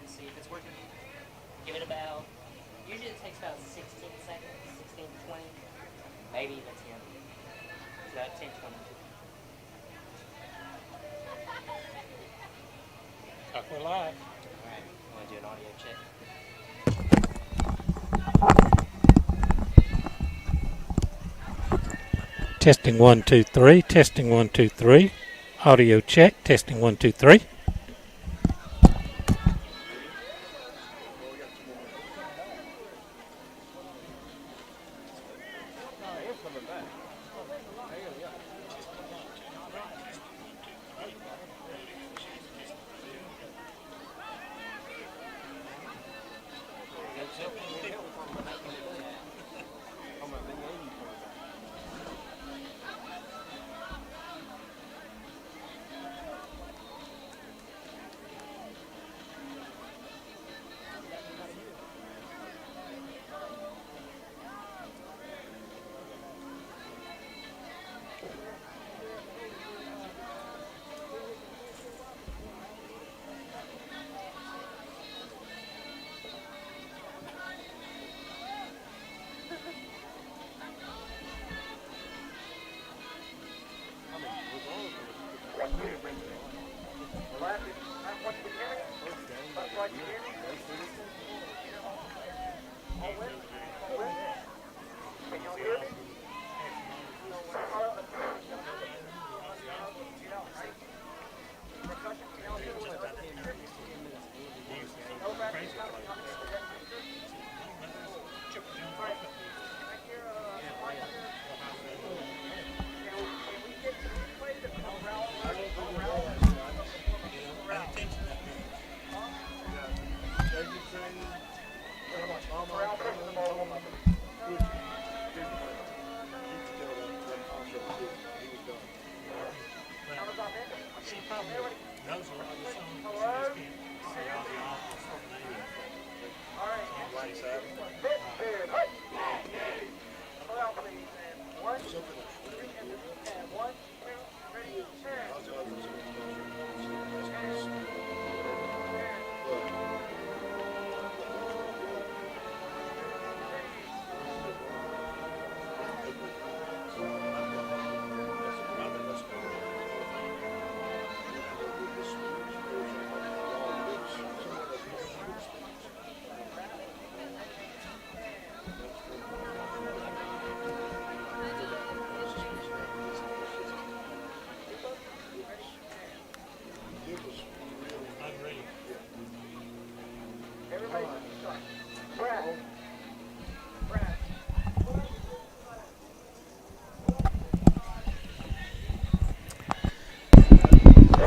and see if it's working. Give it about, usually it takes about 16 seconds, 16 to 20, maybe even 10. It's about 10, 20. We're live. All right, I'm going to do an audio check. Testing 1 2 3. Testing 1 2 3. Audio check. Testing 1 2 3.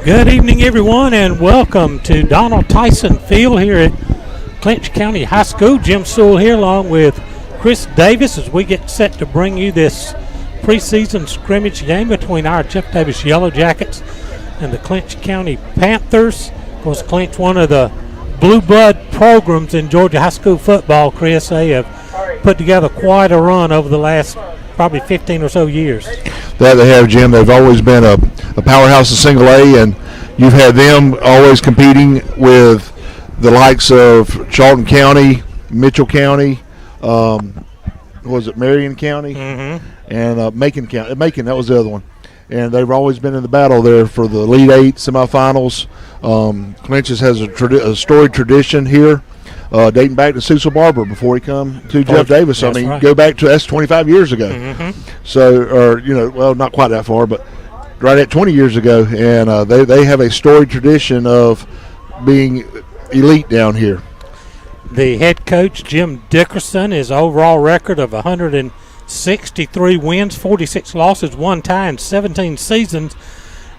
Good evening, everyone, and welcome to Donald Tyson Field here at Clinch County High School. Jim Sewell here along with Chris Davis as we get set to bring you this preseason scrimmage game between our Jeff Davis Yellow Jackets and the Clinch County Panthers. Of course, Clinch, one of the blue blood programs in Georgia high school football, Chris. They have put together quite a run over the last probably 15 or so years. That they have, Jim. They've always been a powerhouse in single A, and you've had them always competing with the likes of Charlton County, Mitchell County, Marion County, and Macon County. Macon, that was the other one. And they've always been in the battle there for the Elite Eight semifinals. Clinch's has a storied tradition here, dating back to Cecil Barber before he come to Jeff Davis. I mean, go back to that's 25 years ago. So, or not quite that far, but right at 20 years ago. And they have a storied tradition of being elite down here. The head coach, Jim Dickerson, his overall record of 163 wins, 46 losses, 1 tie in 17 seasons.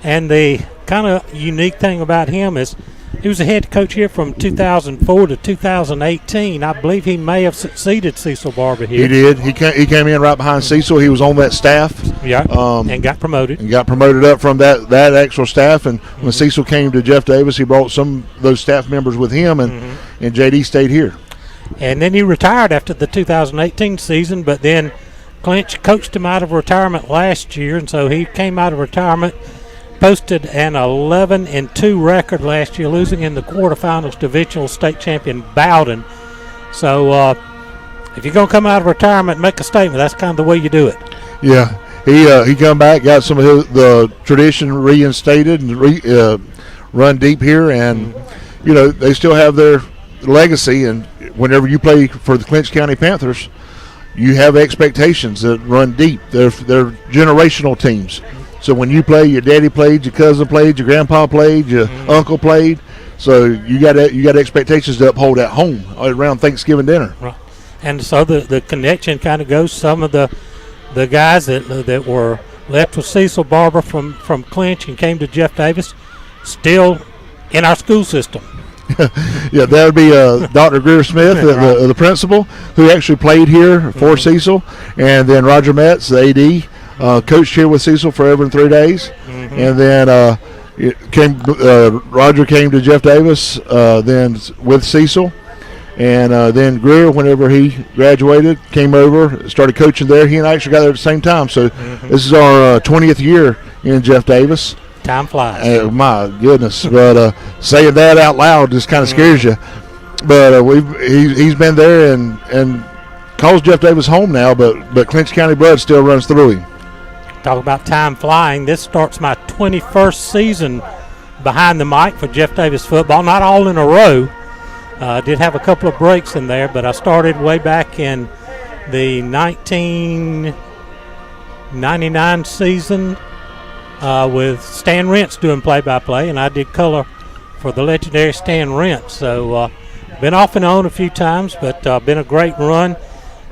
And the kind of unique thing about him is he was a head coach here from 2004 to 2018. I believe he may have succeeded Cecil Barber here. He did. He came in right behind Cecil. He was on that staff. Yeah, and got promoted. And got promoted up from that actual staff. And when Cecil came to Jeff Davis, he brought some of those staff members with him, and JD stayed here. And then he retired after the 2018 season, but then Clinch coached him out of retirement last year, and so he came out of retirement posted an 11-2 record last year, losing in the quarterfinals to eventual state champion Bowden. So if you're going to come out of retirement and make a statement, that's kind of the way you do it. Yeah, he come back, got some of the tradition reinstated and run deep here, and they still have their legacy. And whenever you play for the Clinch County Panthers, you have expectations that run deep. They're generational teams. So when you play, your daddy played, your cousin played, your grandpa played, your uncle played. So you got expectations to uphold at home around Thanksgiving dinner. Right. And so the connection kind of goes. Some of the guys that were left with Cecil Barber from Clinch and came to Jeff Davis, still in our school system. Yeah, that would be Dr. Greer Smith, right. the principal, who actually played here for Cecil, and then Roger Metz, the AD, coached here with Cecil for over 3 days, and then Roger came to Jeff Davis then with Cecil, and then Greer, whenever he graduated, came over, started coaching there. He and I actually got there at the same time, so this is our 20th year in Jeff Davis. Time flies. My goodness. But saying that out loud just kind of scares you. But he's been there and calls Jeff Davis home now, but Clinch County blood still runs through him. Talk about time flying. This starts my 21st season behind the mic for Jeff Davis football. Not all in a row. Did have a couple of breaks in there, but I started way back in the 1999 season with Stan Rentz doing play-by-play, and I did color for the legendary Stan Rentz. So been off and on a few times, but been a great run.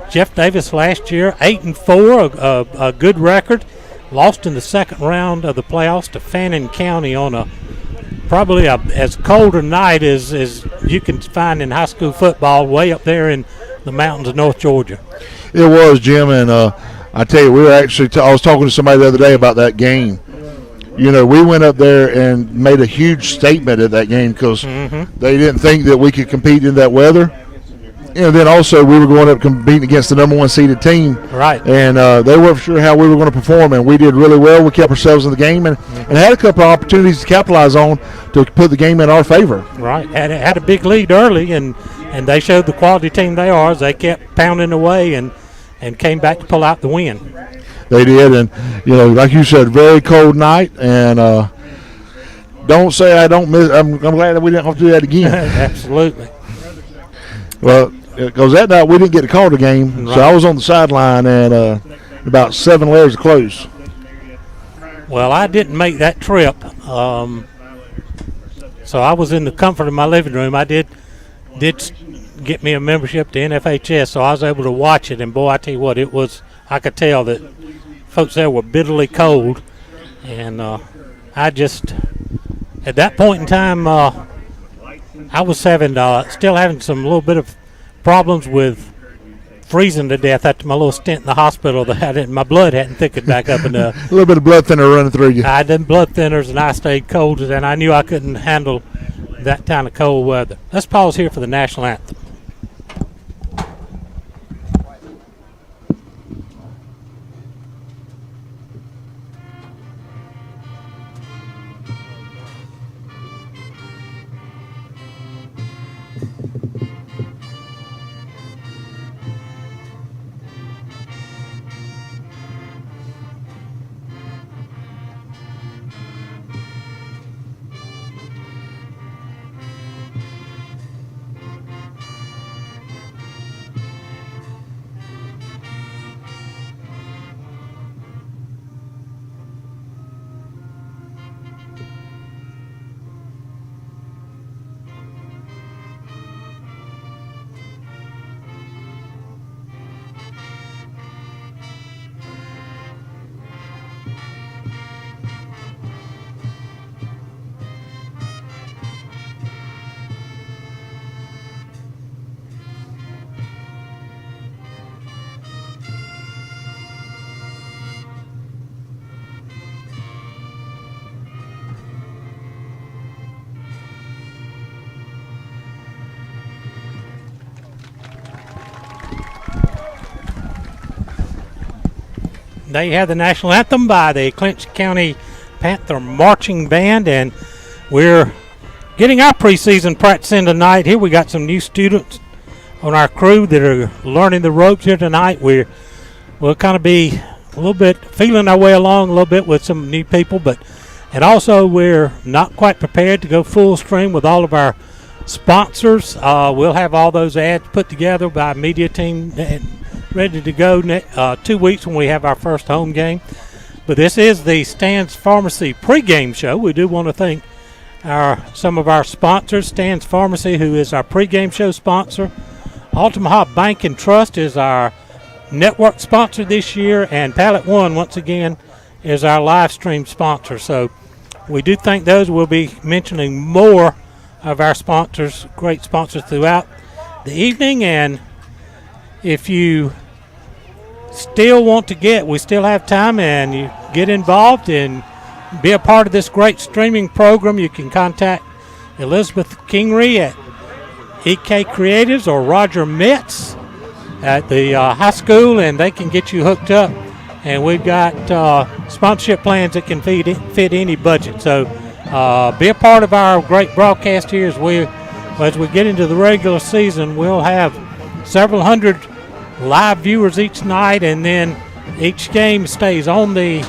Jeff Davis last year, 8-4, a good record. Lost in the second round of the playoffs to Fannin County on probably as cold a night as you can find in high school football, way up there in the mountains of North Georgia. It was, Jim, and I tell you, we were actually I was talking to somebody the other day about that game. We went up there and made a huge statement at that game because they didn't think that we could compete in that weather. And then also we were going up competing against the number 1 seeded team. Right. And they weren't sure how we were going to perform, and we did really well. We kept ourselves in the game and had a couple of opportunities to capitalize on to put the game in our favor. Right. Had a big lead early, and they showed the quality team they are as they kept pounding away and came back to pull out the win. They did, and like you said, very cold night, and don't say I don't miss. I'm glad that we didn't have to do that again. Absolutely. Well, because that night we didn't get to call the game, right. So I was on the sideline and about 7 layers of clothes. Well, I didn't make that trip, so I was in the comfort of my living room. I did get me a membership to NFHS, so I was able to watch it, and boy, I tell you what, I could tell that folks there were bitterly cold, and I just, at that point in time, I was still having some little bit of problems with freezing to death after my little stint in the hospital. My blood hadn't thickened back up enough. A little bit of blood thinner running through you. I did blood thinners, and I stayed cold, and I knew I couldn't handle that kind of cold weather. Let's pause here for the national anthem. There you have the national anthem by the Clinch County Panther Marching Band, and we're getting our preseason practice in tonight. Here we got some new students on our crew that are learning the ropes here tonight. We'll kind of be a little bit feeling our way along a little bit with some new people, and also we're not quite prepared to go full stream with all of our sponsors. We'll have all those ads put together by our media team and ready to go 2 weeks when we have our first home game. But this is the Stan's Pharmacy pregame show. We do want to thank some of our sponsors. Stan's Pharmacy, who is our pregame show sponsor. Altamaha Bank and Trust is our network sponsor this year, and Pallet One, once again, is our live stream sponsor. So we do thank those. We'll be mentioning more of our sponsors, great sponsors throughout the evening. And if you still want to we still have time, and you get involved and be a part of this great streaming program, you can contact Elizabeth Kingery at EK Creatives or Roger Metz at the high school, and they can get you hooked up. And we've got sponsorship plans that can fit any budget. So be a part of our great broadcast here as we get into the regular season. We'll have several hundred live viewers each night, and then each game stays on the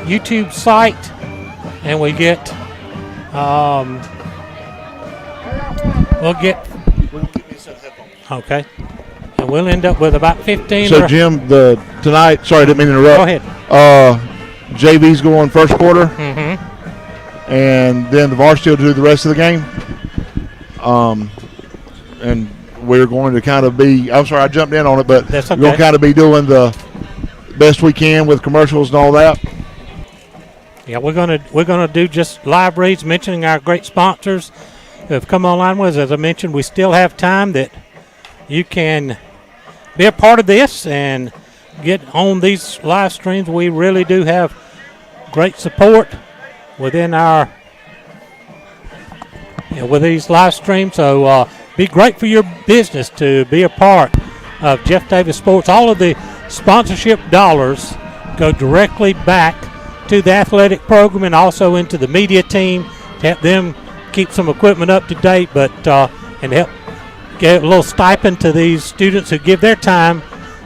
YouTube site, and we get okay. And we'll end up with about 15. So, Jim, tonight, sorry, I didn't mean to interrupt. Go ahead. JV's going first quarter, Mm-hmm. and then the varsity will do the rest of the game. And we're going to kind of be, I'm sorry I jumped in on it, but that's okay. We're going to kind of be doing the best we can with commercials and all that. Yeah, we're gonna do just live reads mentioning our great sponsors who have come online with us. As I mentioned, we still have time that you can be a part of this and get on these live streams. We really do have great support within with these live streams. So be great for your business to be a part of Jeff Davis Sports. All of the sponsorship dollars go directly back to the athletic program and also into the media team to help them keep some equipment up to date, and help get a little stipend to these students who give their time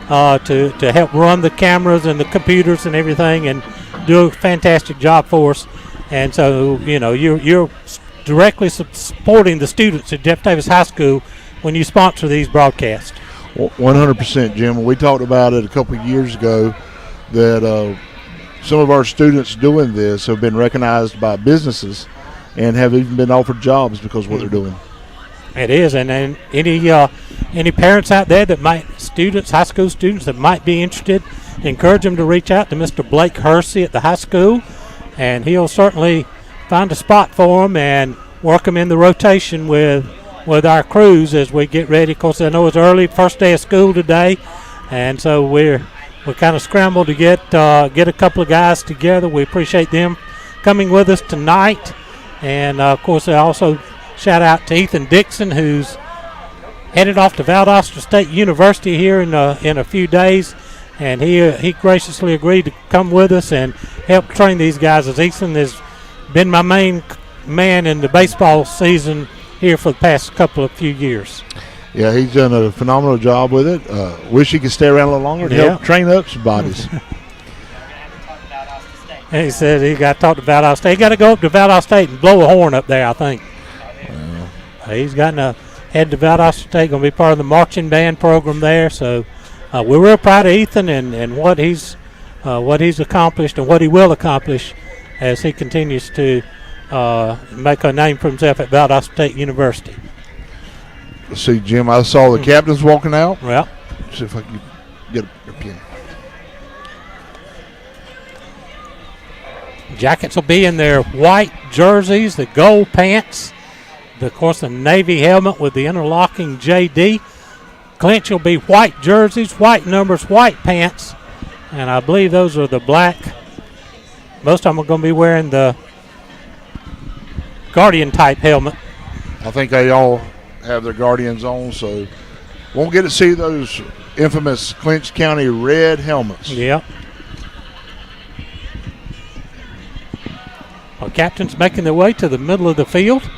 to help run the cameras and the computers and everything, and do a fantastic job for us. And so, you're directly supporting the students at Jeff Davis High School when you sponsor these broadcasts. 100%, Jim. We talked about it a couple of years ago that some of our students doing this have been recognized by businesses and have even been offered jobs because of what they're doing. It is, and any parents out there high school students that might be interested, encourage them to reach out to Mr. Blake Hersey at the high school, and he'll certainly find a spot for them and work them in the rotation with our crews as we get ready. Of course, I know it's early, first day of school today, and so we're kind of scrambled to get a couple of guys together. We appreciate them coming with us tonight, and of course, I also shout out to Ethan Dixon, who's headed off to Valdosta State University here in a few days, and he graciously agreed to come with us and help train these guys, as Ethan has been my main man in the baseball season here for the past few years. Yeah, he's done a phenomenal job with it. Wish he could stay around a little longer to help train up some bodies. He said he got talked to Valdosta State. He got to go up to Valdosta State and blow a horn up there, I think. He's gotten to head to Valdosta State, going to be part of the marching band program there. So we're real proud of Ethan and what he's accomplished and what he will accomplish as he continues to make a name for himself at Valdosta State University. Let's see, Jim, I saw the captains walking out. Well, let's see if I can get a pin. Jackets will be in their white jerseys, the gold pants, of course, the navy helmet with the interlocking JD. Clinch will be white jerseys, white numbers, white pants, and I believe those are the black. Most of them are going to be wearing the Guardian-type helmet. I think they all have their Guardians on, so won't get to see those infamous Clinch County red helmets. Yep. captains making their way to the middle of the field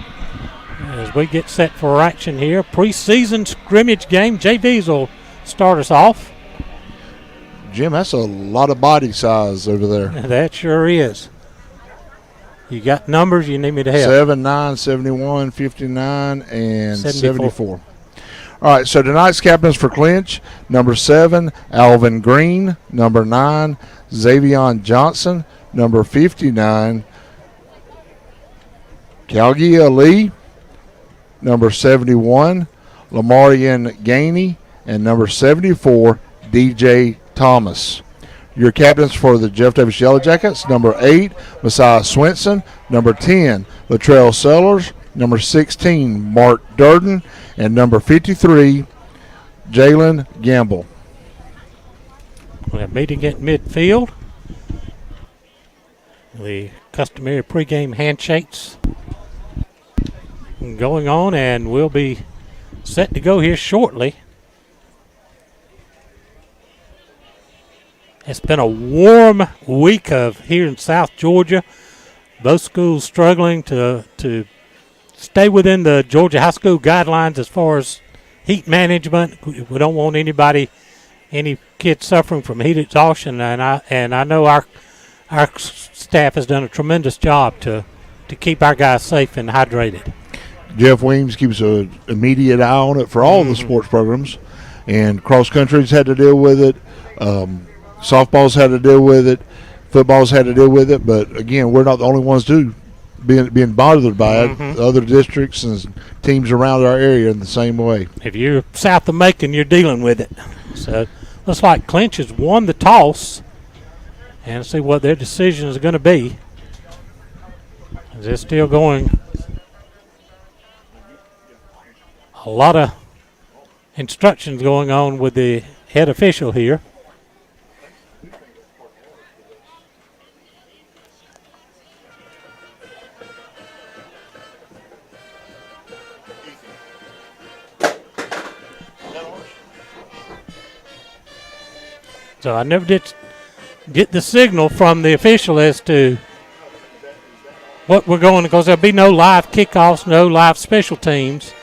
as we get set for action here. Preseason scrimmage game. JVs will start us off. Jim, that's a lot of body size over there. That sure is. You got numbers you need me to have? 7'9", 71, 59, and 74. 74. All right, so tonight's captains for Clinch, number 7, Alvin Green, number 9, Xavion Johnson, number 59, Calgia Lee, number 71, Lamarian Gainey, and number 74, DJ Thomas. Your captains for the Jeff Davis Yellow Jackets, number 8, Messiah Swinson, number 10, Latrell Sellers, number 16, Mark Durden, and number 53, Jalen Gamble. We have meeting at midfield. The customary pregame handshakes going on, and we'll be set to go here shortly. It's been a warm week of here in South Georgia. Both schools struggling to stay within the Georgia high school guidelines as far as heat management. We don't want any kids suffering from heat exhaustion, and I know our staff has done a tremendous job to keep our guys safe and hydrated. Jeff Weems keeps an immediate eye on it for all the sports programs, and cross country's had to deal with it. Softball's had to deal with it. Football's had to deal with it. But again, we're not the only ones being bothered by it. Other districts and teams around our area in the same way. If you're south of Macon, you're dealing with it. So looks like Clinch has won the toss, and see what their decision is going to be. They're still going. A lot of instructions going on with the head official here. So I never did get the signal from the official as to what we're going, because there'll be no live kickoffs, no live special teams.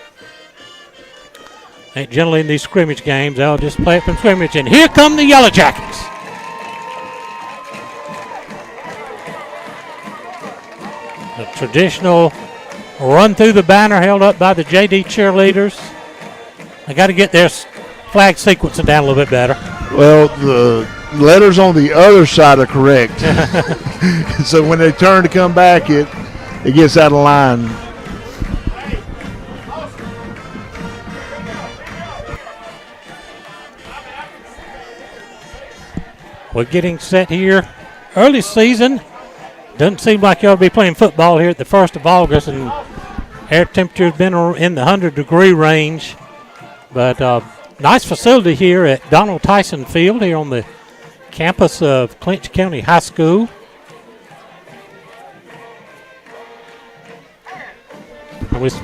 And generally in these scrimmage games, they'll just play it from scrimmage. And here come the Yellow Jackets. The traditional run through the banner held up by the JD cheerleaders. They got to get their flag sequencing down a little bit better. Well, the letters on the other side are correct. So when they turn to come back, it gets out of line. We're getting set here. Early season. Doesn't seem like you ought to be playing football here at the 1st of August, and air temperature has been in the 100-degree range. But nice facility here at Donald Tyson Field here on the campus of Clinch County High School.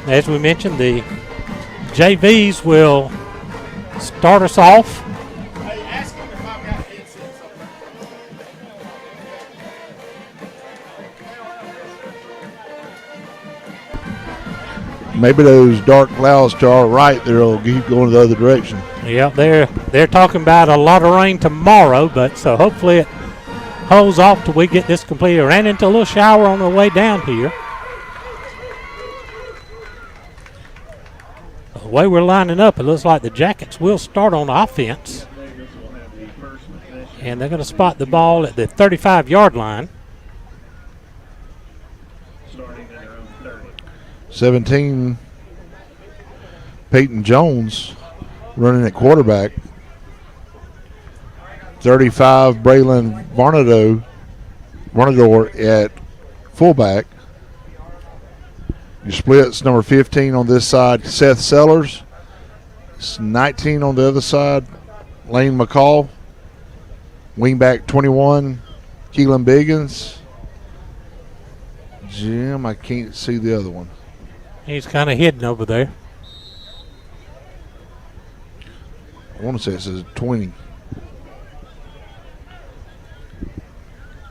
As we mentioned, the JVs will start us off. Maybe those dark clouds to our right there will keep going the other direction. Yeah, they're talking about a lot of rain tomorrow, but so hopefully it holds off till we get this completed. Ran into a little shower on the way down here. The way we're lining up, it looks like the Jackets will start on offense. And they're going to spot the ball at the 35-yard line. 17, Peyton Jones running at quarterback. 35, Braylon Varnador at fullback. Your splits, number 15 on this side, Seth Sellers. It's 19 on the other side, Lane McCall. Wingback 21, Keelan Biggins. Jim, I can't see the other one. He's kind of hidden over there. I want to say it says 20.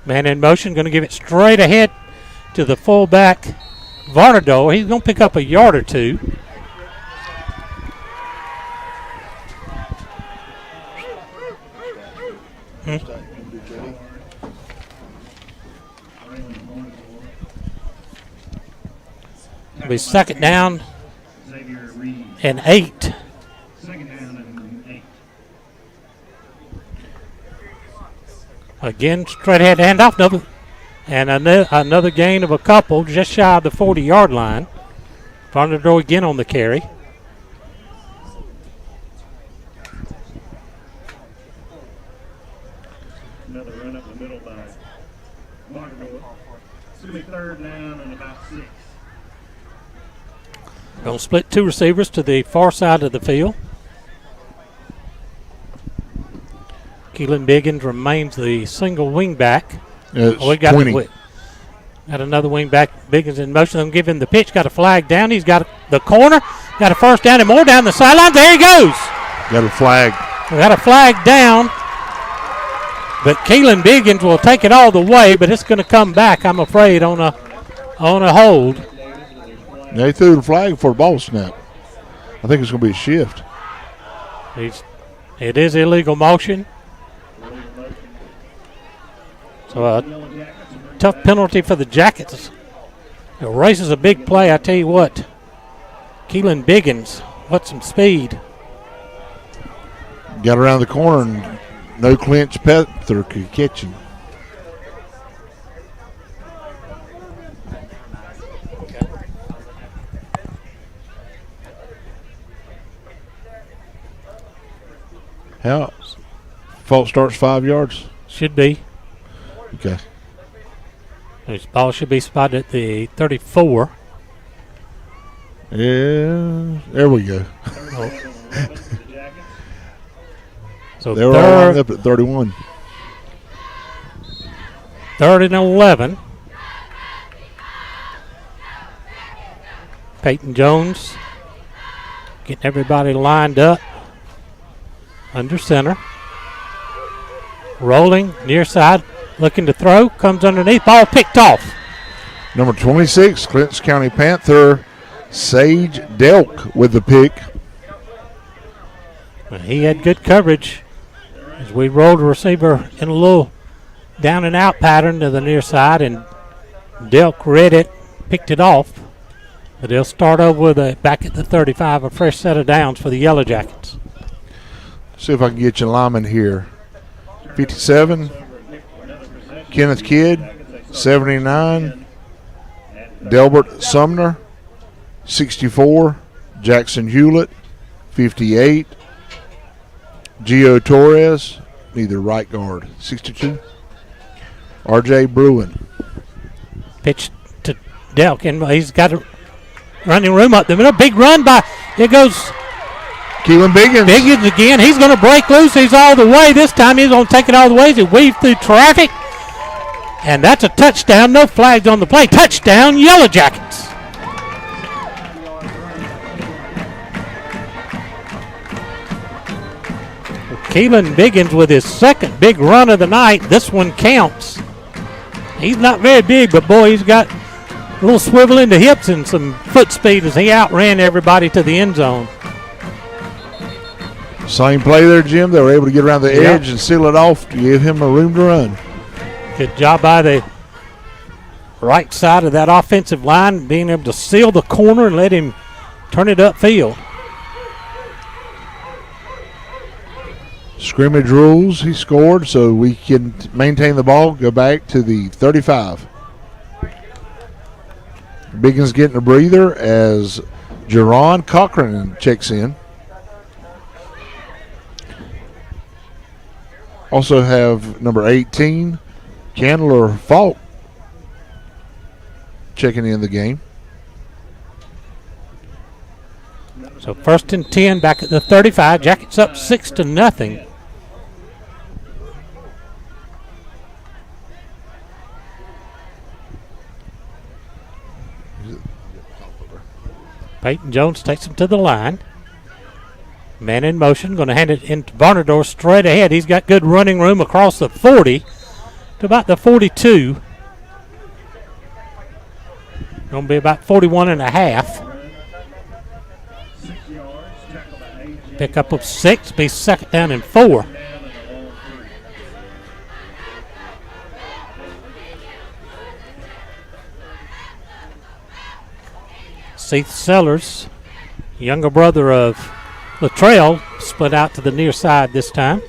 Man in motion, going to give it straight ahead to the fullback, Varnador. He's going to pick up a yard or two. It'll be second down and 8. Again, straight ahead handoff. And another gain of a couple just shy of the 40-yard line. Varnador again on the carry. Another run up the middle by Varnador. It's going to be third down and about 6. Going to split 2 receivers to the far side of the field. Keelan Biggins remains the single wingback. We got another wingback. Biggins in motion. Them give him the pitch. Got a flag down. He's got the corner. Got a first down and more down the sideline. There he goes. Got a flag. We got a flag down. But Keelan Biggins will take it all the way, but it's going to come back, I'm afraid, on a hold. They threw the flag for a ball snap. I think it's going to be a shift. It is illegal motion. So a tough penalty for the Jackets. It erases a big play, I tell you what. Keelan Biggins, what some speed. Got around the corner and no Clinch Panther could catch him. How? False starts 5 yards? Should be. Okay. This ball should be spotted at the 34. Yeah, there we go. So they were all lined up at 31. 3rd and 11. Peyton Jones getting everybody lined up under center. Rolling near side, looking to throw, comes underneath, ball picked off. Number 26, Clinton County Panther, Sage Delk with the pick. He had good coverage as we rolled the receiver in a little down and out pattern to the near side, and Delk read it, picked it off. But they'll start over with back at the 35, a fresh set of downs for the Yellow Jackets. See if I can get you lineman here. 57, Kenneth Kidd. 79, Delbert Sumner. 64, Jackson Hewlett. 58, Gio Torres, neither right guard. 62, R.J. Bruin. Pitch to Delk, and he's got a running room up the middle. Big run by, here goes Keelan Biggins. Biggins again. He's going to break loose. He's all the way. This time he's going to take it all the way. He weaved through traffic. And that's a touchdown. No flags on the play. Touchdown, Yellow Jackets. Keelan Biggins with his second big run of the night. This one counts. He's not very big, but boy, he's got a little swivel in the hips and some foot speed as he outran everybody to the end zone. Same play there, Jim. They were able to get around the edge and seal it off to give him a room to run. Good job by the right side of that offensive line, being able to seal the corner and let him turn it upfield. Scrimmage rules, he scored, so we can maintain the ball, go back to the 35. Biggins getting a breather as Jerron Cochran checks in. Also have number 18, Chandler Falk, checking in the game. So 1st and 10 back at the 35. Jackets up 6-0. Peyton Jones takes him to the line. Man in motion, going to hand it into Varnador straight ahead. He's got good running room across the 40 to about the 42. Going to be about 41 and a half. 6 yards, tackled by AJ. Pick up of 6, be second down and 4. Down and a long 3. Seth Sellers, younger brother of Latrell, split out to the near side this time.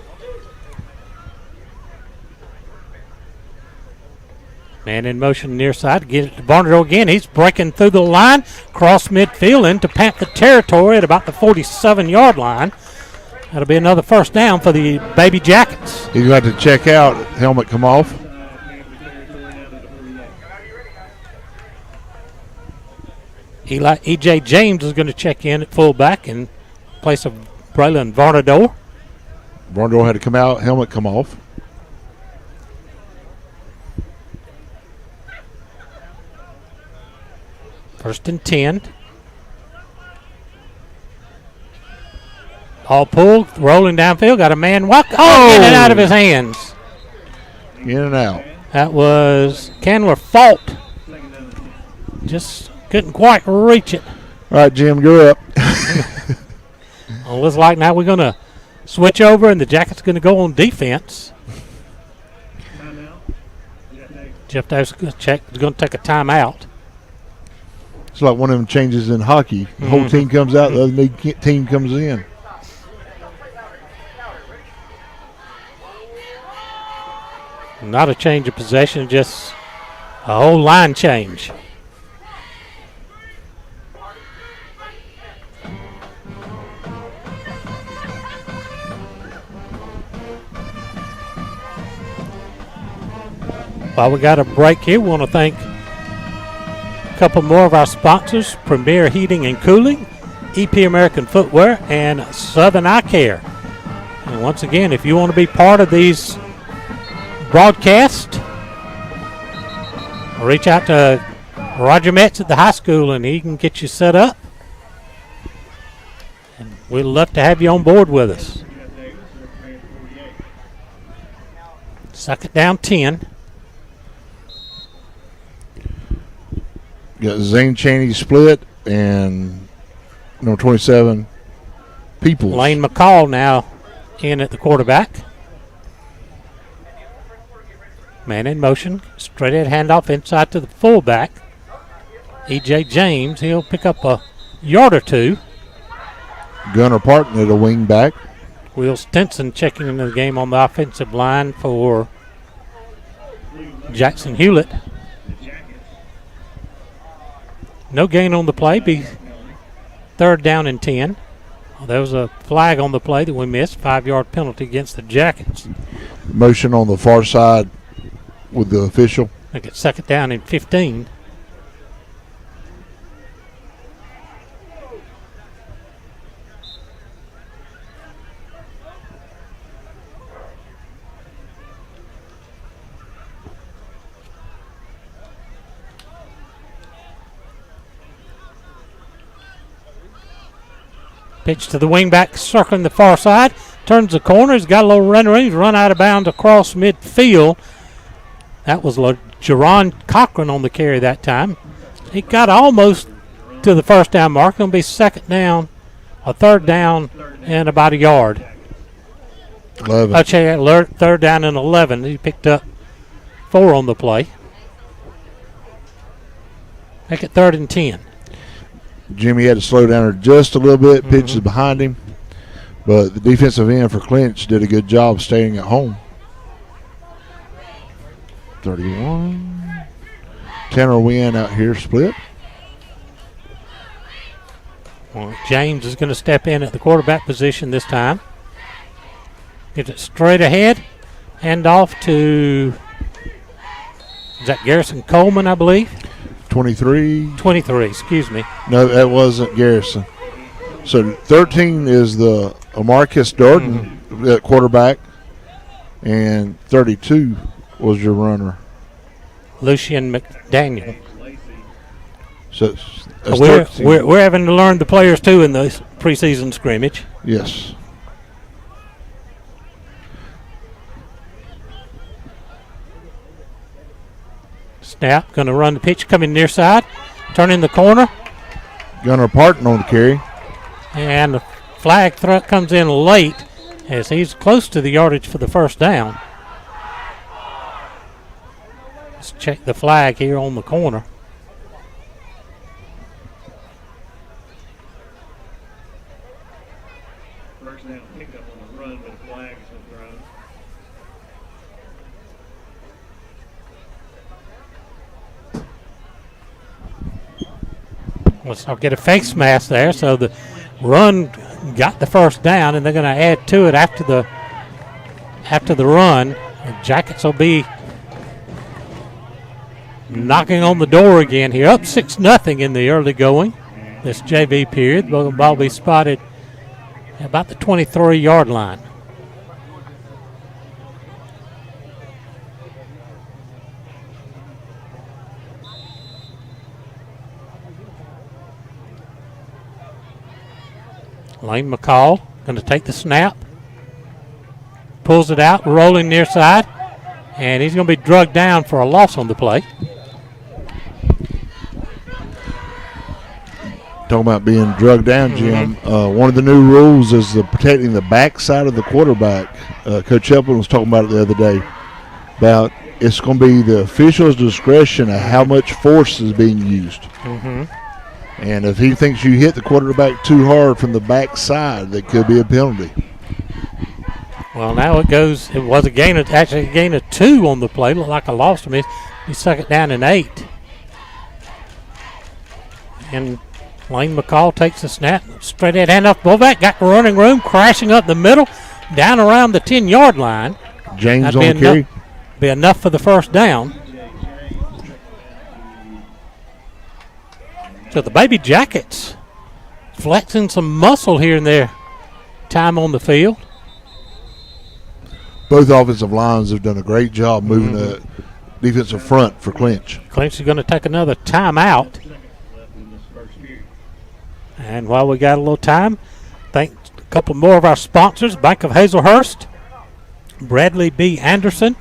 Man in motion near side to get it to Barnard again. He's breaking through the line, cross midfield into Panther territory at about the 47-yard line. That'll be another first down for the Baby Jackets. He's got to check out. Helmet come off. E.J. James is going to check in at fullback in place of Braylon Varnador. Varnador had to come out. Helmet come off. First and 10. All pulled, rolling downfield, got a man walk. Oh, get it out of his hands. In and out. That was Candler Fault. Just couldn't quite reach it. All right, Jim, you're up. Well, it looks like now we're going to switch over, and the Jackets going to go on defense. Jeff Davis is going to take a timeout. It's like one of them changes in hockey. The whole team comes out, the other team comes in. Not a change of possession, just a whole line change. While we got a break here, we want to thank a couple more of our sponsors: Premier Heating and Cooling, EP American Footwear, and Southern Eye Care. And once again, if you want to be part of these broadcasts, reach out to Roger Metz at the high school and he can get you set up. And we'd love to have you on board with us. Second down 10. Got Zane Chaney split and number 27, Peoples. Lane McCall now in at the quarterback. Man in motion, straight ahead handoff inside to the fullback. E.J. James, he'll pick up a yard or two. Gunnar Parton at a wing back. Will Stinson checking into the game on the offensive line for Jackson Hewlett. No gain on the play, be third down and 10. There was a flag on the play that we missed, 5-yard penalty against the Jackets. Motion on the far side with the official. Make it second down and 15. Pitch to the wingback, circling the far side. Turns the corner. He's got a little run. He's run out of bounds across midfield. That was Jerron Cochran on the carry that time. He got almost to the first down mark. Going to be second down, a third down, and about a yard. 11. Third down and 11. He picked up 4 on the play. Make it third and 10. Jimmy had to slow down her just a little bit. Pitch is behind him. But the defensive end for Clinch did a good job staying at home. 31. Tanner Wynn out here split. Well, James is going to step in at the quarterback position this time. Gets it straight ahead. Hand off to, is that Garrison Coleman, I believe? 23. 23, excuse me. No, that wasn't Garrison. So 13 is the Marcus Darden at quarterback, and 32 was your runner. Lucian McDaniel. So that's We're having to learn the players too in the preseason scrimmage. Yes. Snap, going to run the pitch, coming near side. turning the corner. Gunnar Parton on the carry. And the flag comes in late as he's close to the yardage for the first down. Let's check the flag here on the corner. First down pickup on the run, but a flag has been thrown. I'll get a face mask there, so the run got the first down, and they're going to add to it after the run. The Jackets will be knocking on the door again here, up 6-0 in the early going. This JV period, the ball will be spotted at about the 23-yard line. Lane McCall going to take the snap. Pulls it out, rolling near side. And he's going to be drugged down for a loss on the play. Talking about being drugged down, Jim. One of the new rules is protecting the backside of the quarterback. Coach Helpin was talking about it the other day. About it's going to be the official's discretion of how much force is being used. And if he thinks you hit the quarterback too hard from the backside, that could be a penalty. Well, now it was a gain of 2 on the play. Looked like a loss to me. He stuck it down in 8. And Lane McCall takes the snap, straight ahead handoff, fullback, got the running room, crashing up the middle, down around the 10-yard line. James on the carry. Be enough for the first down. So the Baby Jackets flexing some muscle here in their time on the field. Both offensive lines have done a great job moving the defensive front for Clinch. Clinch is going to take another timeout. And while we got a little time, thank a couple more of our sponsors, Bank of Hazelhurst, Bradley B. Anderson,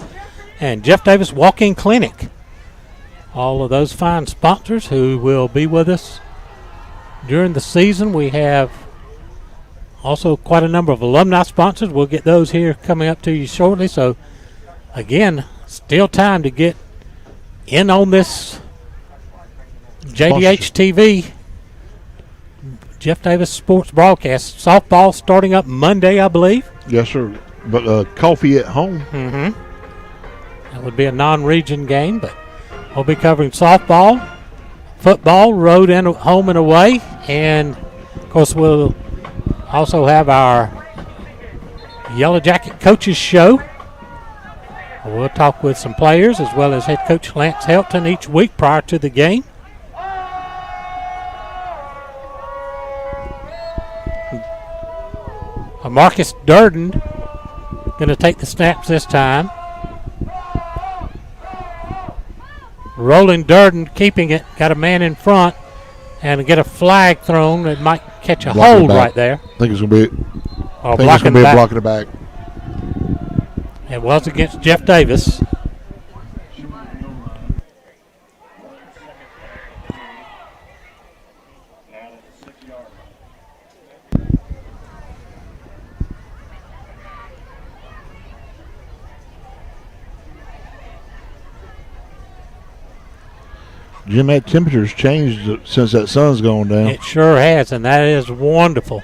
and Jeff Davis Walk-In Clinic. All of those fine sponsors who will be with us during the season. We have also quite a number of alumni sponsors. We'll get those here coming up to you shortly. So, again, still time to get in on this JDH TV Jeff Davis Sports Broadcast. Softball starting up Monday, I believe. Yes, sir. But coffee at home. That would be a non-region game, but we'll be covering softball, football, road and home and away, and of course we'll also have our Yellow Jacket Coaches Show. We'll talk with some players as well as head coach Lance Helton each week prior to the game. Marcus Durden going to take the snaps this time. Rolling Durden, keeping it, got a man in front, and get a flag thrown that might catch a hold right there. I think it's going to be a blocking it back. It was against Jeff Davis. Jim, that temperature's changed since that sun's gone down. It sure has, and that is wonderful.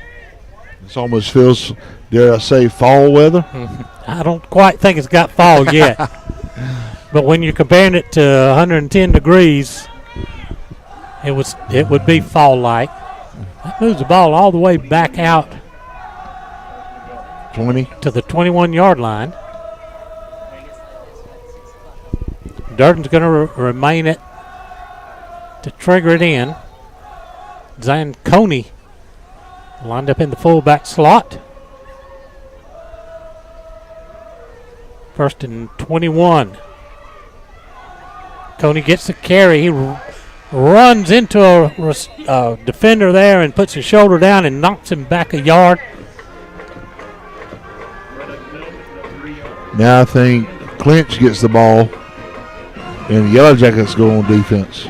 It almost feels, dare I say, fall weather. I don't quite think it's got fall yet. But when you're comparing it to 110 degrees, it would be fall-like. That moves the ball all the way back out 20 to the 21-yard line. Durden's going to remain it to trigger it in. Zanconi lined up in the fullback slot. First and 21. Coney gets the carry. He runs into a defender there and puts his shoulder down and knocks him back a yard. Now I think Clinch gets the ball and the Yellow Jackets go on defense.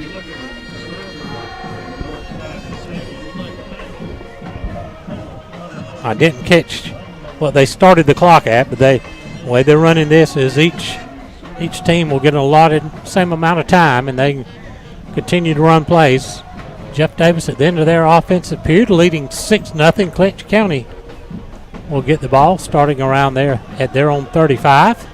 I didn't catch what they started the clock at, but the way they're running this is each team will get allotted same amount of time, and they continue to run plays. Jeff Davis at the end of their offensive period, leading 6-0. Clinch County will get the ball starting around there at their own 35.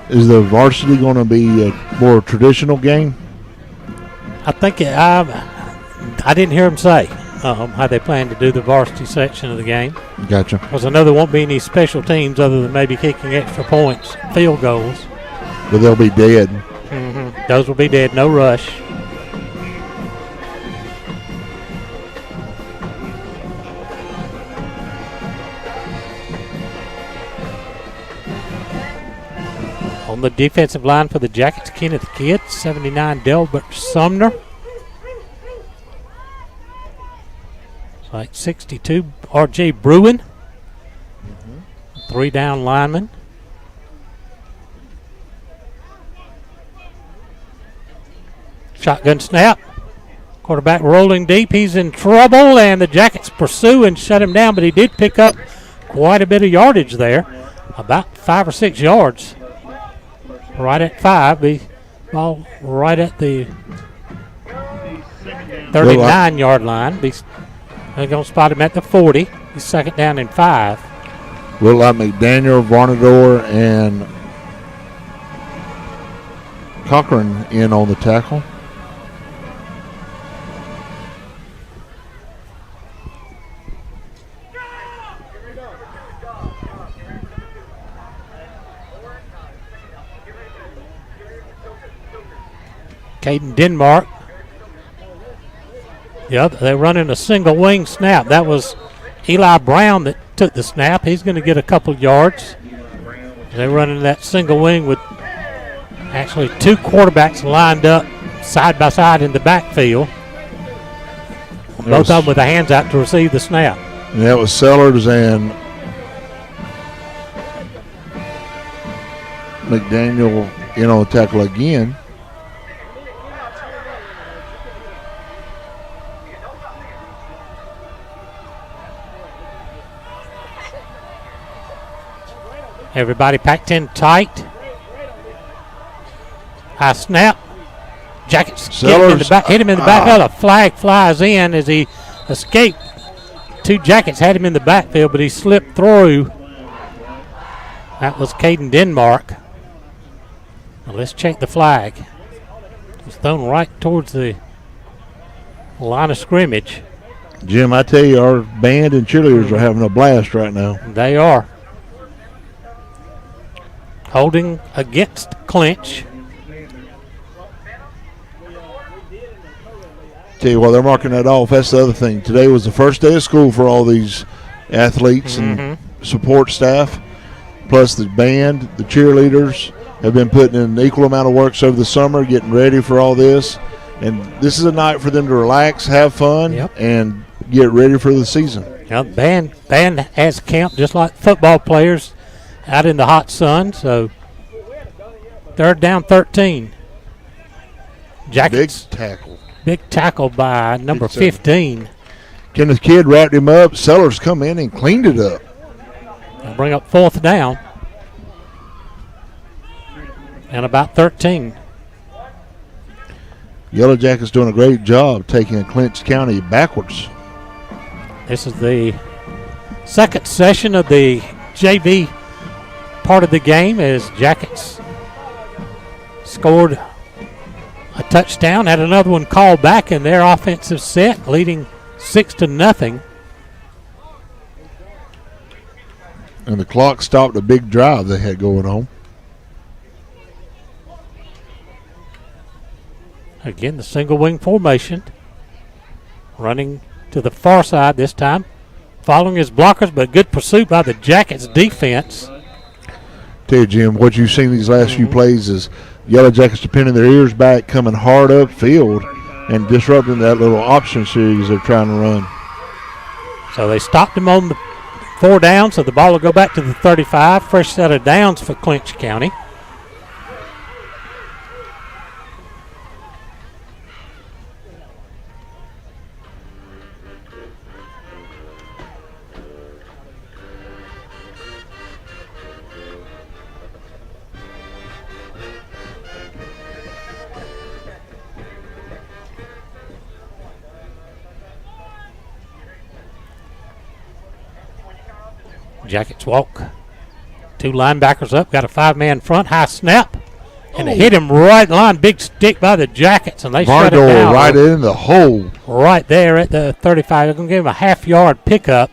Is the varsity going to be a more traditional game? I think I didn't hear him say how they plan to do the varsity section of the game. Gotcha. Because I know there won't be any special teams other than maybe kicking extra points, field goals. But they'll be dead. Mm-hmm. Those will be dead, no rush. On the defensive line for the Jackets, Kenneth Kidd, 79, Delbert Sumner. It's like 62, R.J. Bruin. 3 down linemen. Shotgun snap. Quarterback rolling deep. He's in trouble, and the Jackets pursue and shut him down, but he did pick up quite a bit of yardage there, about 5 or 6 yards. Right at 5, the ball right at the 39-yard line. They're going to spot him at the 40. He's second down and 5. Look like McDaniel, Varnador, and Cochran in on the tackle. Caden Denmark. They're running a single wing snap. That was Eli Brown that took the snap. He's going to get a couple yards. They're running that single wing with actually 2 quarterbacks lined up side by side in the backfield. Both of them with their hands out to receive the snap. And that was Sellers and McDaniel in on the tackle again. Everybody packed in tight. High snap. Jackets hit him in the backfield. A flag flies in as he escaped. 2 Jackets had him in the backfield, but he slipped through. That was Caden Denmark. Now let's check the flag. It was thrown right towards the line of scrimmage. Jim, I tell you, our band and cheerleaders are having a blast right now. They are. Holding against Clinch. Tell you what, they're marking that off. That's the other thing. Today was the first day of school for all these athletes and support staff, plus the band, the cheerleaders have been putting in an equal amount of work over the summer, getting ready for all this. And this is a night for them to relax, have fun, and get ready for the season. Band has camp just like football players out in the hot sun. So 3rd down 13. Jackets. Big tackle by number 15. Kenneth Kidd wrapped him up. Sellers come in and cleaned it up. They'll bring up 4th down. And about 13. Yellow Jackets doing a great job taking Clinch County backwards. This is the second session of the JV part of the game as Jackets scored a touchdown, had another one called back in their offensive set, leading 6-0. And the clock stopped a big drive they had going on. Again, the single wing formation. Running to the far side this time. Following his blockers, but good pursuit by the Jackets defense. Tell you, Jim, what you've seen these last few plays is Yellow Jackets pinning their ears back, coming hard upfield, and disrupting that little option series they're trying to run. So they stopped him on the 4 down, so the ball will go back to the 35. Fresh set of downs for Clinch County. Jackets walk. 2 linebackers up, got a 5-man front, high snap, and it hit him right line. Big stick by the Jackets, and they shut it down. Right in the hole. Right there at the 35. They're going to give him a half-yard pickup.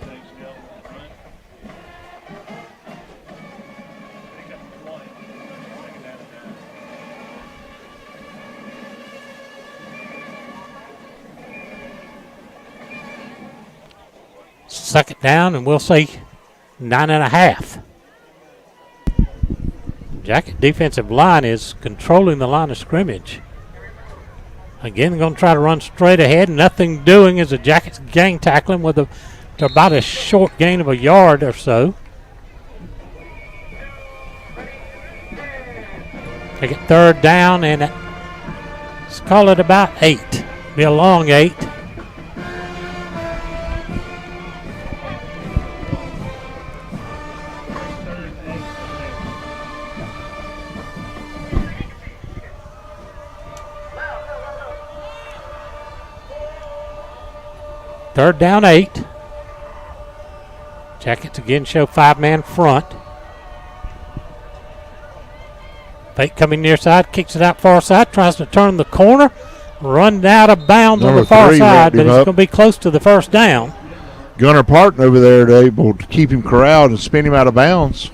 Second down, and we'll say 9.5. Jacket defensive line is controlling the line of scrimmage. Again, they're going to try to run straight ahead. Nothing doing as the Jackets gang tackling with about a short gain of a yard or so. They get 3rd down, and let's call it about 8. Be a long 8. Third down 8. Jackets again show 5-man front. Fake coming near side, kicks it out far side, tries to turn the corner, run out of bounds on the far side, but he's going to be close to the first down. Gunnar Parton over there able to keep him corralled and spin him out of bounds.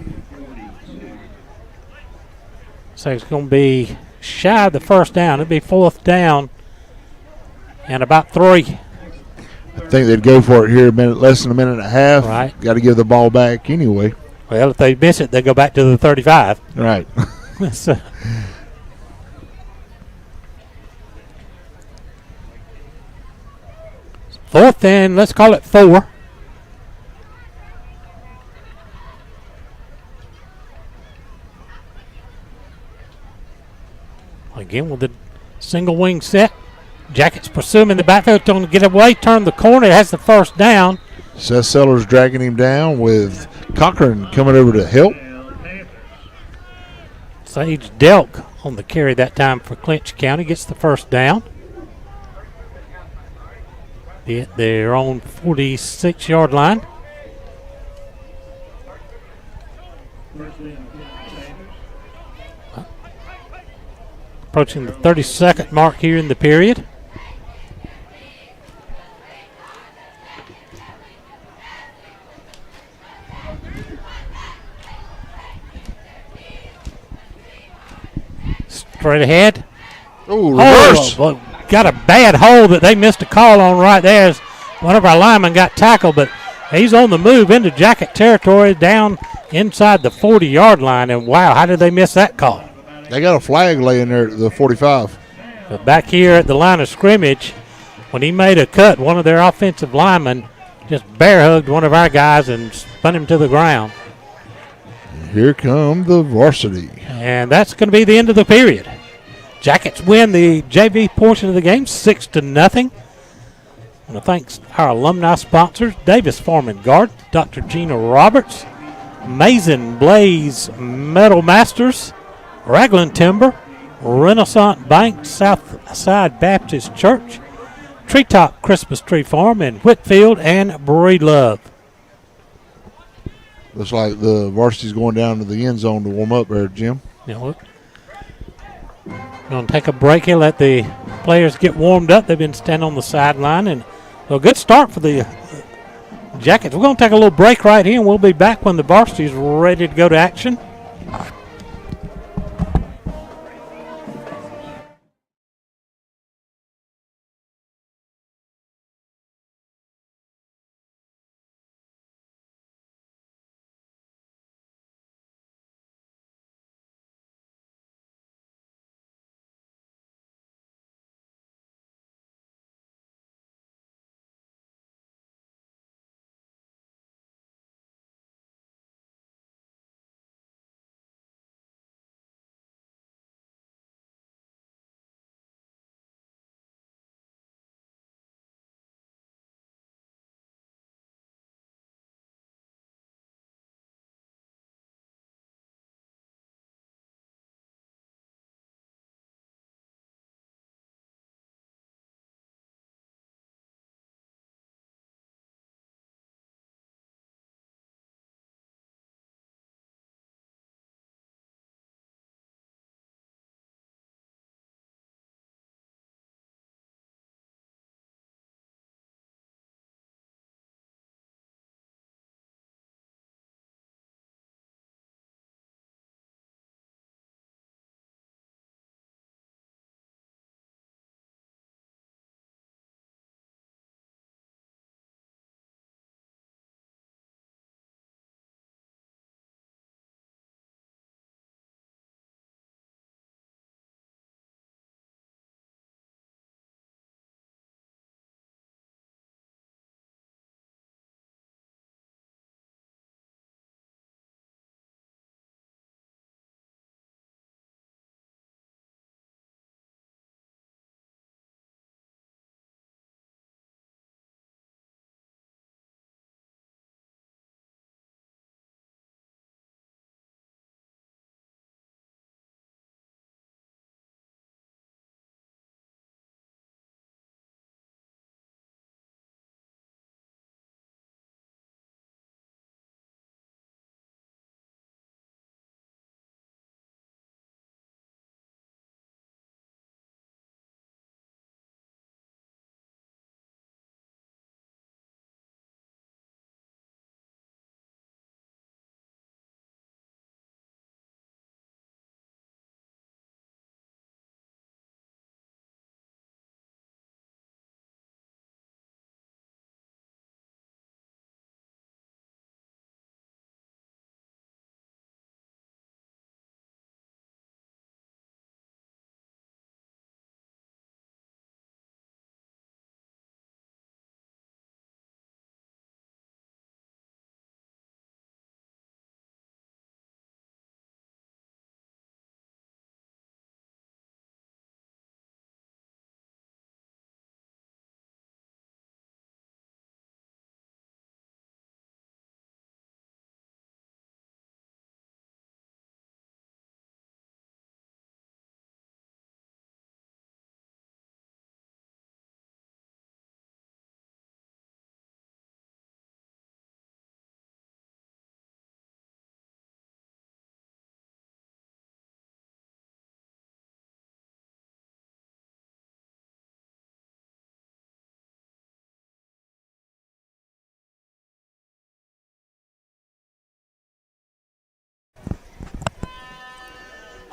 So it's going to be shy of the first down. It'll be 4th down and about 3. I think they'd go for it here less than a minute and a half. Right. Got to give the ball back anyway. Well, if they miss it, they go back to the 35. Right. So, 4th and let's call it 4. Again with the single wing set. Jackets pursuing in the backfield, going to get away, turn the corner, it has the first down. Seth Sellers dragging him down with Cochran coming over to help. Sage Delk on the carry that time for Clinch County, gets the first down. They're on 46-yard line. Approaching the 32nd mark here in the period. Straight ahead. Ooh, reverse. Oh, got a bad hold that they missed a call on right there as one of our linemen got tackled, but he's on the move into Jacket territory down inside the 40-yard line, and wow, how did they miss that call? They got a flag laying there at the 45. But back here at the line of scrimmage, when he made a cut, one of their offensive linemen just bear hugged one of our guys and spun him to the ground. Here come the Varsity. And that's going to be the end of the period. Jackets win the JV portion of the game 6-0. I want to thank our alumni sponsors, Davis Farm and Garden, Dr. Gina Roberts, Mason Blaze Metal Masters, Ragland Timber, Renaissance Bank, Southside Baptist Church, Treetop Christmas Tree Farm, and Whitfield and Breedlove. Looks like the Varsity's going down to the end zone to warm up there, Jim. Yeah, look. Going to take a break here, let the players get warmed up. They've been standing on the sideline, and a good start for the Jackets. We're going to take a little break right here, and we'll be back when the Varsity is ready to go to action.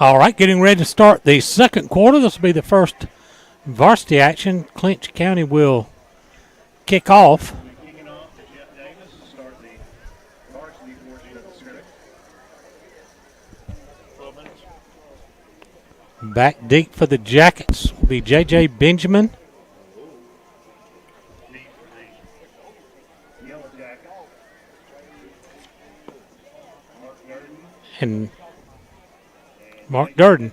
All right, getting ready to start the second quarter. This will be the first varsity action. Clinch County will kick off. Kicking off to Jeff Davis to start the varsity portion of the scrimmage. 12 minutes. Back deep for the Jackets will be J.J. Benjamin. Deep for the Yellow Jackets. Mark Durden. And Mark Durden.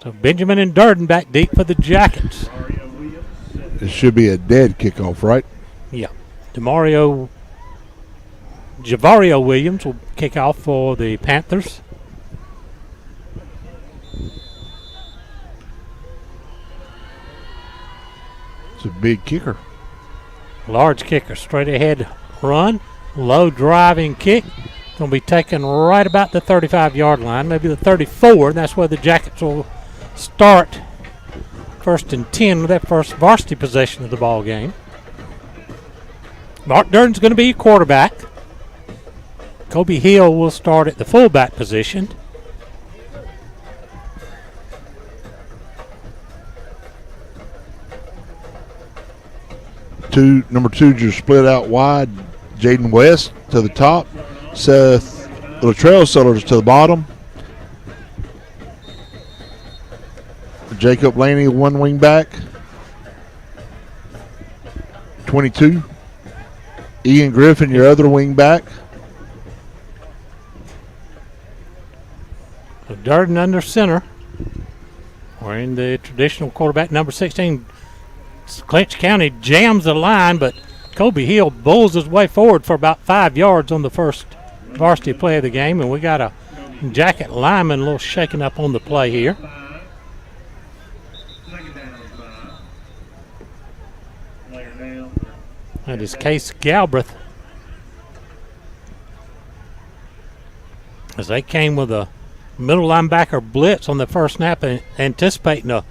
So Benjamin and Durden back deep for the Jackets. Mario Williams. It should be a dead kickoff, right? Yeah. Javario Williams will kick off for the Panthers. It's a big kicker. Large kicker, straight ahead run, low driving kick. Going to be taken right about the 35-yard line, maybe the 34, and that's where the Jackets will start 1st and 10 with that first varsity possession of the ball game. Mark Durden's going to be quarterback. Kobe Hill will start at the fullback position. Number 2 just split out wide. Jaden West to the top. Seth Latrell Sellers to the bottom. Jacob Laney, one wing back. 22. Ian Griffin, your other wing back. Durden under center. Wearing the traditional quarterback, number 16. Clinch County jams the line, but Kobe Hill bulls his way forward for about 5 yards on the first varsity play of the game, and we got a Jacket lineman a little shaken up on the play here. That is Case Galbraith. As they came with a middle linebacker blitz on the first snap, anticipating a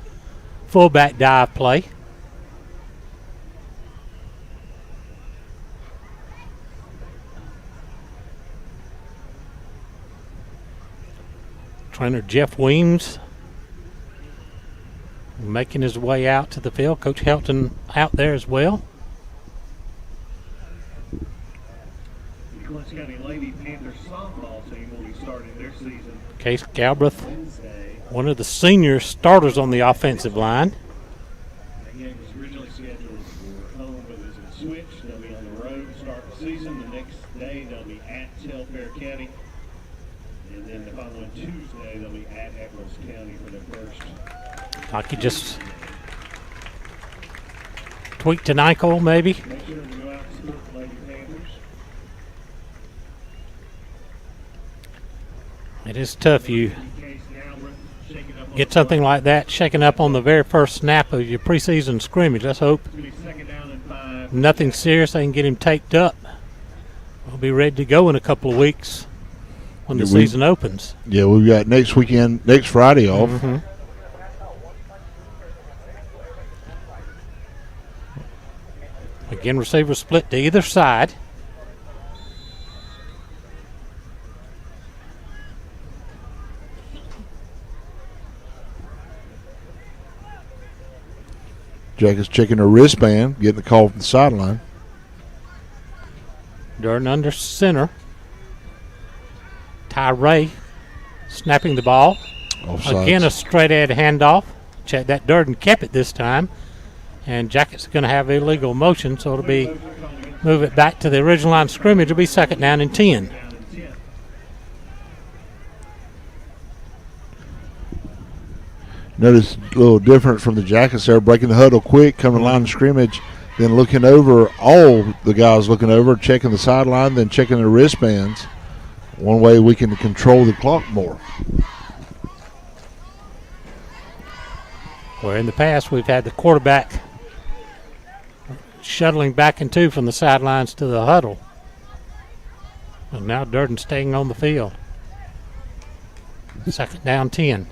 fullback dive play. Trainer Jeff Weems making his way out to the field. Coach Helton out there as well. The Clinch County Lady Panthers softball team will be starting their season Case Galbraith, Wednesday. one of the senior starters on the offensive line. The game was originally scheduled for home, but it's been switched. They'll be on the road to start the season. The next day they'll be at Telfair County. And then the following Tuesday, they'll be at Eccles County for their first. Like he just tweaked an ankle, maybe. Make sure to go out and support the Lady Panthers. It is tough. You Case Galbraith shaking up on get the something play. like that shaken up on the very first snap of your preseason scrimmage. Let's hope It's going to be 2nd down and 5. nothing serious. They can get him taped up. We'll be ready to go in a couple of weeks when the Yeah, we- season opens. Yeah, we've got next Friday off. Mhm. Again, receivers split to either side. Jackets checking her wristband, getting the call from the sideline. Durden under center. Tyree snapping the ball. Offsides. Again, a straight ahead handoff. Check that. Durden kept it this time. And Jackets are going to have illegal motion, so it'll be move it back to the original line of scrimmage. It'll be 2nd down and 10. Down and 10. Notice a little different from the Jackets there, breaking the huddle quick, coming to the line of scrimmage, then looking over, all the guys looking over, checking the sideline, then checking their wristbands. One way we can control the clock more. Where in the past we've had the quarterback shuttling back and two from the sidelines to the huddle. And now Durden staying on the field. 2nd down 10.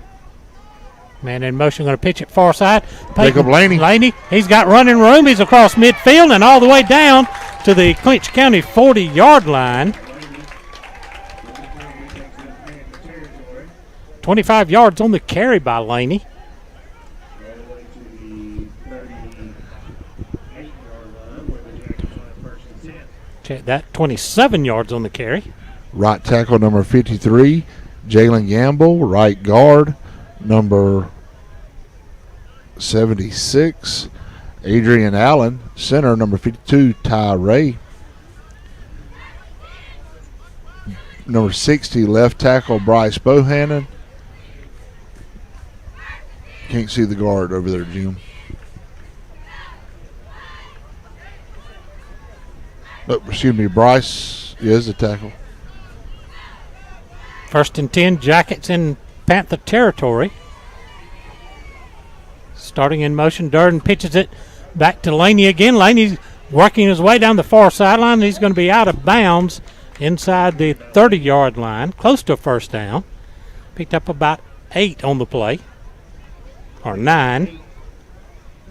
Man in motion, going to pitch it far side. Jacob Laney. Laney, he's got running room. He's across midfield and all the way down to the Clinch County 40-yard line. 25 yards on the carry by Laney. All the way to the 38-yard line where the Jackets will have first and 10. Check that, 27 yards on the carry. Right tackle number 53, Jalen Gamble. Right guard number 76, Adrian Allen. Center number 52, Ty Ray. Number 60, left tackle Bryce Bohannon. Can't see the guard over there, Jim. Oh, excuse me, Bryce is the tackle. First and 10, Jackets in Panther territory. Starting in motion, Durden pitches it back to Laney again. Laney's working his way down the far sideline. He's going to be out of bounds inside the 30-yard line, close to a first down. Picked up about 8 on the play, or 9. Going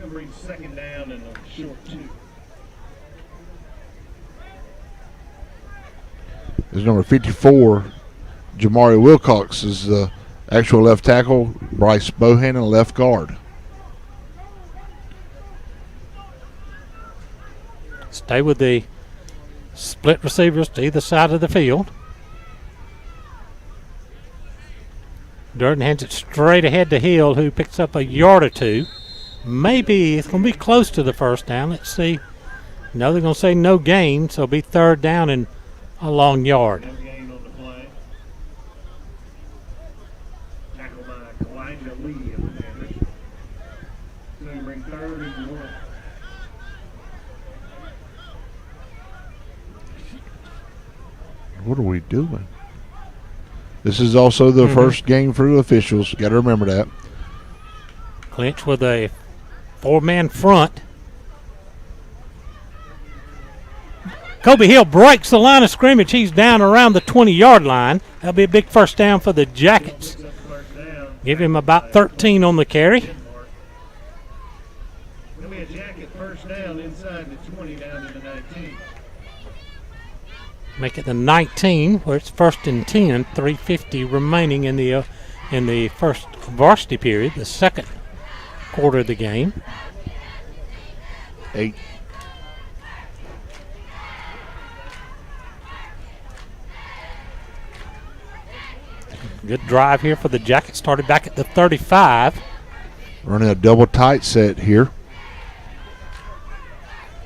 to bring second down and a short 2. There's number 54, Jamari Wilcox is the actual left tackle. Bryce Bohannon, left guard. Stay with the split receivers to either side of the field. Durden hands it straight ahead to Hill, who picks up a yard or 2. Maybe it's going to be close to the first down. Let's see. No, they're going to say no gain, so it'll be third down and a long yard. No gain on the play. Tackled by Elijah Lee of the Panthers. So you bring third and 1. What are we doing? This is also the first game for the officials. Got to remember that. Clinch with a 4-man front. Kobe Hill breaks the line of scrimmage. He's down around the 20-yard line. That'll be a big first down for the Jackets. Give him about 13 on the carry. It'll be a Jacket first down inside the 20 down to the 19. Make it the 19, where it's first and 10. 3:50 remaining in the first varsity period, the second quarter of the game. 8. Good drive here for the Jackets. Started back at the 35. Running a double tight set here.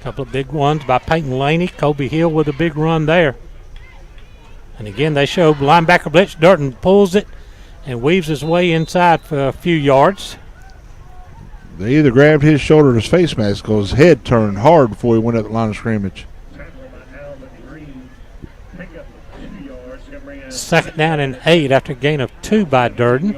Couple of big ones by Peyton Laney. Kobe Hill with a big run there. And again, they show linebacker blitz. Durden pulls it and weaves his way inside for a few yards. They either grabbed his shoulder or his face mask because his head turned hard before he went up the line of scrimmage. Second down and 8 after a gain of 2 by Durden.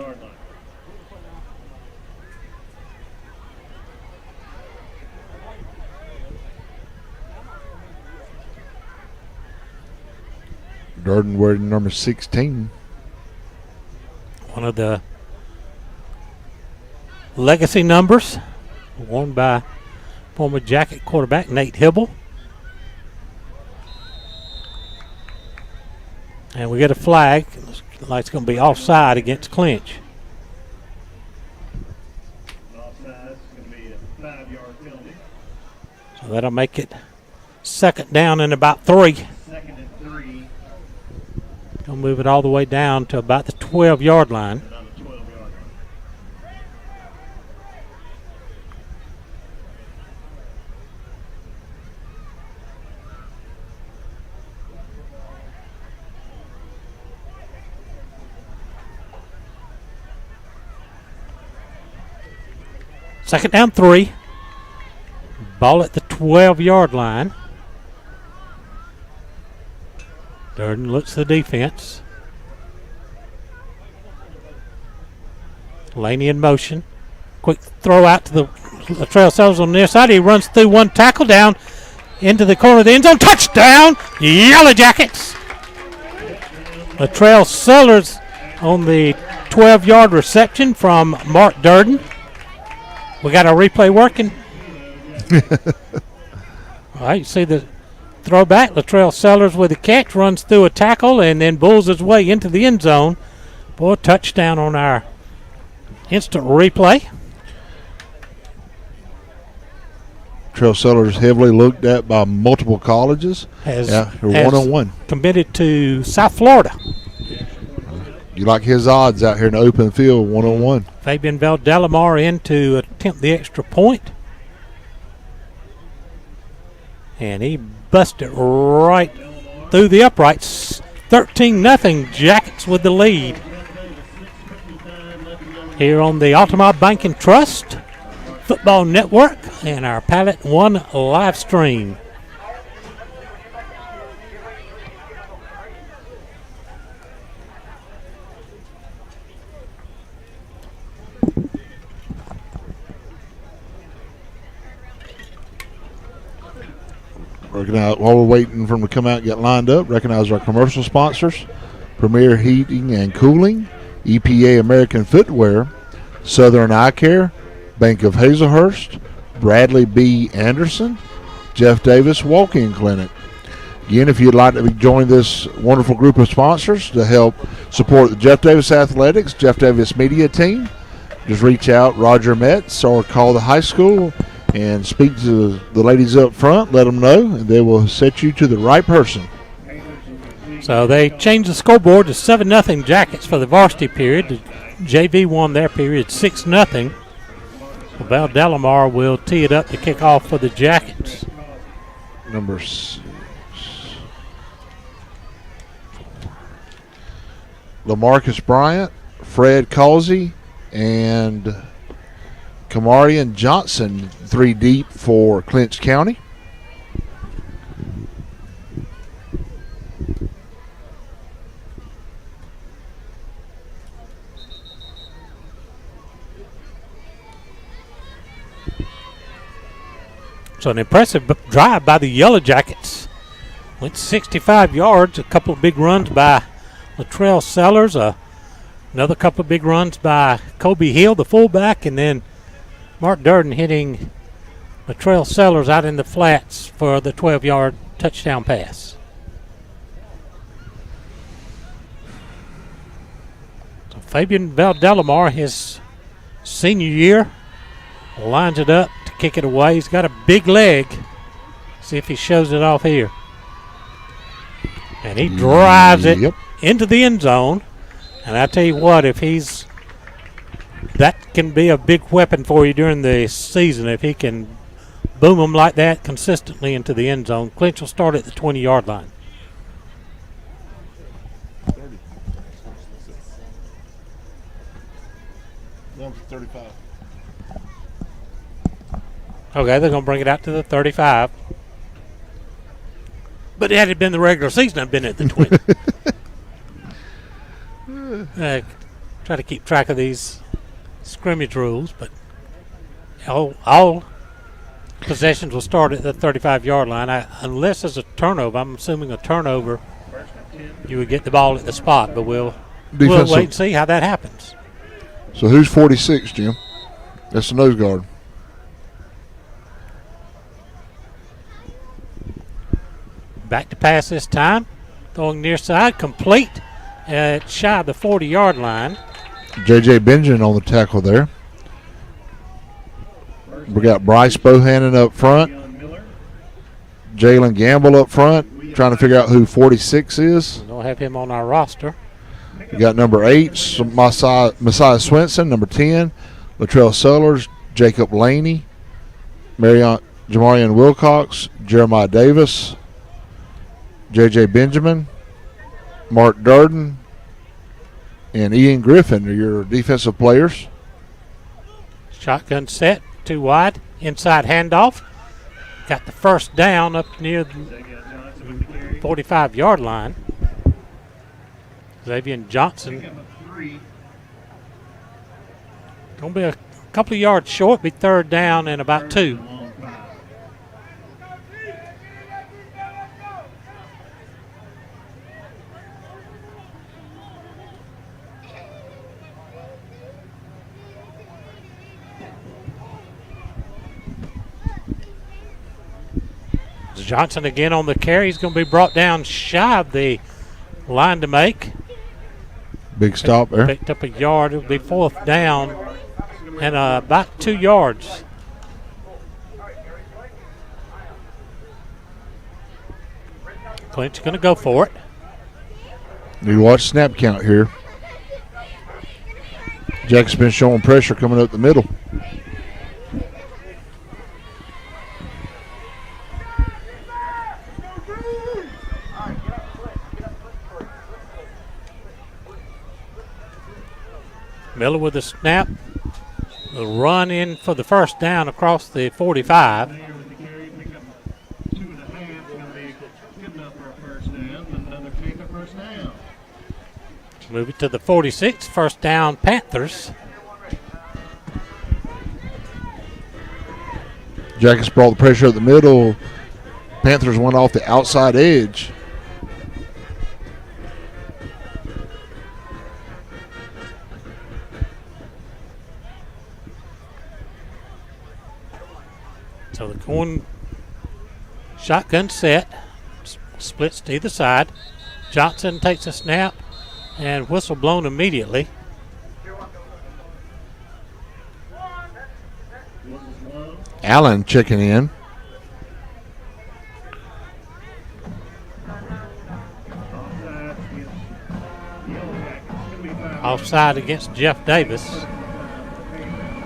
Durden wearing number 16. One of the legacy numbers worn by former Jacket quarterback Nate Hibble. And we get a flag. Looks like it's going to be offside against Clinch. Offside is going to be a 5-yard penalty. So that'll make it second down and about 3. Second and 3. Gonna move it all the way down to about the 12-yard line. And on the 12-yard line. Second down 3. Ball at the 12-yard line. Durden looks the defense. Laney in motion. Quick throw out to the Latrell Sellers on the near side. He runs through one tackle down into the corner of the end zone. Touchdown, Yellow Jackets. Latrell Sellers on the 12-yard reception from Mark Durden. We got our replay working. All right, you see the throwback. Latrell Sellers with the catch, runs through a tackle, and then bulls his way into the end zone Boy, touchdown on our instant replay. Trail Sellers heavily looked at by multiple colleges. Has they're 1-1. Committed to South Florida. You like his odds out here in the open field, 1-1. Fabian Valdelamar in to attempt the extra point. And he busted right through the uprights. 13-0 Jackets with the lead. Here on the Altamont Bank and Trust Football Network and our Palette One live stream. While we're waiting for them to come out and get lined up, recognize our commercial sponsors: Premier Heating and Cooling, EPA American Footwear, Southern Eye Care, Bank of Hazelhurst, Bradley B. Anderson, Jeff Davis Walk-In Clinic. Again, if you'd like to join this wonderful group of sponsors to help support the Jeff Davis Athletics, Jeff Davis Media Team, just reach out Roger Metz or call the high school and speak to the ladies up front, let them know, and they will set you to the right person. So they changed the scoreboard to 7-0 Jackets for the varsity period. The JV won their period 6-0. Val Delamar will tee it up to kick off for the Jackets. Number 6. LaMarcus Bryant, Fred Causey, and Kamarian Johnson 3 deep for Clinch County. So an impressive drive by the Yellow Jackets. Went 65 yards, a couple of big runs by Latrell Sellers, another couple of big runs by Kobe Hill, the fullback, and then Mark Durden hitting Latrell Sellers out in the flats for the 12-yard touchdown pass. So Fabian Valdelamar, his senior year, lines it up to kick it away. He's got a big leg. See if he shows it off here. And he drives it into the end zone. And I tell you what, that can be a big weapon for you during the season if he can boom them like that consistently into the end zone. Clinch will start at the 20-yard line. Number 35. Okay, they're going to bring it out to the 35. But had it been the regular season, I'd been at the 20. Try to keep track of these scrimmage rules, but all possessions will start at the 35-yard line. Unless there's a turnover, I'm assuming a turnover, you would get the ball at the spot, but we'll wait and see how that happens. So who's 46, Jim? That's the nose guard. Back to pass this time. Throwing near side, complete at shy of the 40-yard line. J.J. Benjamin on the tackle there. We got Bryce Bohannon up front. Jalen Gamble up front, trying to figure out who 46 is. We don't have him on our roster. We got number 8, Messiah Swenson, number 10, Latrell Sellers, Jacob Laney, Jamarian Wilcox, Jeremiah Davis, J.J. Benjamin, Mark Durden, and Ian Griffin are your defensive players. Shotgun set, 2 wide, inside handoff. Got the first down up near the 45-yard line. Xavier Johnson going to be a couple of yards short, be 3rd down and about 2. Johnson again on the carry. He's going to be brought down shy of the line to make. Big stop there. Picked up a yard. It'll be 4th down and about 2 yards. Clinch going to go for it. You watch snap count here. Jack's been showing pressure coming up the middle. Miller with the snap. The run in for the first down across the 45. Move it to the 46. First down, Panthers. Jackets brought the pressure up the middle. Panthers went off the outside edge. So the going shotgun set, splits to either side. Johnson takes a snap and whistle blown immediately. Allen checking in. Offside against Jeff Davis.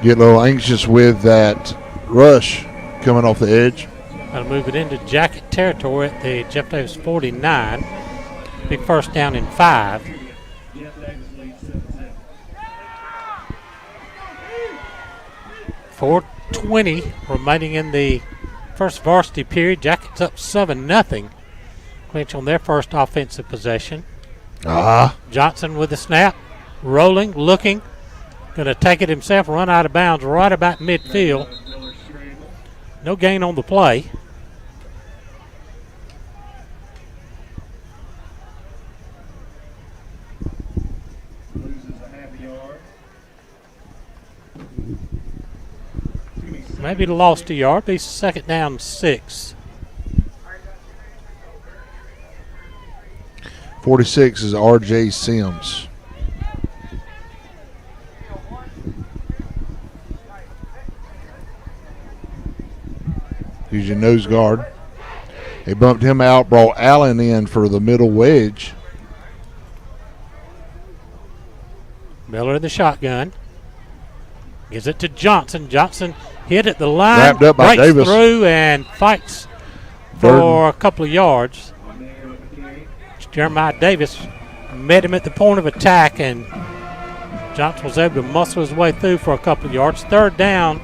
Get a little anxious with that rush coming off the edge. Going to move it into Jacket territory at the Jeff Davis 49. Big first down and 5. 4:20 remaining in the first varsity period. Jackets up 7-0. Clinch on their first offensive possession. Johnson with the snap. Rolling, looking. Going to take it himself, run out of bounds right about midfield. No gain on the play. Maybe lost a yard. Be 2nd down 6. 46 is R.J. Sims. He's your nose guard. They bumped him out, brought Allen in for the middle wedge. Miller in the shotgun. Gives it to Johnson. Johnson hit at the line. Wrapped up by breaks Davis. Through and fights for a couple of yards. Jeremiah Davis met him at the point of attack, and Johnson was able to muscle his way through for a couple of yards. 3rd down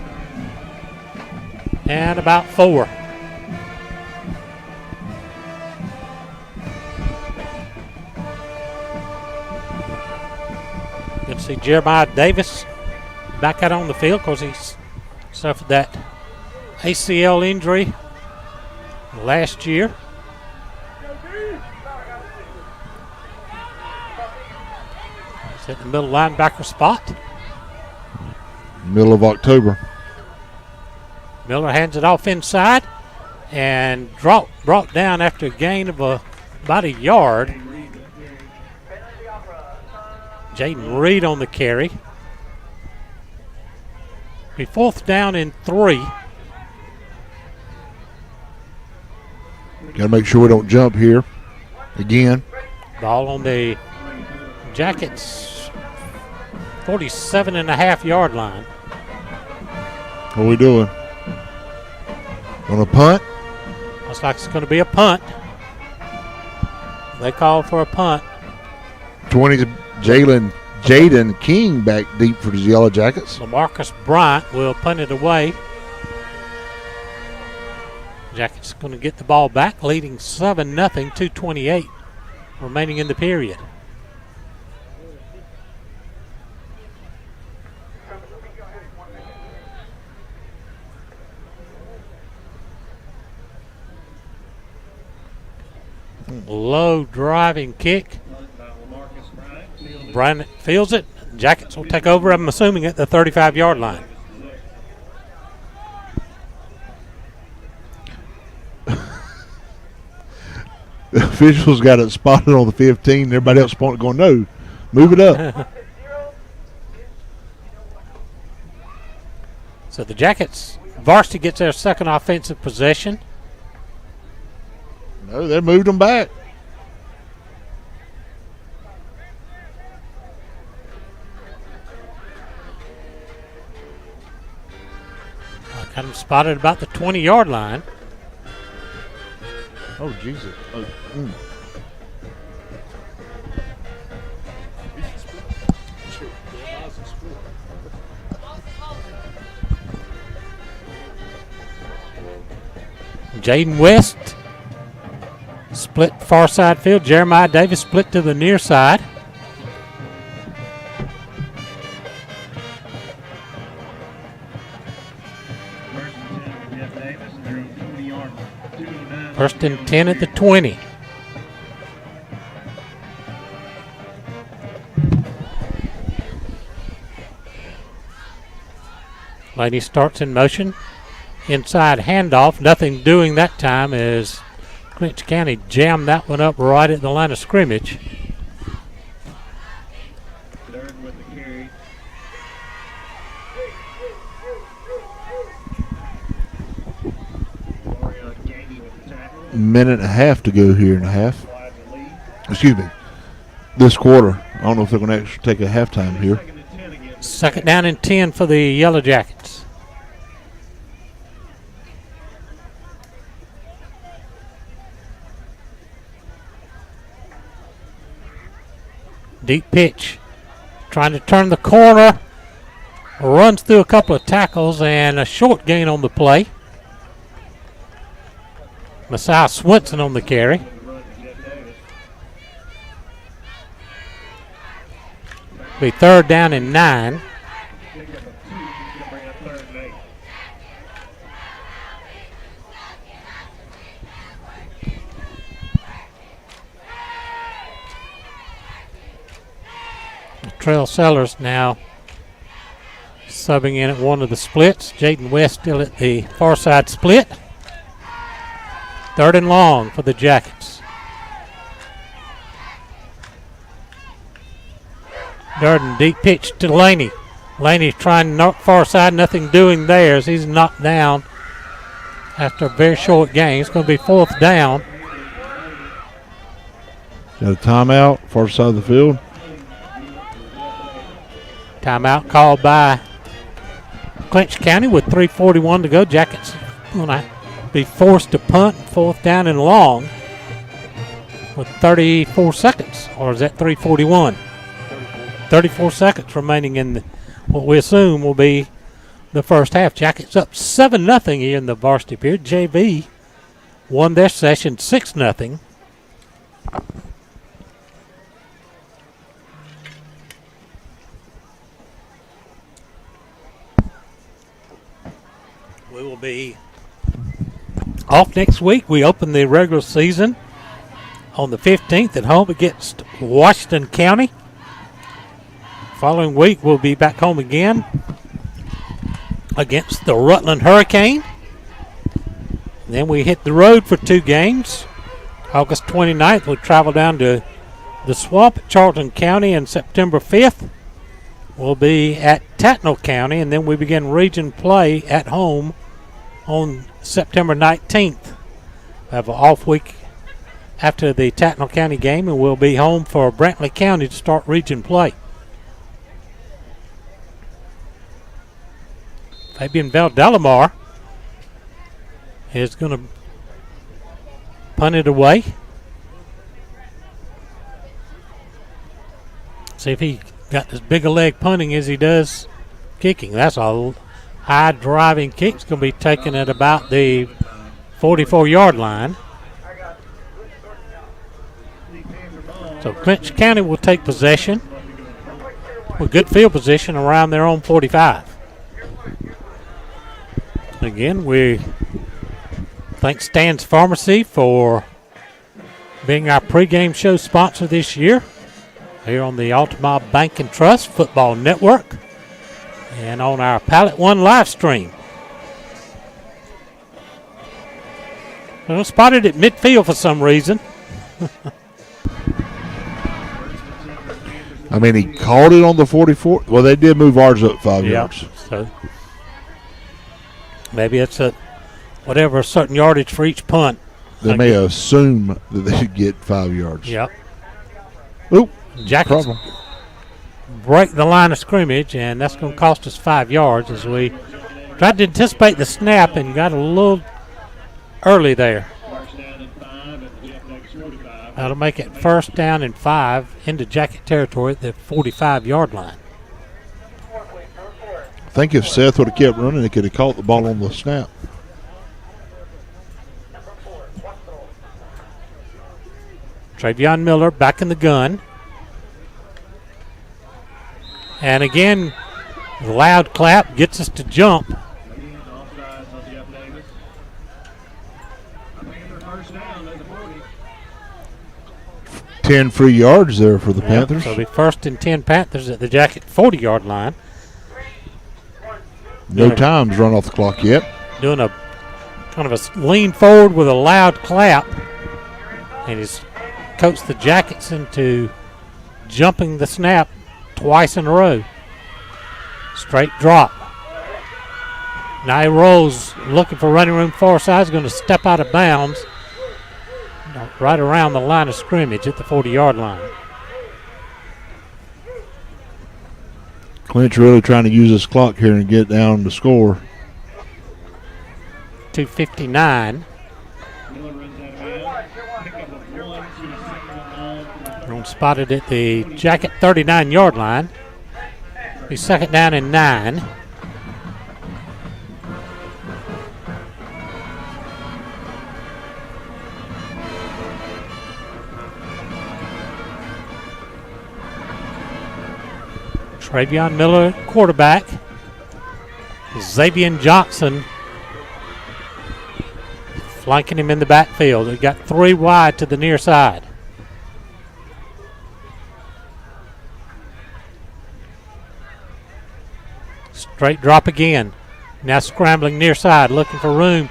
and about 4. Good to see Jeremiah Davis back out on the field because he's suffered that ACL injury last year. He's at the middle linebacker spot. Middle of October. Miller hands it off inside and brought down after a gain of about a yard. Jaden Reed on the carry. Be 4th down and 3. Got to make sure we don't jump here again. Ball on the Jackets 47.5 yard line. What are we doing? On a punt? Looks like it's going to be a punt. They call for a punt. 20 to Jaden King back deep for the Yellow Jackets. LaMarcus Bryant will punt it away. Jackets going to get the ball back, leading 7-0, 2:28 remaining in the period. Low driving kick. Bryant fields it. Jackets will take over, I'm assuming, at the 35-yard line. The officials got it spotted on the 15. Everybody else going, no, Move it up. So the Jackets, Varsity gets their second offensive possession. No, they moved them back. Got them spotted about the 20-yard line. Oh, Jesus. Oh, Jaden West split far side field. Jeremiah Davis split to the near side. First and 10 at the 20. Lady starts in motion. Inside handoff. Nothing doing that time as Clinch County jammed that one up right at the line of scrimmage. Third with the carry. minute and a half to go here in a half. Excuse me. This quarter. I don't know if they're going to actually take a halftime here. Second down and 10 for the Yellow Jackets. Deep pitch. Trying to turn the corner. Runs through a couple of tackles and a short gain on the play. Messiah Swinson on the carry. Be third down and 9. Trail Sellers now subbing in at one of the splits. Jaden West still at the far side split. Third and long for the Jackets. Durden deep pitch to Laney. Laney trying far side, nothing doing there as he's knocked down after a very short game. It's going to be fourth down. Got a timeout, far side of the field. Timeout called by Clinch County with 3:41 to go. Jackets going to be forced to punt fourth down and long with 34 seconds. Or is that 3:41? 34 seconds remaining in what we assume will be the first half. Jackets up 7-0 here in the varsity period. JV won their session 6-0. We will be off next week. We open the regular season on the 15th at home against Washington County. Following week, we'll be back home again against the Rutland Hurricane. Then we hit the road for 2 games. August 29th, we'll travel down to the Swamp at Charlton County, and September 5th, we'll be at Tattnall County, and then we begin region play at home on September 19th. We have an off week after the Tattnall County game, and we'll be home for Brantley County to start region play. Fabian Valdelamar is going to punt it away. See if he got as big a leg punting as he does kicking. That's a high driving kick. It's going to be taken at about the 44-yard line. So Clinch County will take possession with good field position around their own 45. Again, we thank Stan's Pharmacy for being our pregame show sponsor this year here on the Altamont Bank and Trust Football Network and on our Pallet One live stream. Well, spotted at midfield for some reason. I mean, he called it on the 44. Well, they did move ours up 5 yards. So maybe it's a certain yardage for each punt. They may assume that they should get 5 yards. Yep. Oop. Jackets break the line of scrimmage, and that's going to cost us 5 yards as we tried to anticipate the snap and got a little early there. That'll make it 1st down and 5 into Jacket territory at the 45-yard line. I think if Seth would have kept running, he could have caught the ball on the snap. Travion Miller back in the gun. And again, the loud clap gets us to jump. 10 free yards there for the Panthers. So it'll be 1st and 10 Panthers at the Jacket 40-yard line. No time's run off the clock yet. Doing a kind of a lean forward with a loud clap. And he's coached the Jackets into jumping the snap twice in a row. Straight drop. Now he rolls, looking for running room far side. He's going to step out of bounds right around the line of scrimmage at the 40-yard line. Clinch really trying to use this clock here and get down the score. 2:59. Spotted at the Jacket 39-yard line. Be 2nd down and 9. Travion Miller, quarterback. Xavier Johnson flanking him in the backfield. He got 3 wide to the near side. Straight drop again. Now scrambling near side, looking for room.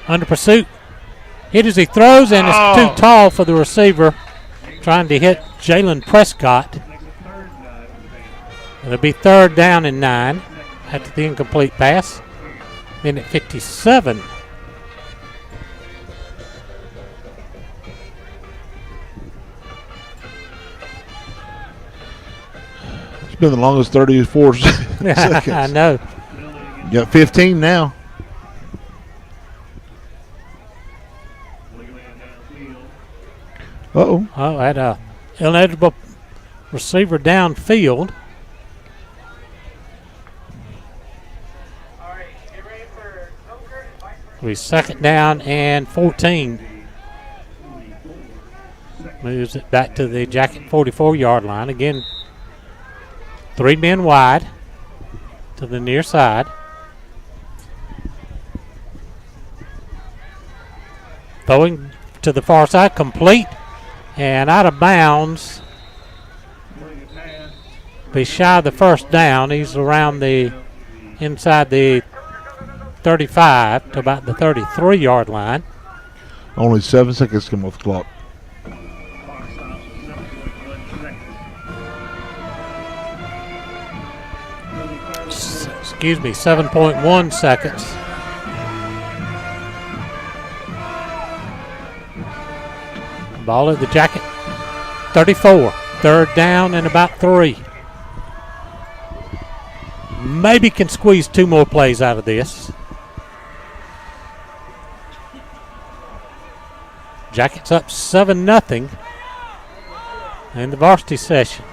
Under pursuit. Hit as he throws, and it's too tall for the receiver. Trying to hit Jalen Prescott. It'll be 3rd down and 9 after the incomplete pass. Minute 57. It's been the longest 34 seconds. I know. You got 15 now. Uh-oh. Oh, had a ineligible receiver downfield. It'll be 2nd down and 14. Moves it back to the Jacket 44-yard line. Again, 3 men wide to the near side. Throwing to the far side, complete and out of bounds. Be shy of the 1st down. He's around the inside the 35 to about the 33-yard line. Only 7 seconds come off the clock. Excuse me, 7.1 seconds. Ball at the Jacket 34. 3rd down and about 3. Maybe can squeeze 2 more plays out of this. Jackets up 7-0 in the varsity session.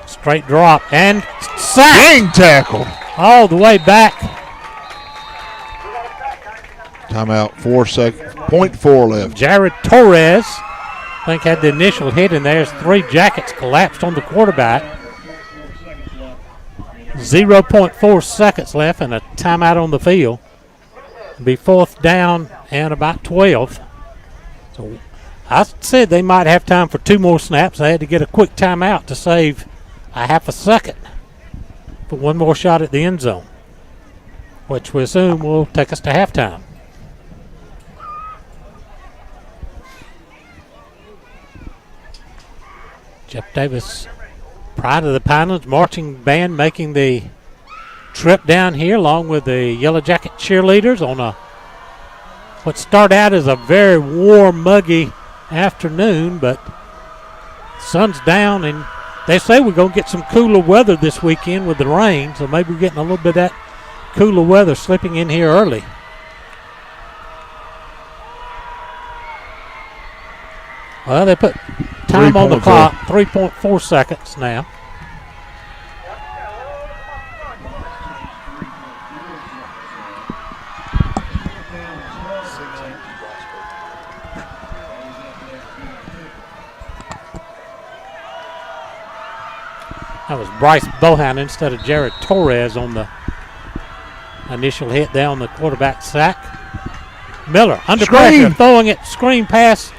Straight drop and sack. Gang tackle. All the way back. Timeout, 0.4 left. Jared Torres, I think, had the initial hit, and there's 3 Jackets collapsed on the quarterback. 0.4 seconds left and a timeout on the field. It'll be 4th down and about 12. So I said they might have time for 2 more snaps. They had to get a quick timeout to save a half a second for 1 more shot at the end zone, which we assume will take us to halftime. Jeff Davis, pride of the Pinelands marching band, making the trip down here along with the Yellow Jacket cheerleaders on what started out as a very warm, muggy afternoon, but sun's down, and they say we're going to get some cooler weather this weekend with the rain, so maybe we're getting a little bit of that cooler weather slipping in here early. Well, they put time on the clock, 3.4 seconds now. That was Bryce Bohan instead of Jared Torres on the initial hit there on the quarterback sack. Miller under pressure, throwing it, screen pass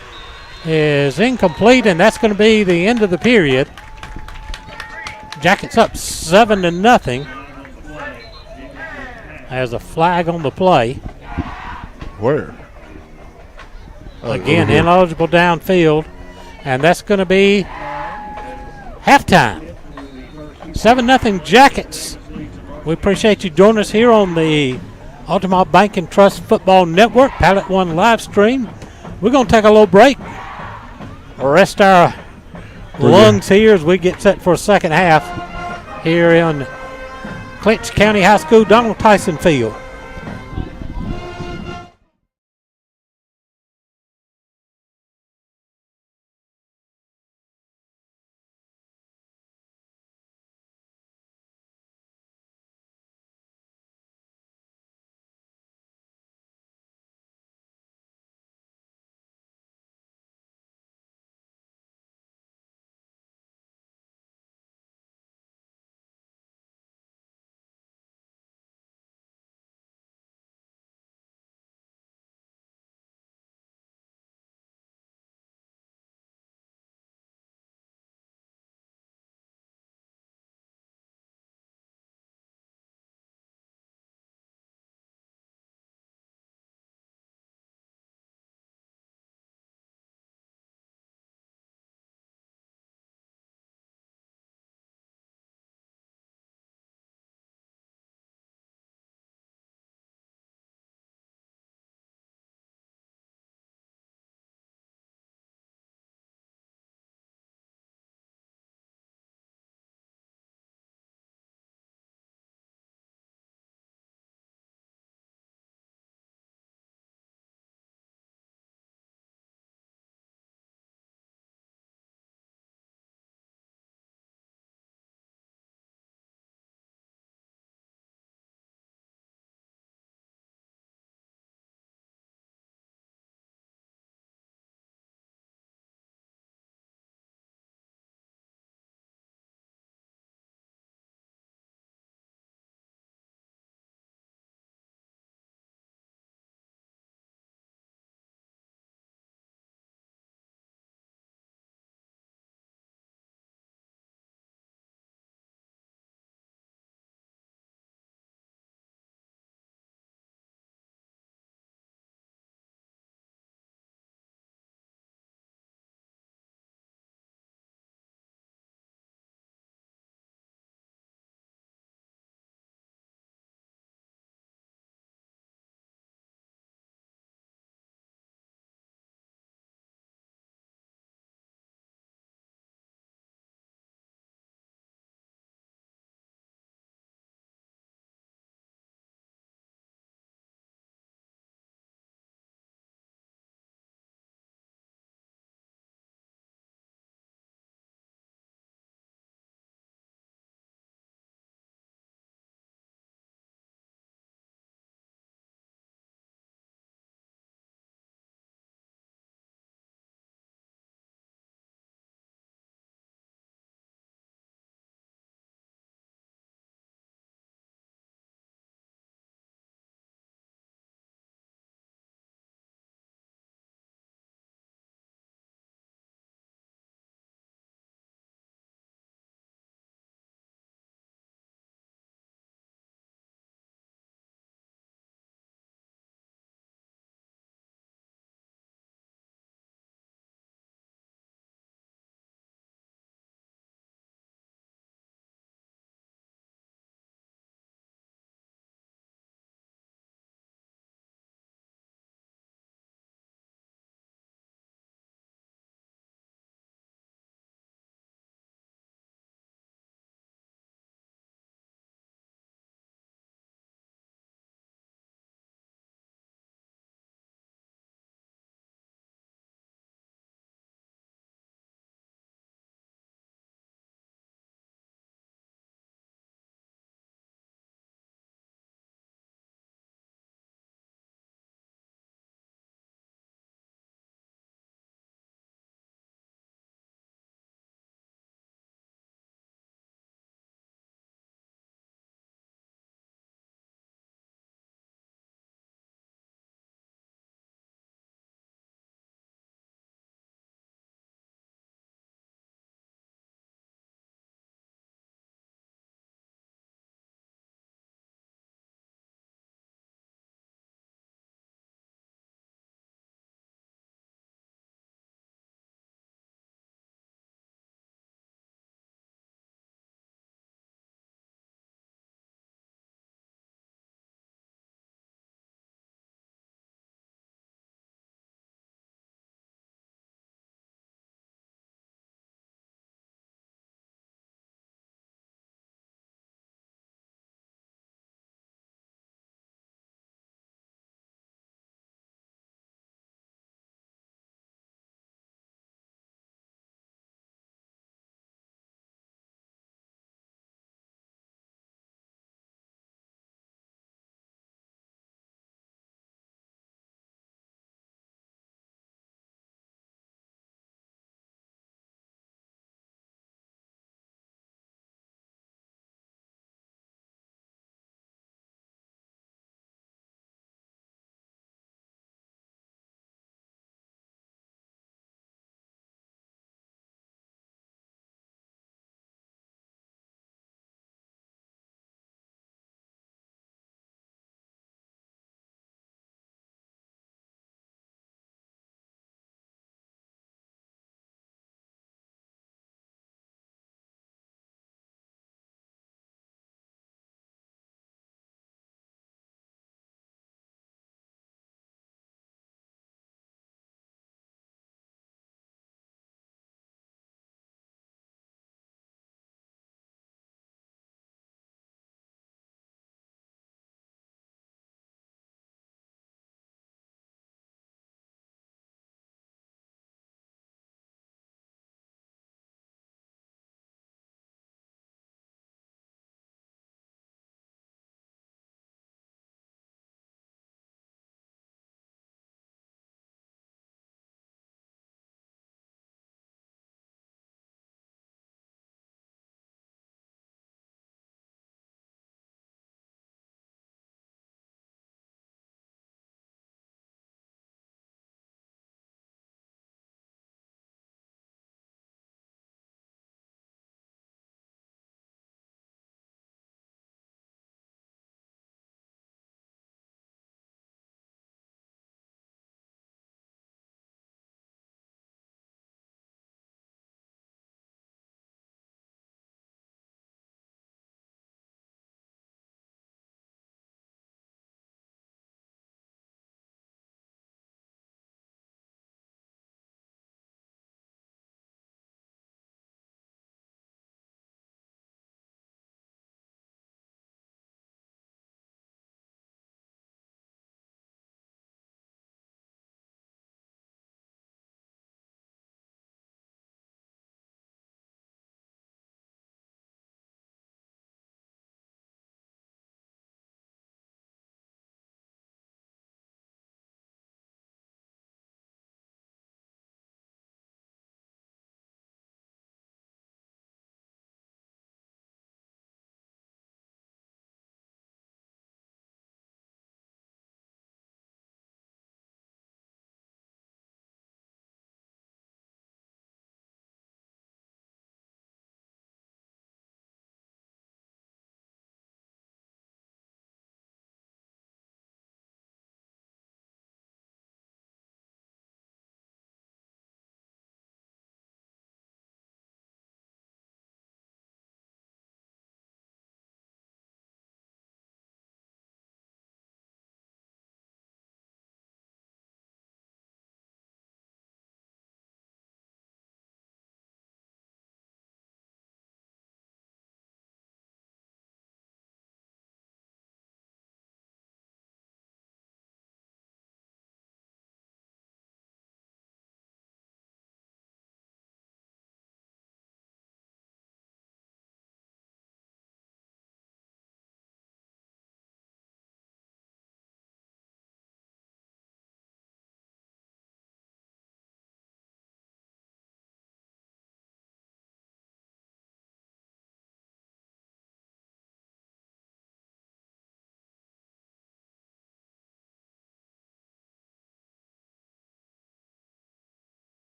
is incomplete, and that's going to be the end of the period. Jackets up 7-0. There's a flag on the play. Where? Again, ineligible downfield, and that's going to be halftime. 7-0 Jackets. We appreciate you joining us here on the Altamont Bank and Trust Football Network, Pallet One live stream. We're going to take a little break, rest our lungs here as we get set for a second half here in Clinch County High School, Donald Tyson Field.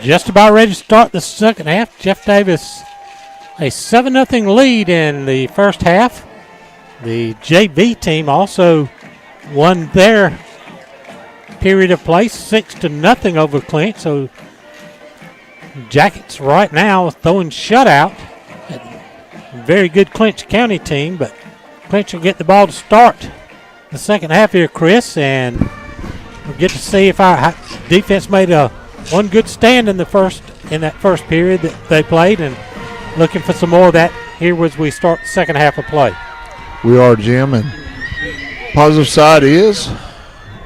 Just about ready to start the second half. Jeff Davis, a 7-0 lead in the first half. The JV team also won their period of play 6-0 over Clinch. So Jackets right now throwing shutout. Very good Clinch County team, but Clinch will get the ball to start the second half here, Chris, and we'll get to see if our defense made one good stand in that first period that they played, and looking for some more of that here as we start the second half of play. We are, Jim, and positive side is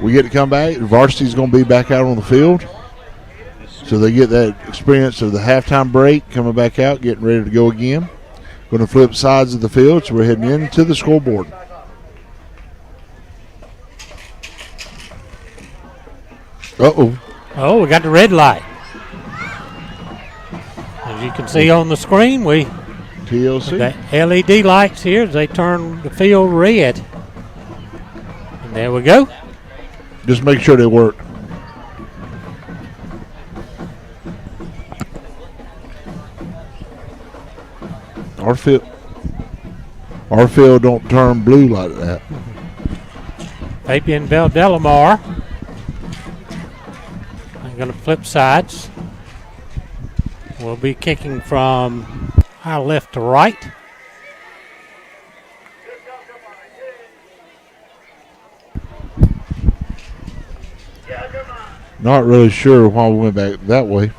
we get to come back. Varsity's going to be back out on the field, so they get that experience of the halftime break, coming back out, getting ready to go again. Going to flip sides of the field, so we're heading into the scoreboard. Uh-oh. Oh, we got the red light. As you can see on the screen, we TLC. The LED lights here as they turn the field red. And there we go. Just make sure they work. Our field don't turn blue like that. Fabian Valdelamar. I'm going to flip sides. We'll be kicking from our left to right. Not really sure why we went back that way.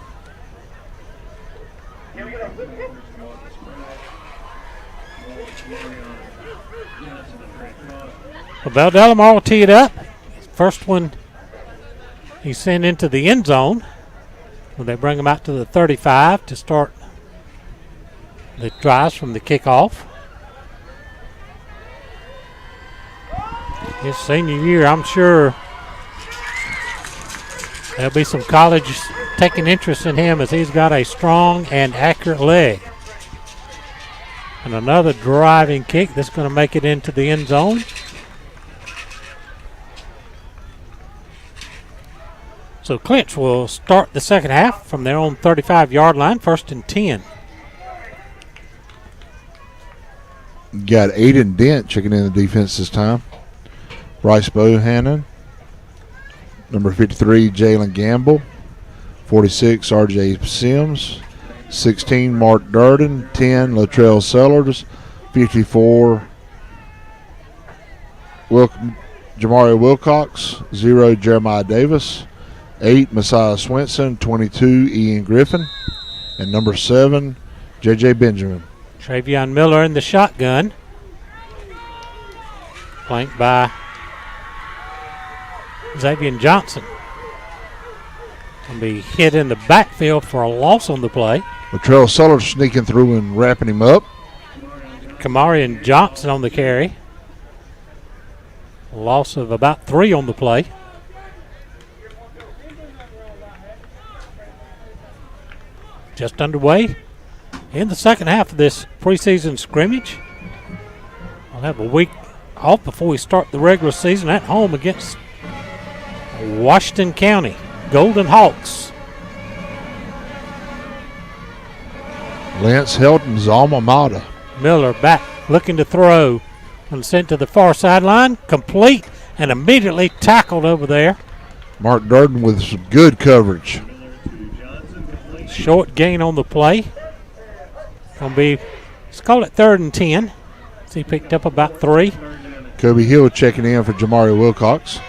Well, Valdelamar will tee it up. First one he's sent into the end zone. Well, they bring him out to the 35 to start the drives from the kickoff. His senior year, I'm sure there'll be some colleges taking interest in him as he's got a strong and accurate leg. And another driving kick that's going to make it into the end zone. So Clinch will start the second half from their own 35-yard line, 1st and 10. Got Aiden Dent checking in the defense this time. Bryce Bohannon. Number 53, Jalen Gamble. 46, R.J. Sims. 16, Mark Durden. 10, Latrell Sellers. 54, Jamario Wilcox. 0, Jeremiah Davis. 8, Messiah Swinson. 22, Ian Griffin. And number 7, J.J. Benjamin. Travion Miller in the shotgun. Flanked by Xavier Johnson. Going to be hit in the backfield for a loss on the play. Latrell Sellers sneaking through and wrapping him up. Kamarian Johnson on the carry. Loss of about 3 on the play. Just underway in the second half of this preseason scrimmage. I'll have a week off before we start the regular season at home against Washington County Golden Hawks. Lance Helton's alma mater. Miller back looking to throw and sent to the far sideline. Complete and immediately tackled over there. Mark Durden with some good coverage. Short gain on the play. Gonna be, let's call it 3rd and 10. He picked up about 3. Kobe Hill checking in for Jamario Wilcox.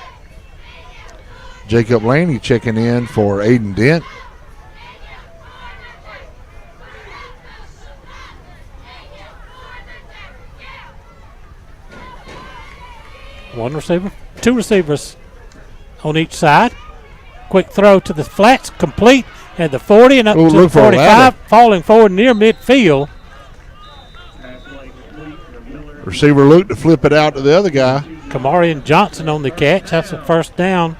Jacob Laney checking in for Aiden Dent. One receiver, 2 receivers on each side. Quick throw to the flats, complete at the 40 and up to the 45, falling forward near midfield. Receiver Luke to flip it out to the other guy. Kamarian Johnson on the catch. That's a first down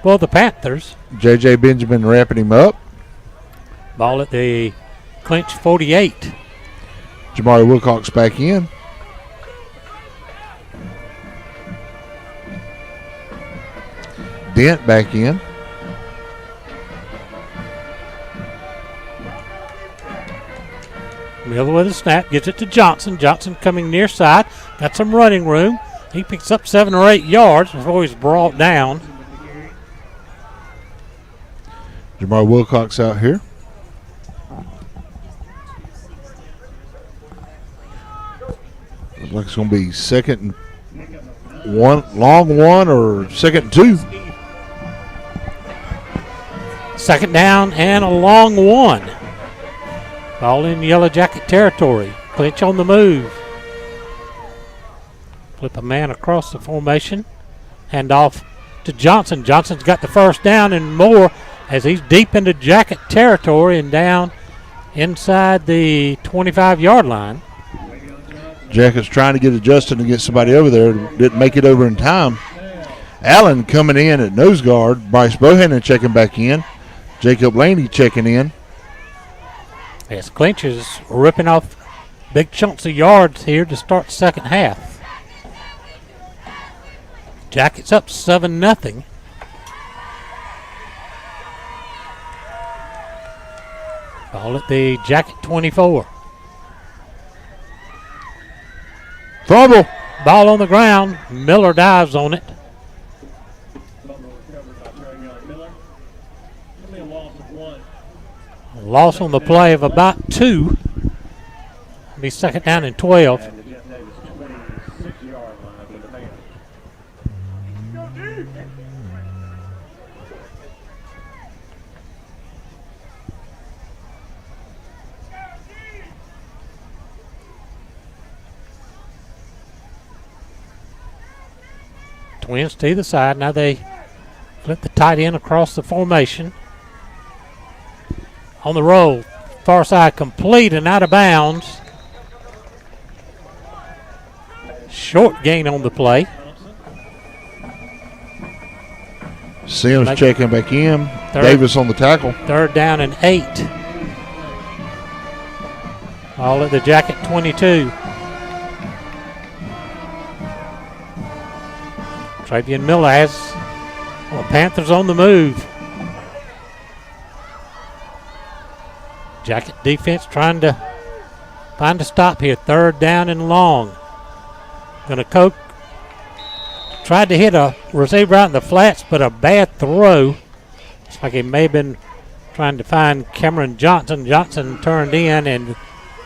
for the Panthers. J.J. Benjamin wrapping him up. Ball at the Clinch 48. Jamario Wilcox back in. Dent back in. Miller with a snap, gives it to Johnson. Johnson coming near side, got some running room. He picks up 7 or 8 yards before he's brought down. Jamar Wilcox out here. Looks like it's going to be second and long one, or second and 2. Second down and a long one. Ball in Yellow Jacket territory. Clinch on the move. Flip a man across the formation. Hand off to Johnson. Johnson's got the first down and more as he's deep into Jacket territory and down inside the 25-yard line. Jackets trying to get adjusted and get somebody over there. Didn't make it over in time. Allen coming in at nose guard. Bryce Bohannon checking back in. Jacob Laney checking in. As Clinch is ripping off big chunks of yards here to start the second half. Jackets up 7-0. Ball at the Jacket 24. Fumble. Ball on the ground. Miller dives on it. Loss on the play of about 2. Be second down and 12. Twins to either side. Now they flip the tight end across the formation. On the roll, far side complete and out of bounds. Short gain on the play. Sims checking back in. Davis on the tackle. Third down and 8. All at the Jacket 22. Travian Miller has the Panthers on the move. Jacket defense trying to find a stop here. Third down and long. Gonna Coke. Tried to hit a receiver out in the flats, but a bad throw. Looks like he may have been trying to find Cameron Johnson. Johnson turned in and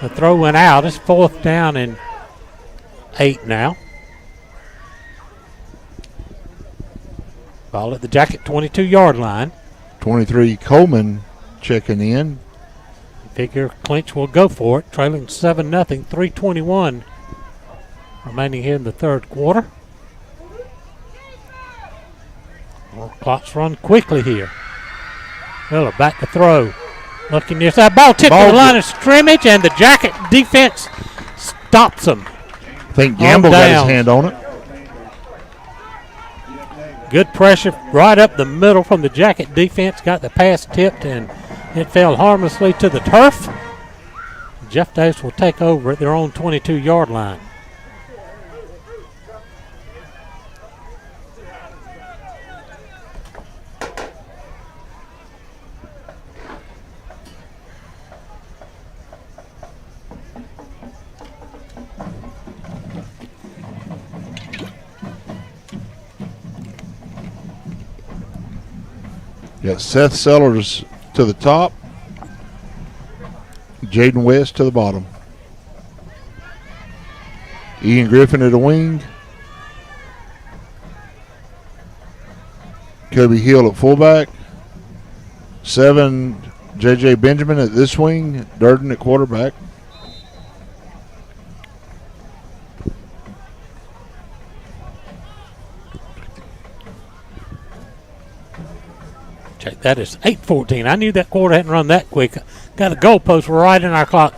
the throw went out. It's fourth down and 8 now. Ball at the Jacket 22-yard line. 23 Coleman checking in. Figure Clinch will go for it, trailing 7-0, 3:21 remaining here in the third quarter. Clocks run quickly here. Miller back to throw. Looking near side. Ball tipped to the line of scrimmage, and the Jacket defense stops him. I think Gamble got his hand on it. Good pressure right up the middle from the Jacket defense. Got the pass tipped, and it fell harmlessly to the turf. Jeff Davis will take over at their own 22-yard line. Got Seth Sellers to the top. Jaden West to the bottom. Ian Griffin at the wing. Kobe Hill at fullback. 7, J.J. Benjamin at this wing. Durden at quarterback. Check, that is 8:14. I knew that quarter hadn't run that quick. Got a goalpost right in our clock.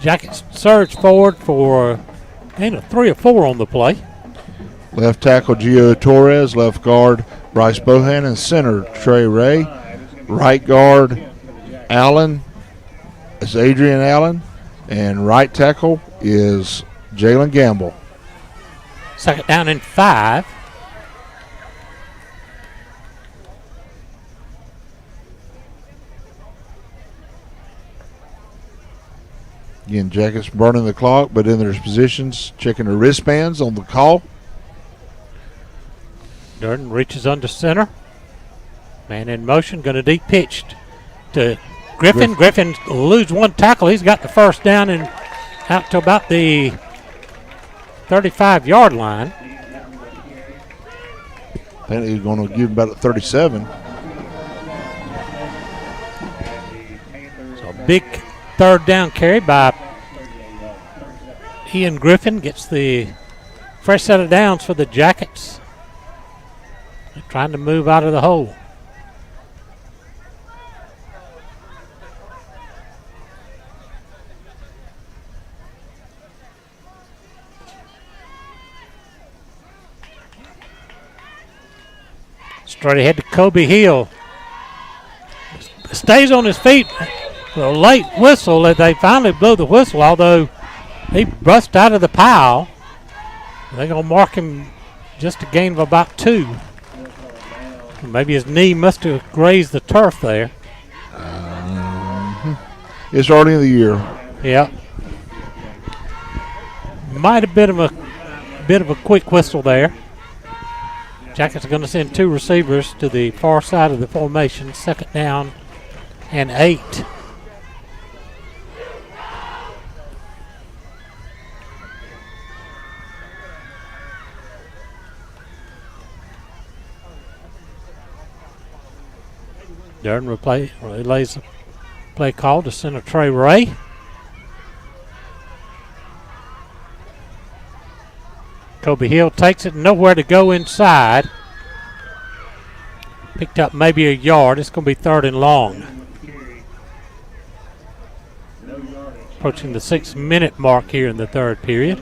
Jackets surge forward for a gain of 3 or 4 on the play. Left tackle Gio Torres. Left guard Bryce Bohannon. Center Trey Ray. Right guard Allen. It's Adrian Allen. And right tackle is Jalen Gamble. Second down and 5. Again, Jackets burning the clock, but in their positions, checking their wristbands on the call. Durden reaches under center. Man in motion, going to deep pitch to Griffin. Griffin lose one tackle. He's got the first down and out to about the 35-yard line. I think he's going to give about a 37. So a big third down carry by Ian Griffin. Gets the fresh set of downs for the Jackets. They're trying to move out of the hole. Straight ahead to Kobe Hill. Stays on his feet. The late whistle, they finally blow the whistle, although he brushed out of the pile. They're going to mark him just a gain of about 2. Maybe his knee must have grazed the turf there. It's early in the year. Yeah. Might have been a bit of a quick whistle there. Jackets are going to send 2 receivers to the far side of the formation. 2nd down and 8. Durden relays the play call to center Trey Ray. Kobe Hill takes it, nowhere to go inside. Picked up maybe a yard. It's going to be 3rd and long. Approaching the 6-minute mark here in the 3rd period.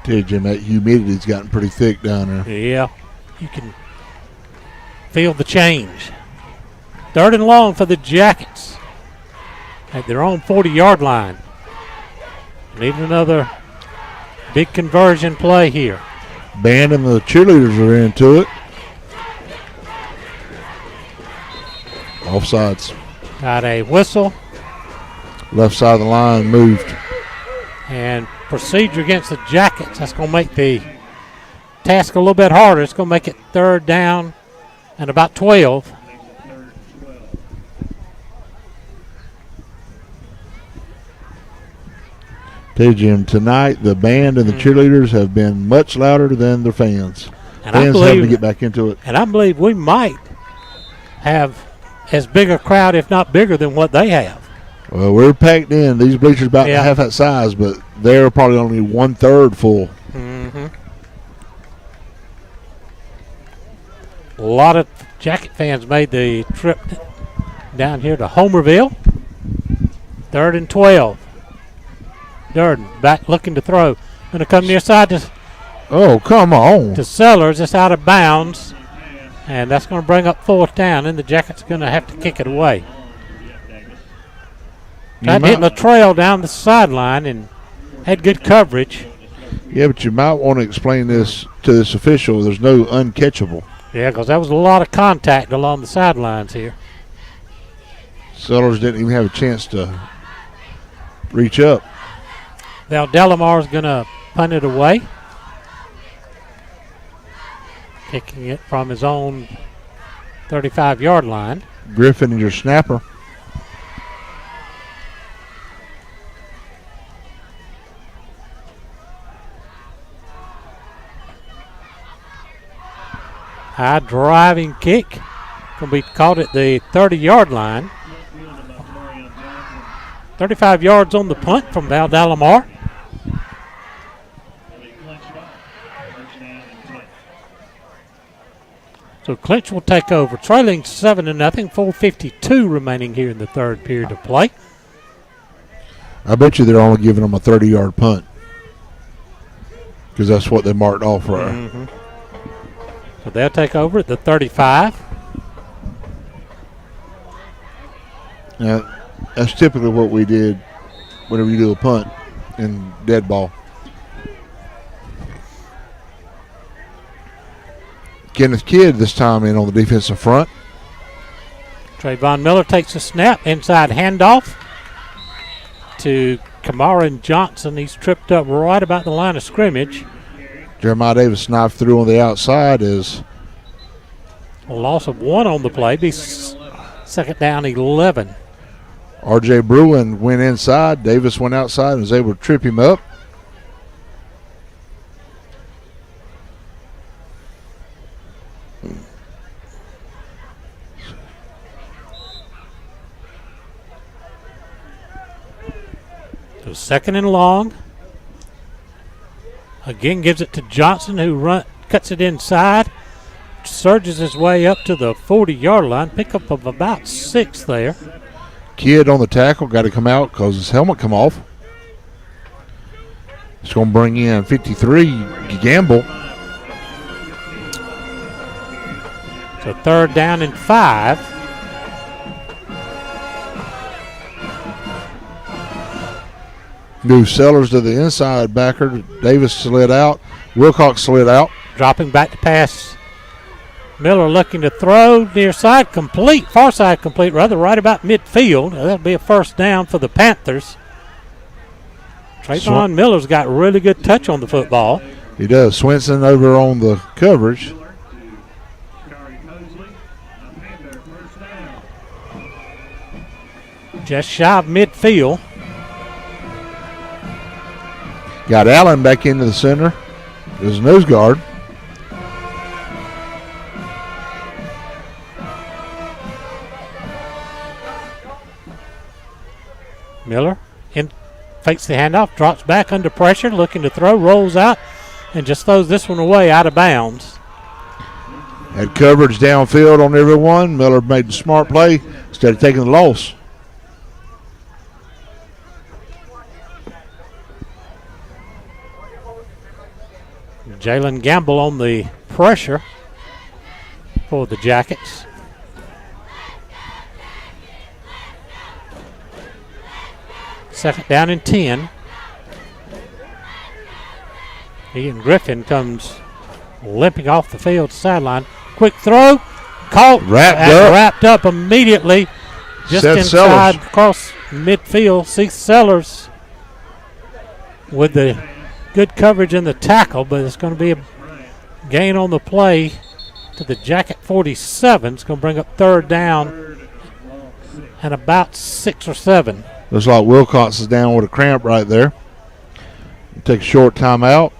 Tell you, Jim, that humidity's gotten pretty thick down there. Yeah, you can feel the change. 3rd and long for the Jackets at their own 40-yard line. Need another big conversion play here. Band and the cheerleaders are into it. Offsides. Got a whistle. Left side of the line moved. And procedure against the Jackets. That's going to make the task a little bit harder. It's going to make it 3rd down and about 12. Tell you, Jim, tonight the band and the cheerleaders have been much louder than their fans. And fans having to get back into it. And I believe we might have as big a crowd, if not bigger, than what they have. Well, we're packed in. These bleachers about half that size, but they're probably only 1/3 full. Mm-hmm. A lot of Jacket fans made the trip down here to Homerville. 3rd and 12. Durden back looking to throw. Going to come near side to. Oh, come on. To Sellers. It's out of bounds. And that's going to bring up 4th down. And the Jackets are going to have to kick it away. Tried to hit the trail down the sideline and had good coverage. Yeah, but you might want to explain this to this official. There's no uncatchable. Yeah, because that was a lot of contact along the sidelines here. Sellers didn't even have a chance to reach up. Val Delamar's going to punt it away. Kicking it from his own 35-yard line. Griffin is your snapper. High driving kick. Going to be caught at the 30-yard line. 35 yards on the punt from Val Dalamar. So Clinch will take over, trailing 7-0, 4:52 remaining here in the 3rd period of play. I bet you they're only giving them a 30-yard punt because that's what they marked off for. Mm-hmm. So they'll take over at the 35. Now, that's typically what we did whenever you do a punt in dead ball. Kenneth Kidd this time in on the defensive front. Trayvon Miller takes a snap, inside handoff to Kamaran Johnson. He's tripped up right about the line of scrimmage. Jeremiah Davis knifed through on the outside is A loss of 1 on the play. Be second down 11. R.J. Bruin went inside. Davis went outside and was able to trip him up. So second and long. Again gives it to Johnson, who cuts it inside. Surges his way up to the 40-yard line. Pickup of about 6 there. Kidd on the tackle. Got to come out because his helmet come off. It's going to bring in 53, Gamble. So third down and 5. Move Sellers to the inside backer. Davis slid out. Wilcox slid out. Dropping back to pass. Miller looking to throw near side complete, far side complete, rather right about midfield. That'll be a first down for the Panthers. Trayvon Miller's got really good touch on the football. He does. Swinson over on the coverage. Just shy of midfield. Got Allen back into the center. There's a nose guard. Miller fakes the handoff, drops back under pressure, looking to throw, rolls out, and just throws this one away out of bounds. Had coverage downfield on everyone. Miller made the smart play instead of taking the loss. Jalen Gamble on the pressure for the Jackets. Second down and 10. Ian Griffin comes limping off the field sideline. Quick throw. Caught. Wrapped up immediately. Just Seth inside Sellers. across midfield. Seth Sellers with the good coverage in the tackle, but it's going to be a gain on the play to the Jacket 47. It's going to bring up third down and about 6 or 7. Looks like Wilcox is down with a cramp right there. Take a short timeout.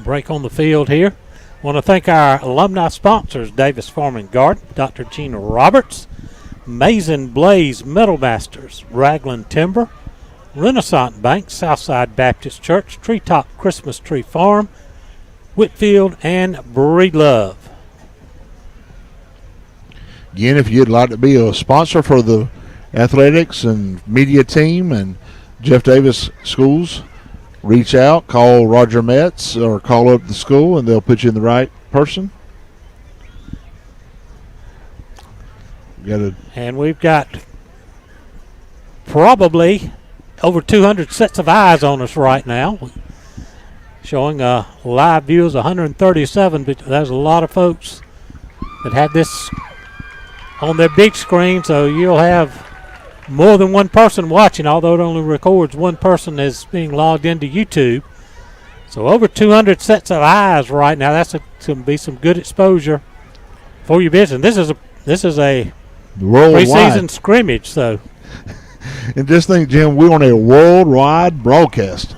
Break on the field here. Want to thank our alumni sponsors, Davis Farm and Garden, Dr. Gina Roberts, Mason Blaze Metal Masters, Ragland Timber, Renaissance Bank, Southside Baptist Church, Treetop Christmas Tree Farm, Whitfield, and Breedlove. Again, if you'd like to be a sponsor for the athletics and media team and Jeff Davis schools, reach out, call Roger Metz or call up the school and they'll put you in the right person. And we've got probably over 200 sets of eyes on us right now. Showing live views 137, but there's a lot of folks that have this on their big screen, so you'll have more than one person watching, although it only records one person as being logged into YouTube. So over 200 sets of eyes right now. That's going to be some good exposure for your business. This is a preseason scrimmage, so. And just think, Jim, we're on a worldwide broadcast.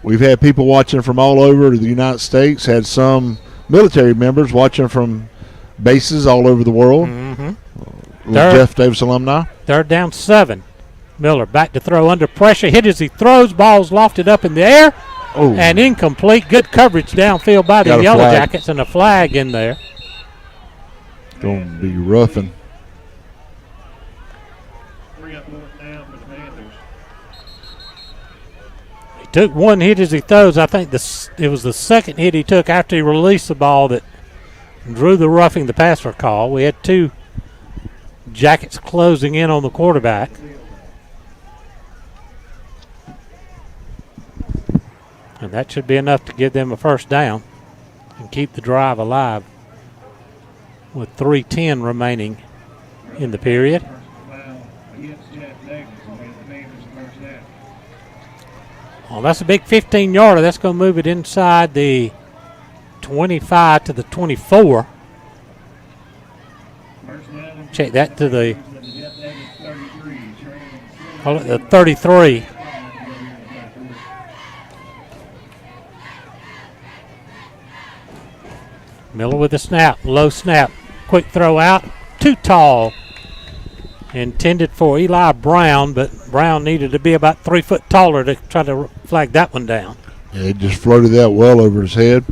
We've had people watching from all over the United States, had some military members watching from bases all over the world. Jeff Davis alumni. Third down 7. Miller back to throw under pressure. Hit as he throws. Ball's lofted up in the air. Oh. And incomplete. Good coverage downfield by the Yellow Jackets and a flag in there. Going to be roughing. He took one hit as he throws. I think it was the second hit he took after he released the ball that drew the roughing the passer call. We had 2 Jackets closing in on the quarterback. And that should be enough to give them a first down and keep the drive alive. with 3:10 remaining in the period. Foul against Jeff Davis, and we have the Panthers first down. Well, that's a big 15-yarder. That's going to move it inside the 25 to the 24. First down. Check that to the, Jeff Davis 33, call it the 33. Miller with the snap, low snap, quick throw out, too tall. Intended for Eli Brown, but Brown needed to be about 3 foot taller to try to flag that one down. Yeah, it just floated that well over his head.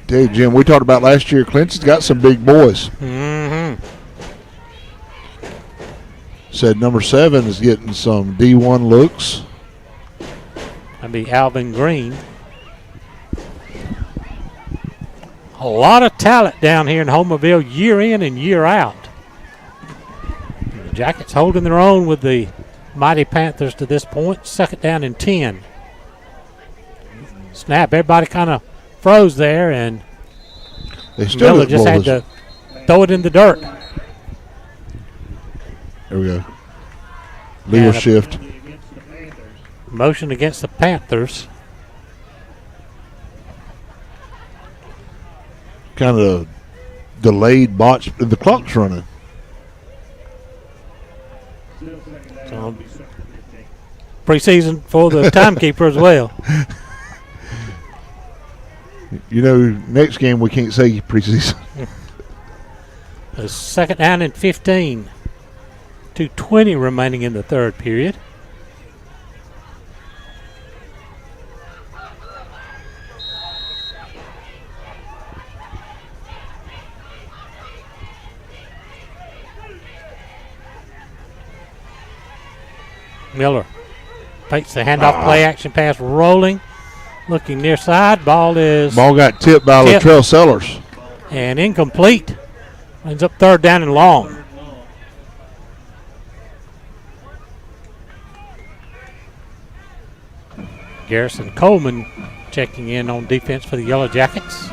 Tell you, Jim, we talked about last year, Clinton's got some big boys. Mm-hmm. Said number 7 is getting some D1 looks. That'd be Alvin Green. A lot of talent down here in Homerville year in and year out. The Jackets holding their own with the mighty Panthers to this point. Second down and 10. Snap. Everybody kind of froze there, and They still Miller just had to throw it in the dirt. There we go. Legal And shift. Motion against the Panthers. Kind of delayed botch. The clock's running. So, preseason for the timekeeper as well. You know, next game we can't say preseason. A second down and 15. 2:20 remaining in the third period. Miller takes the handoff play action pass rolling. Looking near side. Ball Got tipped by Latrell Sellers. And incomplete. Ends up third down and long. Garrison Coleman checking in on defense for the Yellow Jackets.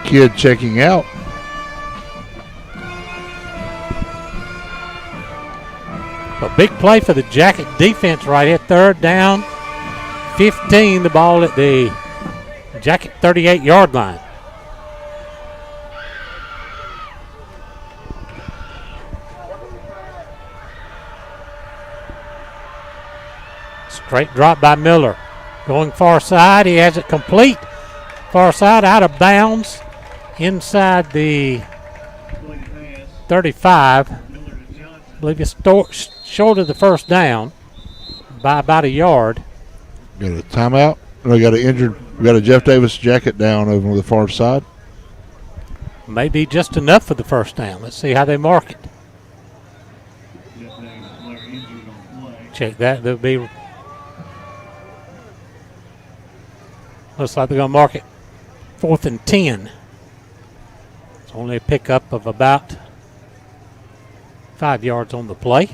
Kid checking out. A big play for the Jacket defense right here. Third down, 15. The ball at the Jacket 38-yard line. Straight drop by Miller. Going far side. He has it complete. Far side, out of bounds. Inside the 35. I believe it's short of the first down by about a yard. Got a timeout. We got a Jeff Davis Jacket down over on the far side. Maybe just enough for the first down. Let's see how they mark it. Check that. There'll be. Looks like they're going to mark it 4th and 10. It's only a pickup of about 5 yards on the play.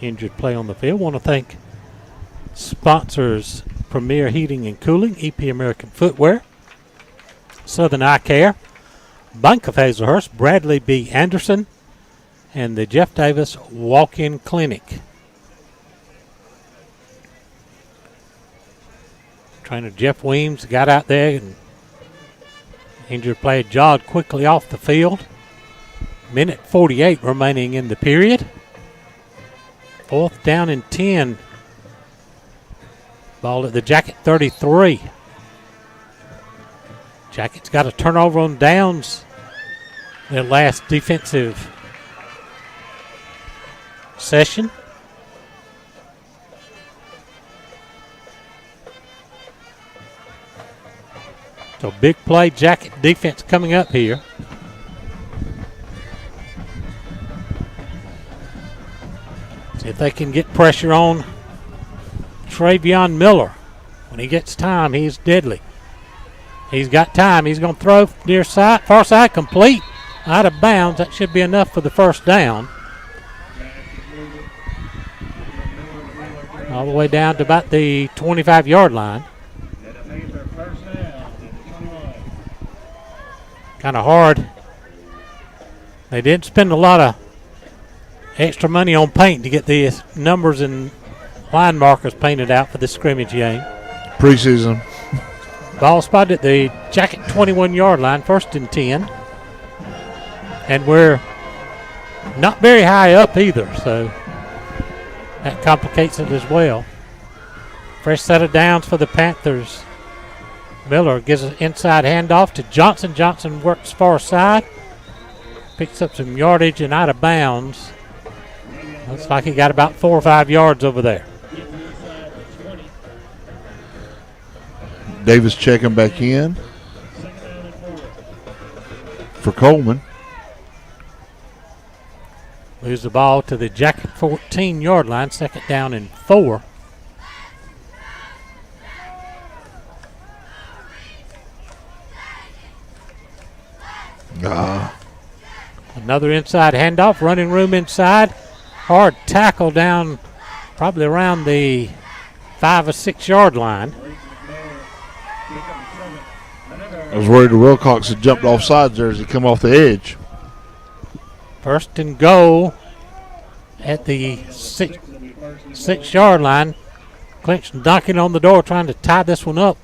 Injured play on the field. Want to thank sponsors Premier Heating and Cooling, EP American Footwear, Southern Eye Care, Bank of Hazelhurst, Bradley B. Anderson, and the Jeff Davis Walk-In Clinic. Trainer Jeff Weems got out there and injured player jogged quickly off the field. Minute 48 remaining in the period. 4th down and 10. Ball at the Jacket 33. Jackets got a turnover on downs. Their last defensive session. So big play, Jacket defense coming up here. See if they can get pressure on Travion Miller. When he gets time, he's deadly. He's got time. He's going to throw near side, far side, complete, out of bounds. That should be enough for the first down. All the way down to about the 25-yard line. And a Panther first kind of hard. They didn't spend a lot of extra money on paint to get the numbers and line markers painted out for the scrimmage game. Preseason. Ball spotted at the Jacket 21-yard line, 1st and 10. And we're not very high up either, so that complicates it as well. Fresh set of downs for the Panthers. Miller gives an inside handoff to Johnson. Johnson works far side. Picks up some yardage and out of bounds. Looks like he got about 4 or 5 yards over there. Davis checking back in for Coleman. Moves the ball to the Jacket 14-yard line, 2nd down and 4. Another inside handoff, running room inside. Hard tackle down probably around the 5 or 6 yard line. I was worried the Wilcox had jumped off sides there as he come off the edge. 1st and goal at the 6 yard line. Clinch knocking on the door trying to tie this one up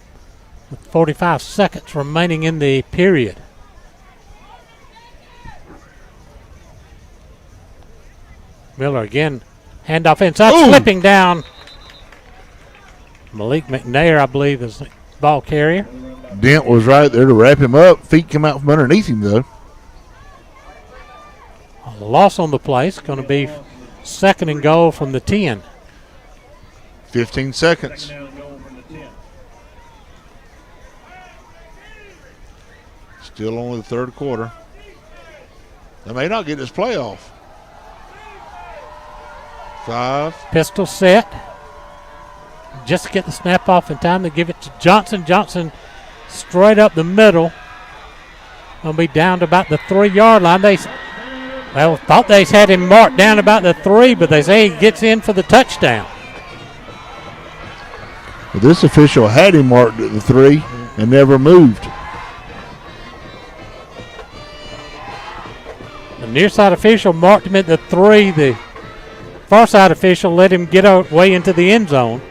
with 45 seconds remaining in the period. Miller again, handoff inside, slipping down. Malik McNair, I believe, is the ball carrier. Dent was right there to wrap him up. Feet come out from underneath him, though. A loss on the play. It's going to be 2nd and goal from the 10. 15 seconds. Still only the 3rd quarter. They may not get this play off. 5. Pistol set. Just to get the snap off in time to give it to Johnson. Johnson straight up the middle. Going to be down to about the 3 yard line. They thought they had him marked down about the 3, but they say he gets in for the touchdown. Well, this official had him marked at the 3 and never moved. The near side official marked him at the 3. The far side official let him get away into the end zone.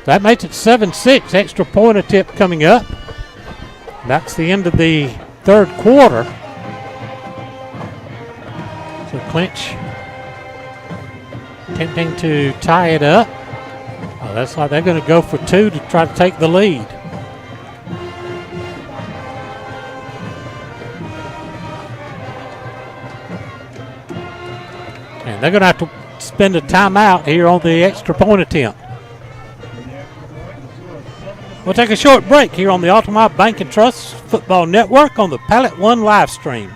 That makes it 7-6. Extra point attempt coming up. That's the end of the 3rd quarter. So Clinch attempting to tie it up. Oh, that's like they're going to go for 2 to try to take the lead. And they're going to have to spend a timeout here on the extra point attempt. We'll take a short break here on the Altamont Bank and Trust Football Network on the Pallet One live stream.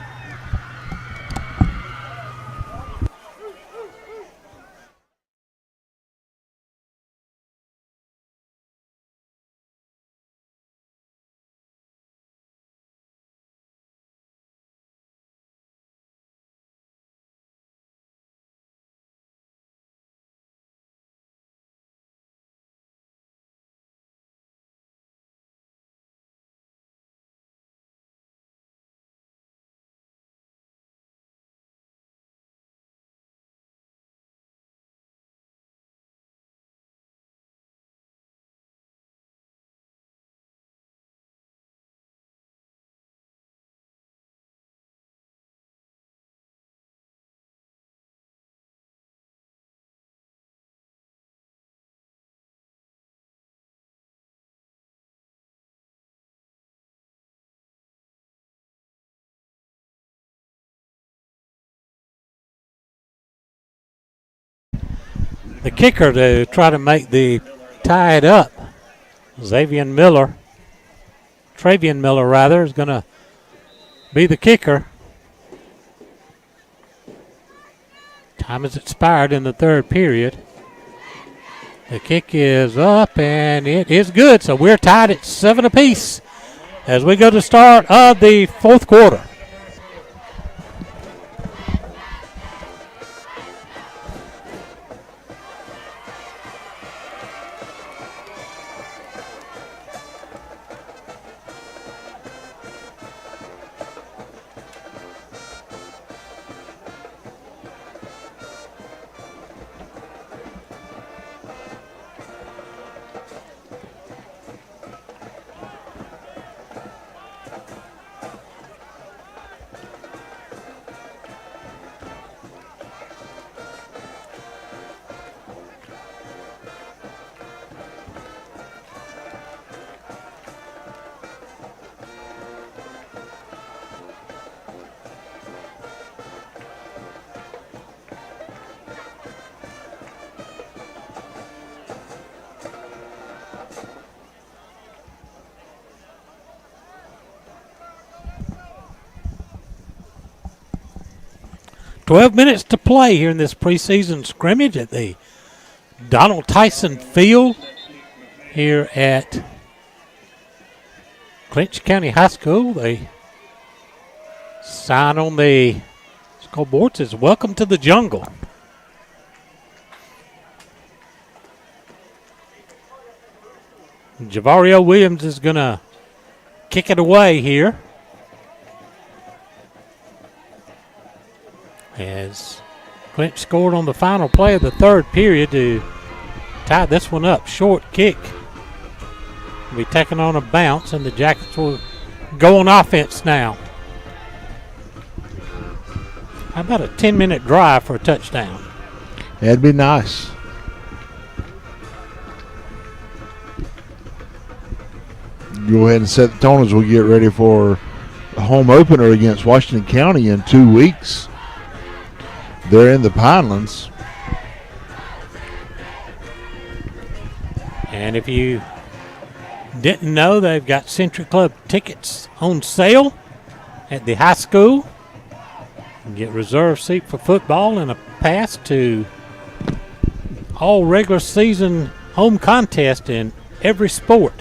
The kicker to try to make the tie it up, Travian Miller is going to be the kicker. Time has expired in the 3rd period. The kick is up and it is good. So we're tied at 7 apiece as we go to start of the 4th quarter. 12 minutes to play here in this preseason scrimmage at the Donald Tyson Field here at Clinch County High School. The sign on the scoreboard says, "Welcome to the jungle." Javario Williams is going to kick it away here, as Clinch scored on the final play of the third period to tie this one up. Short kick will be taken on a bounce, and the Jackets will go on offense now. How about a 10-minute drive for a touchdown? That'd be nice. Go ahead and set the tone as we get ready for a home opener against Washington County in 2 weeks. They're in the Pinelands. And if you didn't know, they've got Century Club tickets on sale at the high school. You can get reserved seat for football and a pass to all regular season home contests in every sport.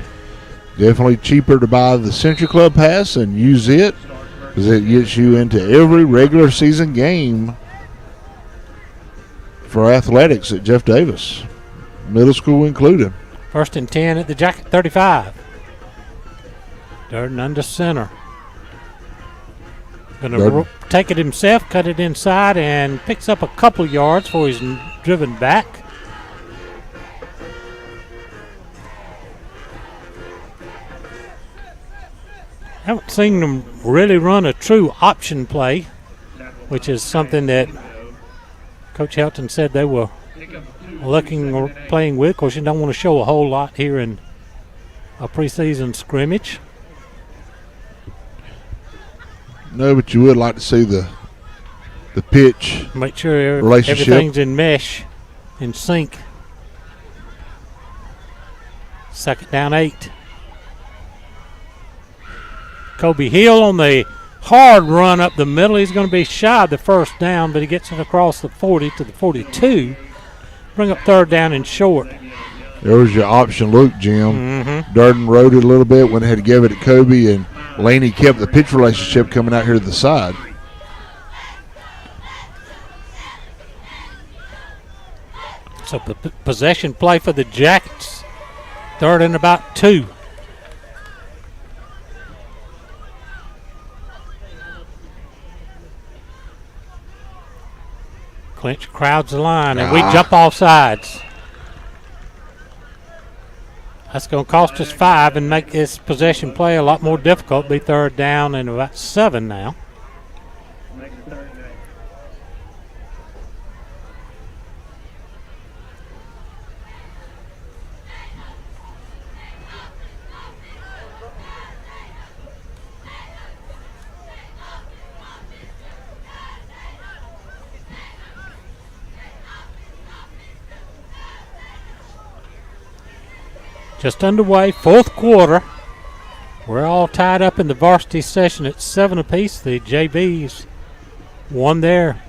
Definitely cheaper to buy the Century Club pass and use it, because it gets you into every regular season game for athletics at Jeff Davis, middle school included. 1st and 10 at the Jacket 35. Durden under center. Going to take it himself, cut it inside, and picks up a couple yards before he's driven back. Haven't seen them really run a true option play, which is something that Coach Helton said they were looking or playing with. Of course, you don't want to show a whole lot here in a preseason scrimmage. No, but you would like to see the pitch. Make sure relationship. Everything's in mesh, in sync. 2nd down 8. Kobe Hill on the hard run up the middle. He's going to be shy of the first down, but he gets it across the 40 to the 42. Bring up 3rd down and short. There was your option look, Jim. Mm-hmm. Durden rode it a little bit, went ahead and gave it to Kobe, and Laney kept the pitch relationship coming out here to the side. So possession play for the Jackets. 3rd and about 2. Clinch crowds the line, and we jump off sides. That's going to cost us 5 and make this possession play a lot more difficult. Be 3rd down and about 7 now. Just underway, 4th quarter. We're all tied up in the varsity session at 7 apiece. The JVs won their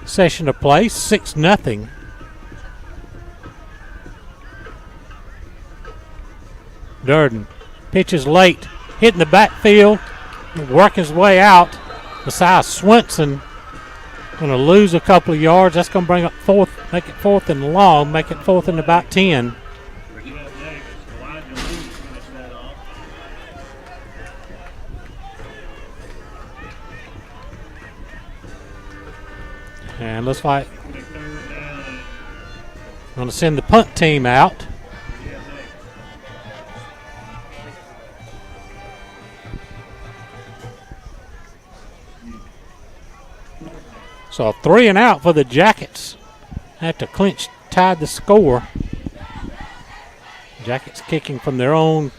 session of play, 6-0. Durden pitches late, hitting the backfield, working his way out. Messiah Swinson going to lose a couple of yards. That's going to bring up 4th, make it 4th and long, make it 4th and about 10. And looks like going to send the punt team out. So 3 and out for the Jackets after Clinch tied the score. Jackets kicking from their own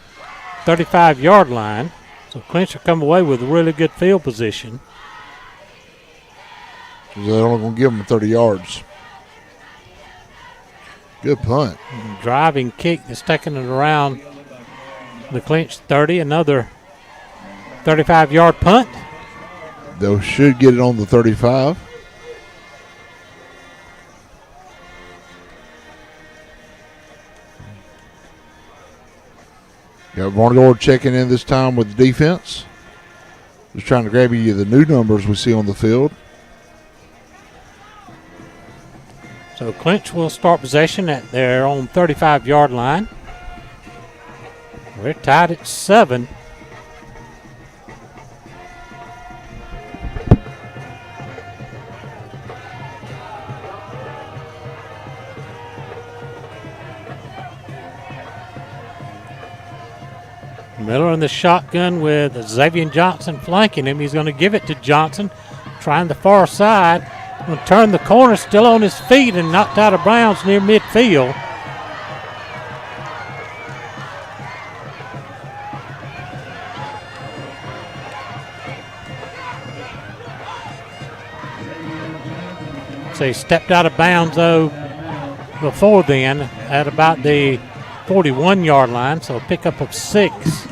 35-yard line. So Clinch will come away with really good field position. They're only going to give them 30 yards. Good punt. Driving kick that's taking it around the Clinch 30. Another 35-yard punt. They should get it on the 35. Got Varnagore checking in this time with the defense. Just trying to grab you the new numbers we see on the field. So Clinch will start possession at their own 35-yard line. We're tied at 7. Miller in the shotgun with Xavier Johnson flanking him. He's going to give it to Johnson, trying the far side. Going to turn the corner, still on his feet, and knocked out of bounds near midfield. So he stepped out of bounds, though, before then at about the 41-yard line, so a pickup of 6.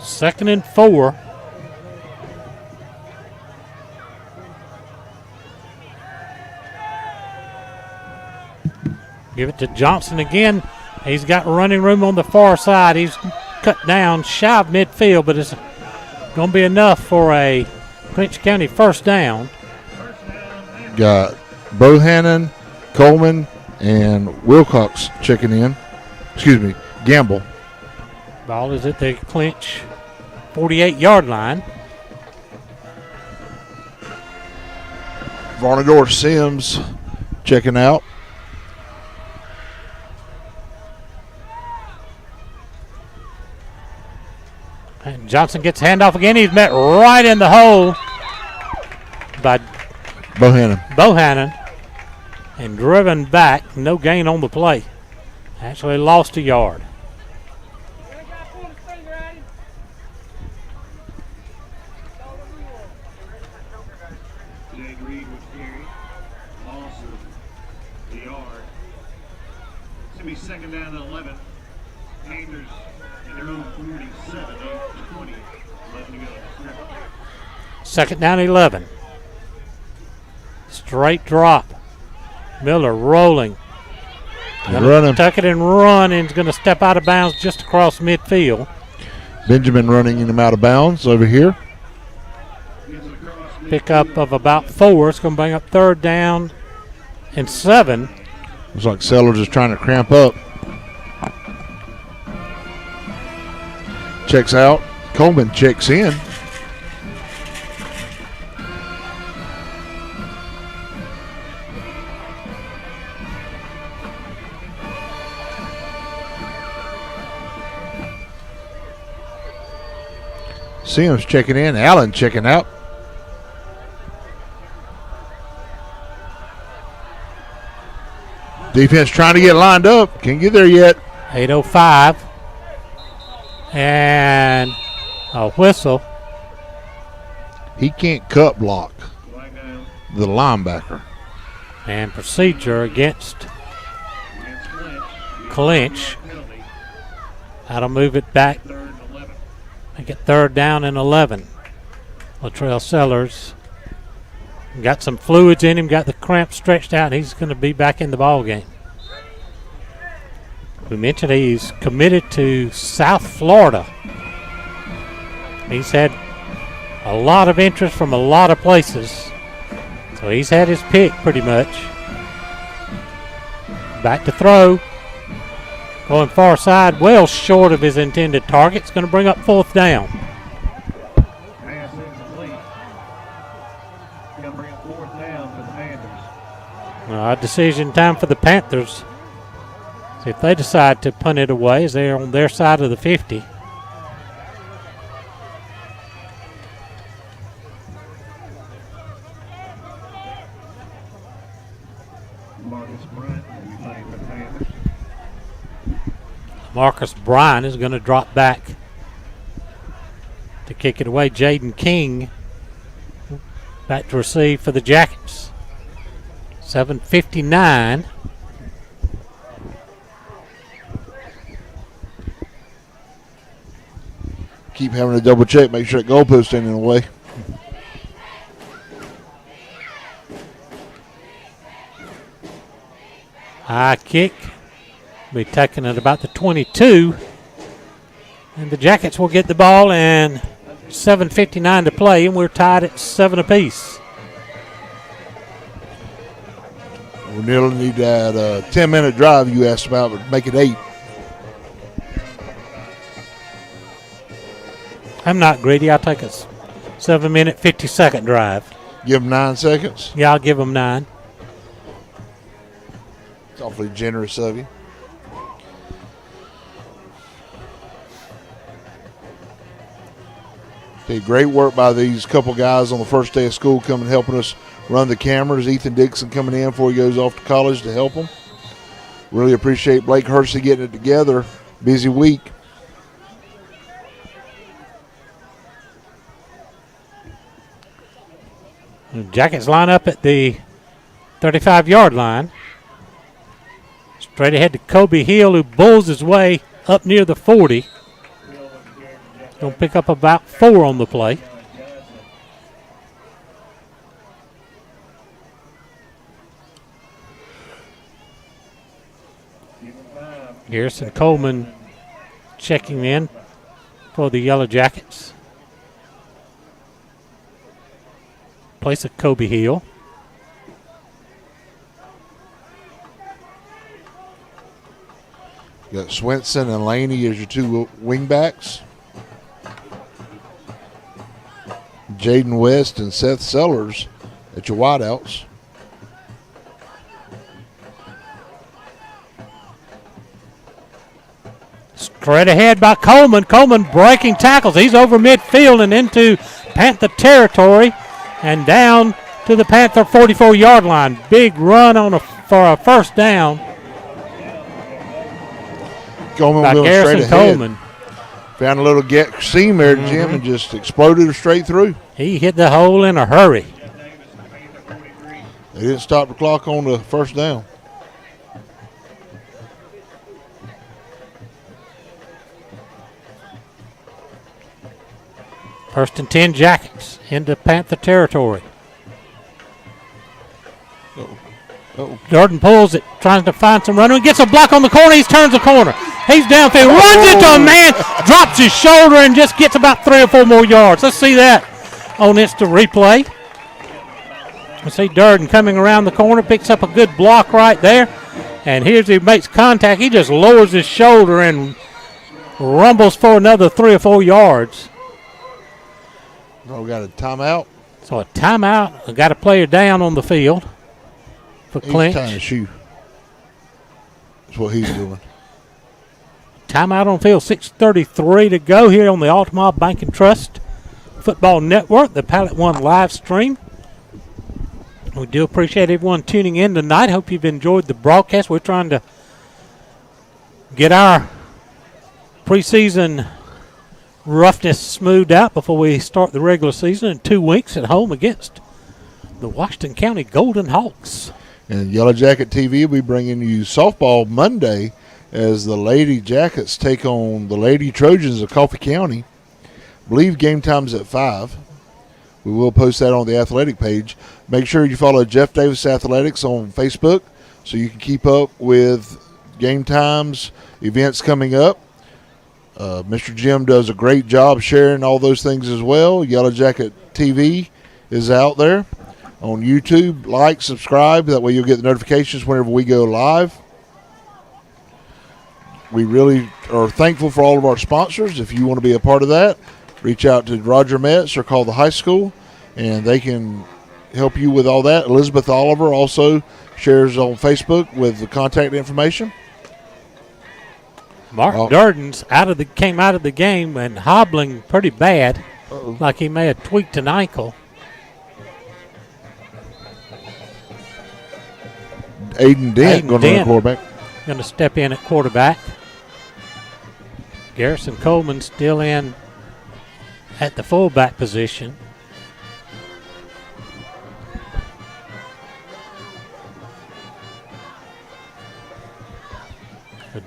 Second and 4. Give it to Johnson again. He's got running room on the far side. He's cut down shy of midfield, but it's going to be enough for a Clinch County first down. Got Bohannon, Coleman, and Wilcox checking in. Excuse me, Gamble. Ball is at the Clinch 48-yard line. Varnagore Sims checking out. And Johnson gets handoff again. He's met right in the hole by Bohannon and driven back. No gain on the play. Actually lost a yard. Jake Reed with carry. Loss of the yard. It's going to be second down and 11. Panthers in their own 47, 8-20. 11 to go. Second down 11. Straight drop. Miller rolling. Running. Tuck it and run, and he's going to step out of bounds just across midfield. Benjamin running him out of bounds over here. Pickup of about 4. It's going to bring up third down and 7. Looks like Sellers is trying to cramp up. Checks out. Coleman checks in. Sims checking in. Allen checking out. Defense trying to get lined up. Can't get there yet. 8:05. And a whistle. He can't cut block the linebacker. And procedure against Clinch. That'll move it back. Make it third down and 11. Latrell Sellers got some fluids in him, got the cramp stretched out, and he's going to be back in the ball game. We mentioned he's committed to South Florida. He's had a lot of interest from a lot of places, so he's had his pick pretty much. Back to throw. Going far side, well short of his intended target. It's going to bring up fourth down. Pass incomplete. Going to bring up fourth down for the Panthers. Decision time for the Panthers. See if they decide to punt it away as they're on their side of the 50. Marcus Bryant will be playing for the Panthers. Marcus Bryan is going to drop back to kick it away. Jaden King back to receive for the Jackets. 7:59. Keep having to double check, make sure that goalpost ain't in the way. High kick. Be taken at about the 22. And the Jackets will get the ball, and 7:59 to play, and we're tied at 7 apiece. We nearly need that 10-minute drive you asked about, but make it 8. I'm not greedy. I'll take a 7-minute, 50-second drive. Give them 9 seconds. Yeah, I'll give them 9. It's awfully generous of you. Okay, great work by these couple guys on the first day of school coming helping us run the cameras. Ethan Dixon coming in before he goes off to college to help them. Really appreciate Blake Hersey getting it together. Busy week. The Jackets line up at the 35-yard line. Straight ahead to Kobe Hill, who bulls his way up near the 40. Going to pick up about 4 on the play. Garrison Coleman checking in for the Yellow Jackets. Place of Kobe Hill. You got Swenson and Laney as your 2 wingbacks. Jaden West and Seth Sellers at your wideouts. Straight ahead by Coleman. Coleman breaking tackles. He's over midfield and into Panther territory and down to the Panther 44-yard line. Big run for a first down. Coleman by going Garrison straight ahead. Coleman. Found a little seam there, Jim, and just exploded it straight through. He hit the hole in a hurry. They didn't stop the clock on the first down. First and 10 Jackets into Panther territory. Jordan pulls it, trying to find some running. Gets a block on the corner. He turns the corner. He's downfield, runs into a man, drops his shoulder, and just gets about 3 or 4 more yards. Let's see that on instant replay. We see Durden coming around the corner, picks up a good block right there. And here's he makes contact. He just lowers his shoulder and rumbles for another 3 or 4 yards. Oh, got a timeout. So a timeout. I got a player down on the field for Clinch. He's tying a shoe. That's what he's doing. Timeout on field. 6:33 to go here on the Altamont Bank and Trust Football Network, the Pallet One live stream. We do appreciate everyone tuning in tonight. Hope you've enjoyed the broadcast. We're trying to get our preseason roughness smoothed out before we start the regular season in 2 weeks at home against the Washington County Golden Hawks. And Yellow Jacket TV will be bringing you softball Monday as the Lady Jackets take on the Lady Trojans of Coffee County. I believe game time's at 5. We will post that on the athletic page. Make sure you follow Jeff Davis Athletics on Facebook so you can keep up with game times, events coming up. Mr. Jim does a great job sharing all those things as well. Yellow Jacket TV is out there on YouTube. Like, subscribe. That way you'll get the notifications whenever we go live. We really are thankful for all of our sponsors. If you want to be a part of that, reach out to Roger Metz or call the high school, and they can help you with all that. Elizabeth Oliver also shares on Facebook with the contact information. Mark Durden's came out of the game and hobbling pretty bad, like he may have tweaked an ankle. Aiden Dent going to run quarterback. Going to step in at quarterback. Garrison Coleman still in at the fullback position.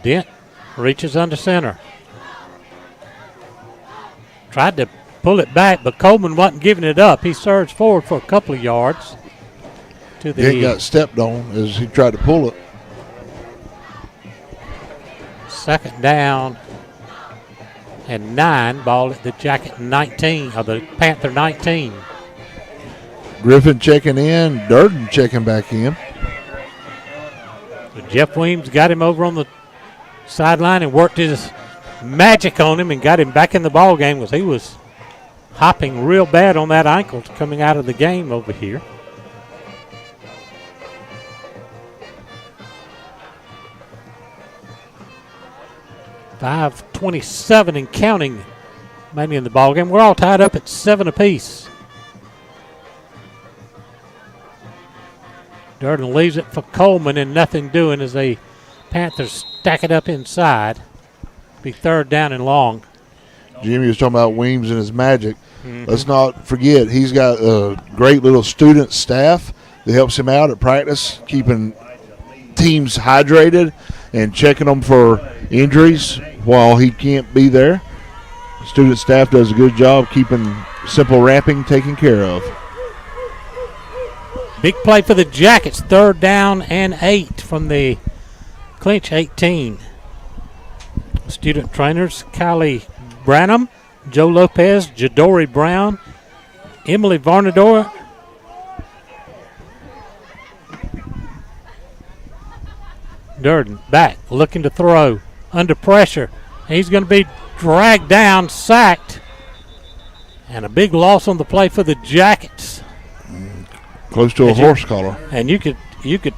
Dent reaches under center. Tried to pull it back, but Coleman wasn't giving it up. He surged forward for a couple of yards. Dent got stepped on as he tried to pull it. Second down and 9. Ball at the Jacket 19, or the Panther 19. Griffin checking in. Durden checking back in. So Jeff Weems got him over on the sideline and worked his magic on him and got him back in the ball game because he was hopping real bad on that ankle coming out of the game over here. .5:27 and counting maybe in the ball game. We're all tied up at 7 apiece. Durden leaves it for Coleman and nothing doing as the Panthers stack it up inside. Be third down and long. Jimmy was talking about Weems and his magic. Let's not forget he's got a great little student staff that helps him out at practice, keeping teams hydrated and checking them for injuries while he can't be there. Student staff does a good job keeping simple wrapping taken care of. Big play for the Jackets. Third down and 8 from the Clinch 18. Student trainers Kylie Branham, Joe Lopez, Jadori Brown, Emily Varnador, Durden back, looking to throw, under pressure. He's going to be dragged down, sacked, and a big loss on the play for the Jackets. Close to a horse collar. And you could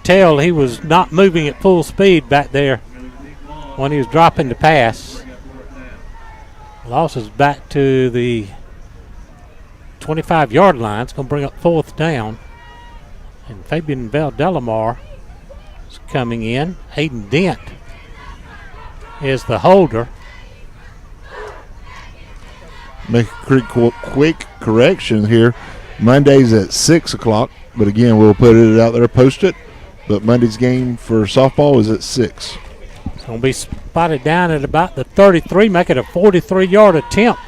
tell he was not moving at full speed back there when he was dropping the pass. Loss is back to the 25-yard line. It's going to bring up fourth down. And Fabian Valdelamar is coming in. Hayden Dent is the holder. Make a quick correction here. Monday's at 6 o'clock, but again, we'll put it out there, post it. But Monday's game for softball is at 6. It's going to be spotted down at about the 33, make it a 43-yard attempt.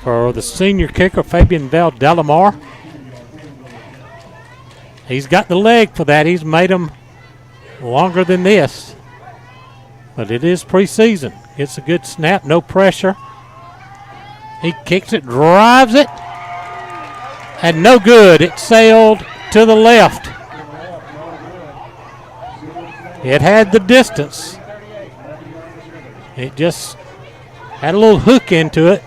For the senior kicker, Fabian Valdelamar. He's got the leg for that. He's made them longer than this. But it is preseason. It's a good snap, no pressure. He kicks it, drives it, and no good. It sailed to the left. It had the distance. It just had a little hook into it.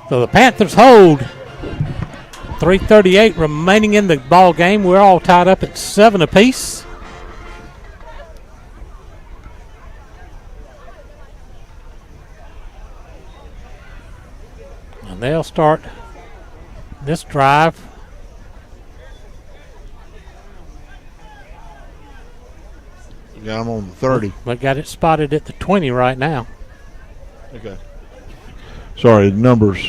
So the Panthers hold. 3:38 remaining in the ball game. We're all tied up at 7 apiece. And they'll start this drive. Got him on the 30. But got it spotted at the 20 right now. Okay. Sorry, the numbers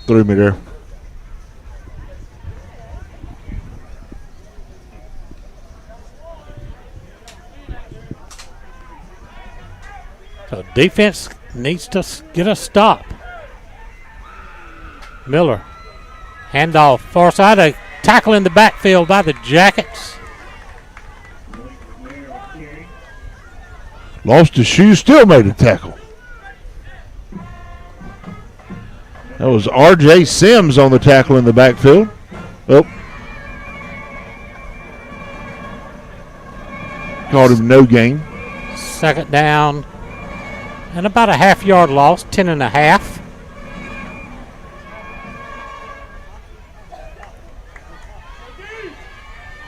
threw me there. So defense needs to get a stop. Miller, handoff, far side, a tackle in the backfield by the Jackets. Lost his shoe, still made a tackle. That was R.J. Sims on the tackle in the backfield. Oh. Called him no gain. Second down and about a half-yard loss, 10.5.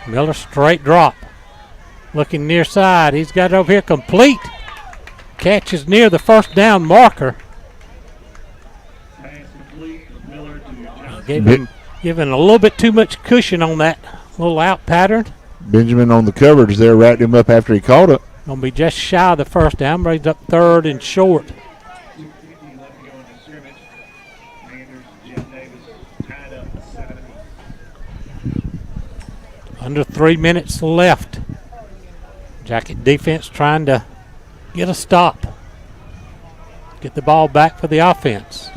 Miller straight drop. Looking near side. He's got it over here complete. Catch is near the first down marker. Giving a little bit too much cushion on that little out pattern. Benjamin on the coverage there, wrapped him up after he caught it. Going to be just shy of the first down. Brings up third and short. Under 3 minutes left. Jacket defense trying to get a stop. Get the ball back for the offense.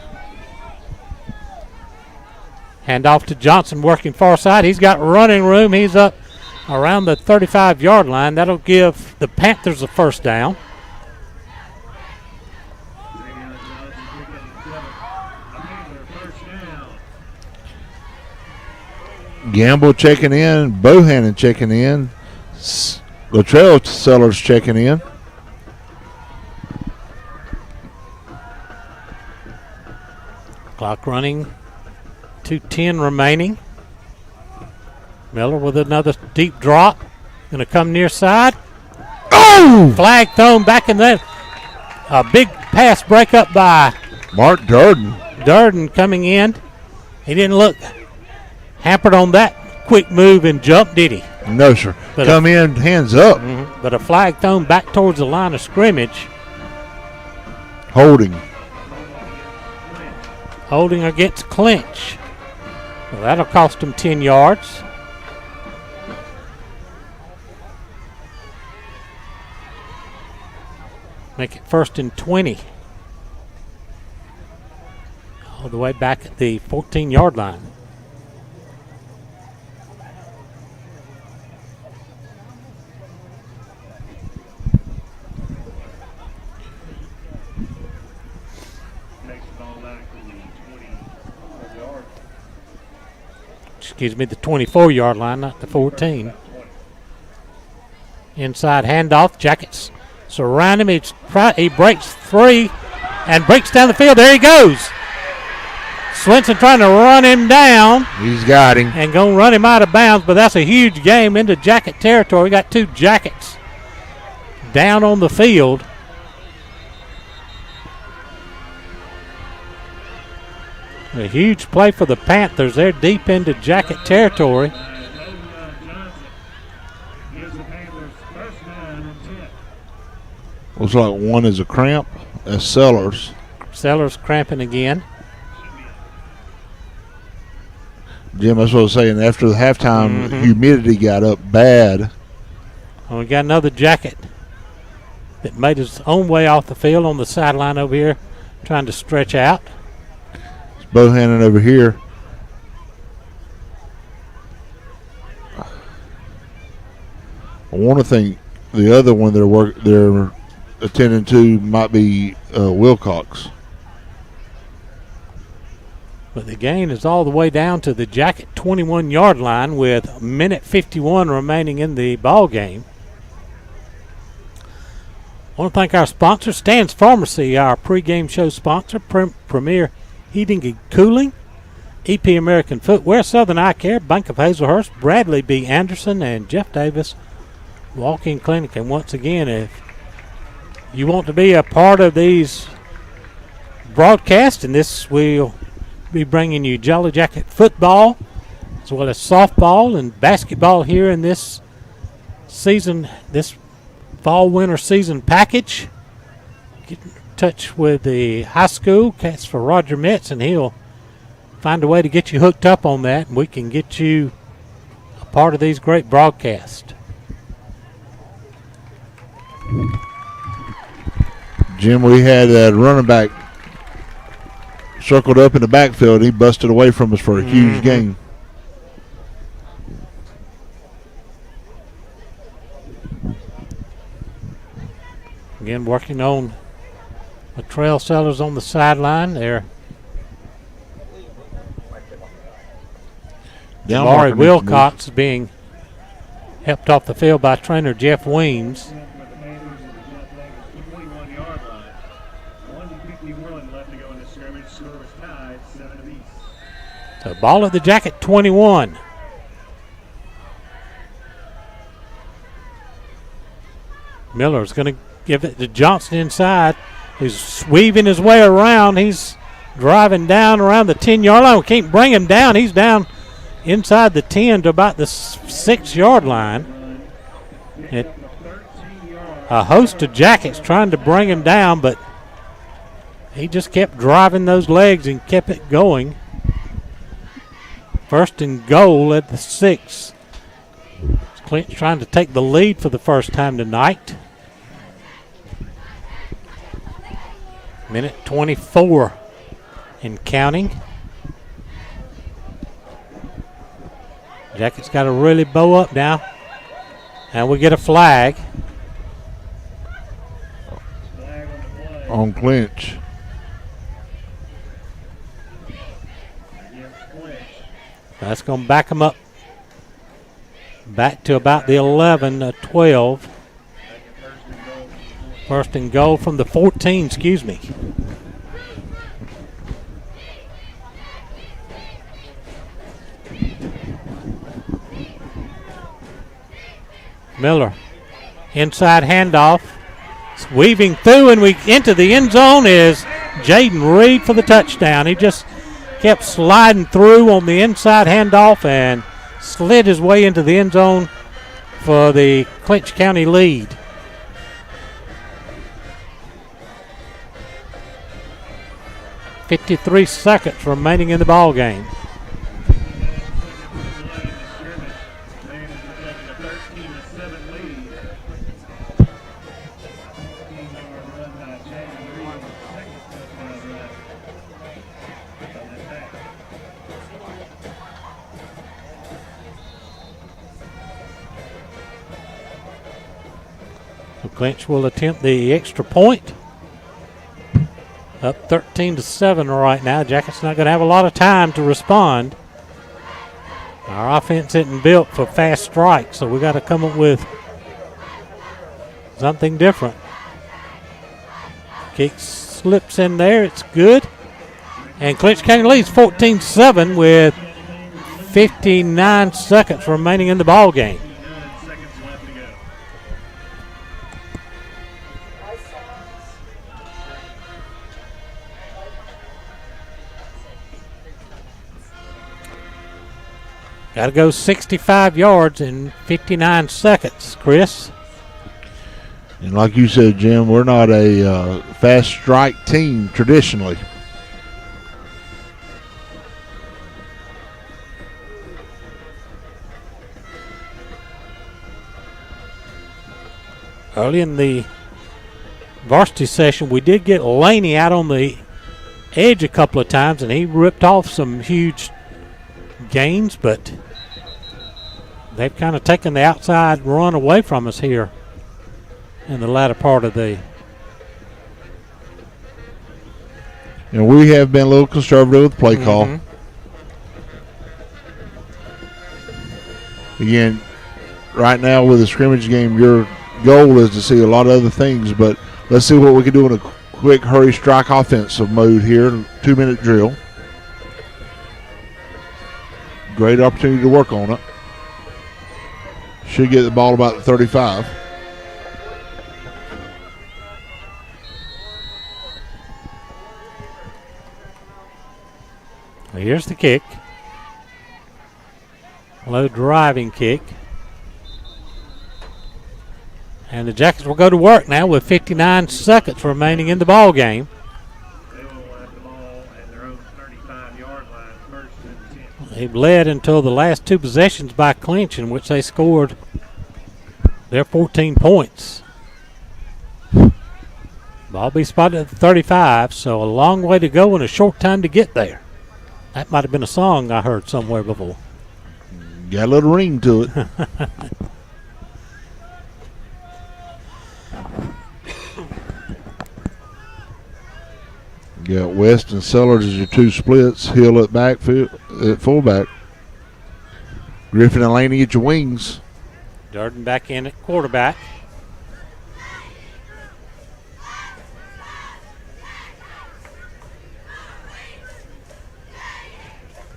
Hand off to Johnson working far side. He's got running room. He's up around the 35-yard line. That'll give the Panthers a first down. Gamble checking in. Bohannon checking in. Latrell Sellers checking in. Clock running. 2:10 remaining. Miller with another deep drop. Going to come near side. Oh! Flag thrown back in there. A big pass breakup by Mark Durden. Durden coming in. He didn't look hampered on that quick move and jump, did he? No, sir. But come in, hands up. But a flag thrown back towards the line of scrimmage. Holding. Holding against Clinch. Well, that'll cost him 10 yards. Make it 1st and 20. All the way back at the 14-yard line. Excuse me, the 24-yard line, not the 14. Inside handoff. Jackets surround him. He breaks free and breaks down the field. There he goes. Swenson trying to run him down. He's got him. And going to run him out of bounds, but that's a huge game into Jacket territory. We got 2 Jackets down on the field. A huge play for the Panthers. They're deep into Jacket territory. Looks like one is a cramp. That's Sellers. Sellers cramping again. Jim, that's what I was saying. After the halftime, humidity got up bad. Well, we got another Jacket that made his own way off the field on the sideline over here, trying to stretch out. Bohannon over here. I want to think the other one they're attending to might be Wilcox. But the gain is all the way down to the Jacket 21-yard line with 1:51 remaining in the ball game. I want to thank our sponsor, Stan's Pharmacy, our pregame show sponsor, Premier Heating and Cooling, EP American Footwear, Southern Eye Care, Bank of Hazelhurst, Bradley B. Anderson, and Jeff Davis Walk-In Clinic. And once again, if you want to be a part of these broadcasts, and this will be bringing you Jolly Jacket football as well as softball and basketball here in this season, this fall-winter season package. Get in touch with the high school. That's for Roger Metz, and he'll find a way to get you hooked up on that, and we can get you a part of these great broadcasts. Jim, we had that running back circled up in the backfield. He busted away from us for a huge gain. Again, working on the trail sellers on the sideline there. Jamari Wilcox being helped off the field by trainer Jeff Weems. The ball at the Jacket 21. Miller's going to give it to Johnson inside. He's weaving his way around. He's driving down around the 10-yard line. We can't bring him down. He's down inside the 10 to about the 6-yard line. A host of Jackets trying to bring him down, but he just kept driving those legs and kept it going. 1st and goal at the 6. Clinch trying to take the lead for the first time tonight. 1:24 and counting. Jackets got to really bow up now. And we get a flag. Flag on the play. On Clinch. Against Clinch. That's going to back them up back to about the 11, 12. First and goal from the 14, excuse me. Miller, inside handoff. It's weaving through, and we into the end zone is Jaden Reed for the touchdown. He just kept sliding through on the inside handoff and slid his way into the end zone for the Clinch County lead. .53 seconds remaining in the ball game. So Clinch will attempt the extra point. Up 13-7 right now. Jackets not going to have a lot of time to respond. Our offense isn't built for fast strikes, so we got to come up with something different. Kick slips in there. It's good. And Clinch County leads 14-7 with 59 seconds remaining in the ball game. Got to go 65 yards in 59 seconds, Chris. And like you said, Jim, we're not a fast strike team traditionally. Early in the varsity session, we did get Laney out on the edge a couple of times, and he ripped off some huge gains, but they've kind of taken the outside run away from us here in the latter part of the. And we have been a little conservative with play call. Again, right now with the scrimmage game, your goal is to see a lot of other things, but let's see what we can do in a quick hurry strike offensive mode here, 2-minute drill. Great opportunity to work on it. Should get the ball about the 35. Well, here's the kick. Low driving kick. And the Jackets will go to work now with 59 seconds remaining in the ball game. They've led until the last two possessions by Clinch, in which they scored their 14 points. Ball be spotted at the 35, so a long way to go and a short time to get there. That might have been a song I heard somewhere before. Got a little ring to it. Got West and Sellers as your two splits. Hill at backfield at fullback. Griffin and Laney at your wings. Durden back in at quarterback.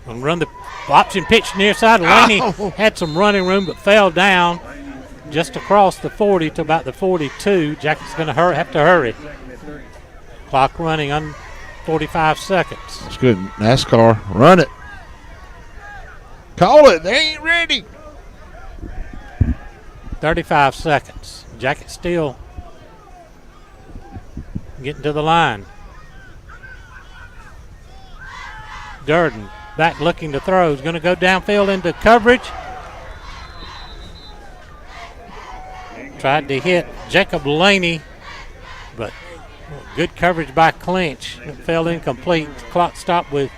And run the option pitch near side. Laney had some running room but fell down just across the 40 to about the 42. Jackets going to have to hurry. Clock running on 45 seconds. That's good. NASCAR, run it. Call it. They ain't ready. 35 seconds. Jackets still getting to the line. Durden back looking to throw. He's going to go downfield into coverage. Tried to hit Jacob Laney, but good coverage by Clinch. It fell incomplete. Clock stopped with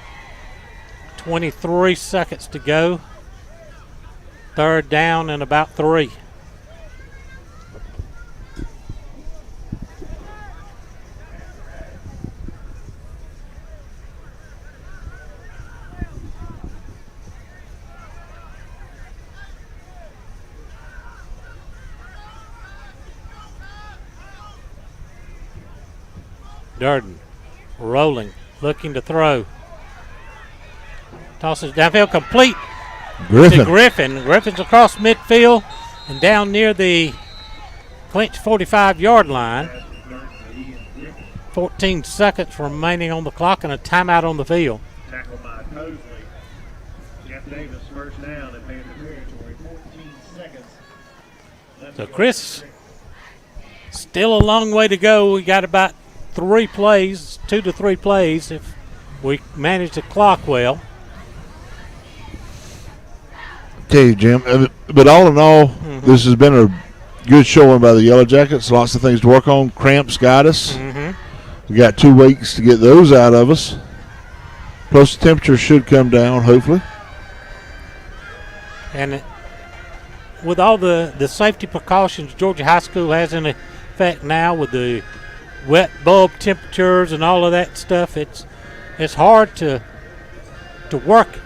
23 seconds to go. Third down and about 3. Durden rolling, looking to throw. Tosses downfield, complete to Griffin. Griffin's across midfield and down near the Clinch 45-yard line. 14 seconds remaining on the clock and a timeout on the field. Tackled by Mosley. Jeff Davis first down at Panther territory. 14 seconds. So Chris, still a long way to go. We got about 2 to 3 plays if we manage to clock well. Tell you, Jim, but all in all, this has been a good showing by the Yellow Jackets. Lots of things to work on. Cramps got us. We got 2 weeks to get those out of us. Plus, the temperature should come down, hopefully. And with all the safety precautions Georgia High School has in effect now with the wet bulb temperatures and all of that stuff, it's hard to work.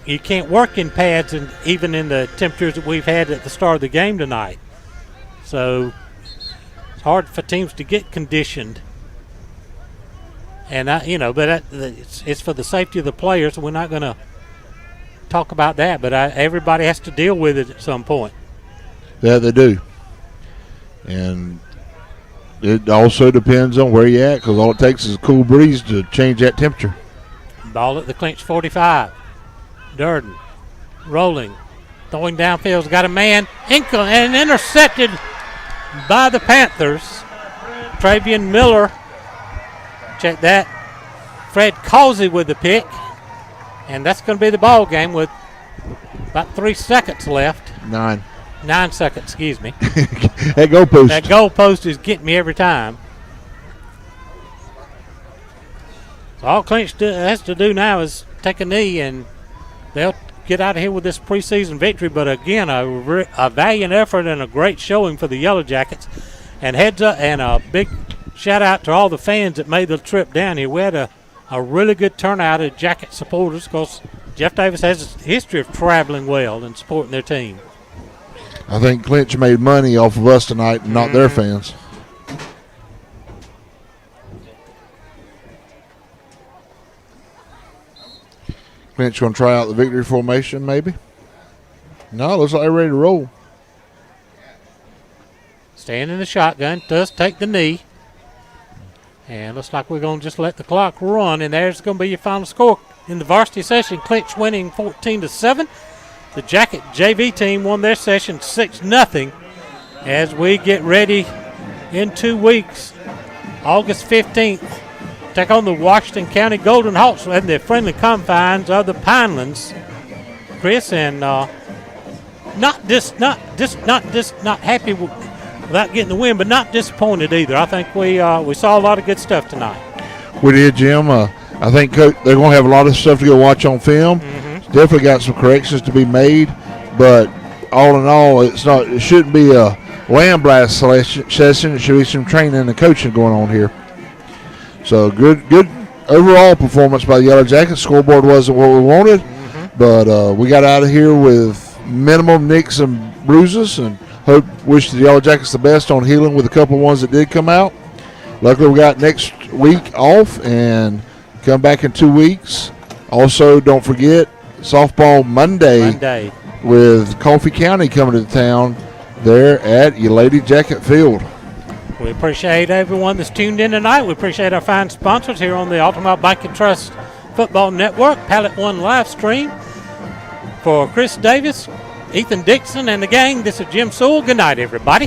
You can't work in pads, and even in the temperatures that we've had at the start of the game tonight. So it's hard for teams to get conditioned. And it's for the safety of the players. We're not going to talk about that, but everybody has to deal with it at some point. Yeah, they do. And it also depends on where you're at, because all it takes is a cool breeze to change that temperature. Ball at the Clinch 45. Durden rolling, throwing downfield's got a man, and intercepted by the Panthers. Travian Miller, check that. Fred Causey with the pick, and that's going to be the ball game with about 3 seconds left. 9 seconds, excuse me. That goalpost. That goalpost is getting me every time. So all Clinch has to do now is take a knee, and they'll get out of here with this preseason victory. But again, a valiant effort and a great showing for the Yellow Jackets. And heads up, and a big shout out to all the fans that made the trip down here. We had a really good turnout of Jacket supporters, because Jeff Davis has a history of traveling well and supporting their team. I think Clinch made money off of us tonight and not their fans. Clinch going to try out the victory formation, maybe? No, looks like they're ready to roll. Staying in the shotgun, does take the knee. And looks like we're going to just let the clock run. And there's going to be your final score in the varsity session. Clinch winning 14-7. The Jacket JV team won their session 6-0. As we get ready in 2 weeks, August 15th, take on the Washington County Golden Hawks in the friendly confines of the Pinelands. Chris, and not happy without getting the win, but not disappointed either. I think we saw a lot of good stuff tonight. We did, Jim. I think they're going to have a lot of stuff to go watch on film. Definitely got some corrections to be made, but all in all, it shouldn't be a land blast session. It should be some training and coaching going on here. So good overall performance by the Yellow Jackets. Scoreboard wasn't what we wanted, but we got out of here with minimum nicks and bruises, and wish the Yellow Jackets the best on healing with a couple of ones that did come out. Luckily, we got next week off and come back in 2 weeks. Also, don't forget softball Monday with Coffee County coming to town there at your Lady Jacket Field. We appreciate everyone that's tuned in tonight. We appreciate our fine sponsors here on the Altamont Bank and Trust Football Network, Pallet One live stream. For Chris Davis, Ethan Dixon, and the gang, this is Jim Sewell. Good night, everybody.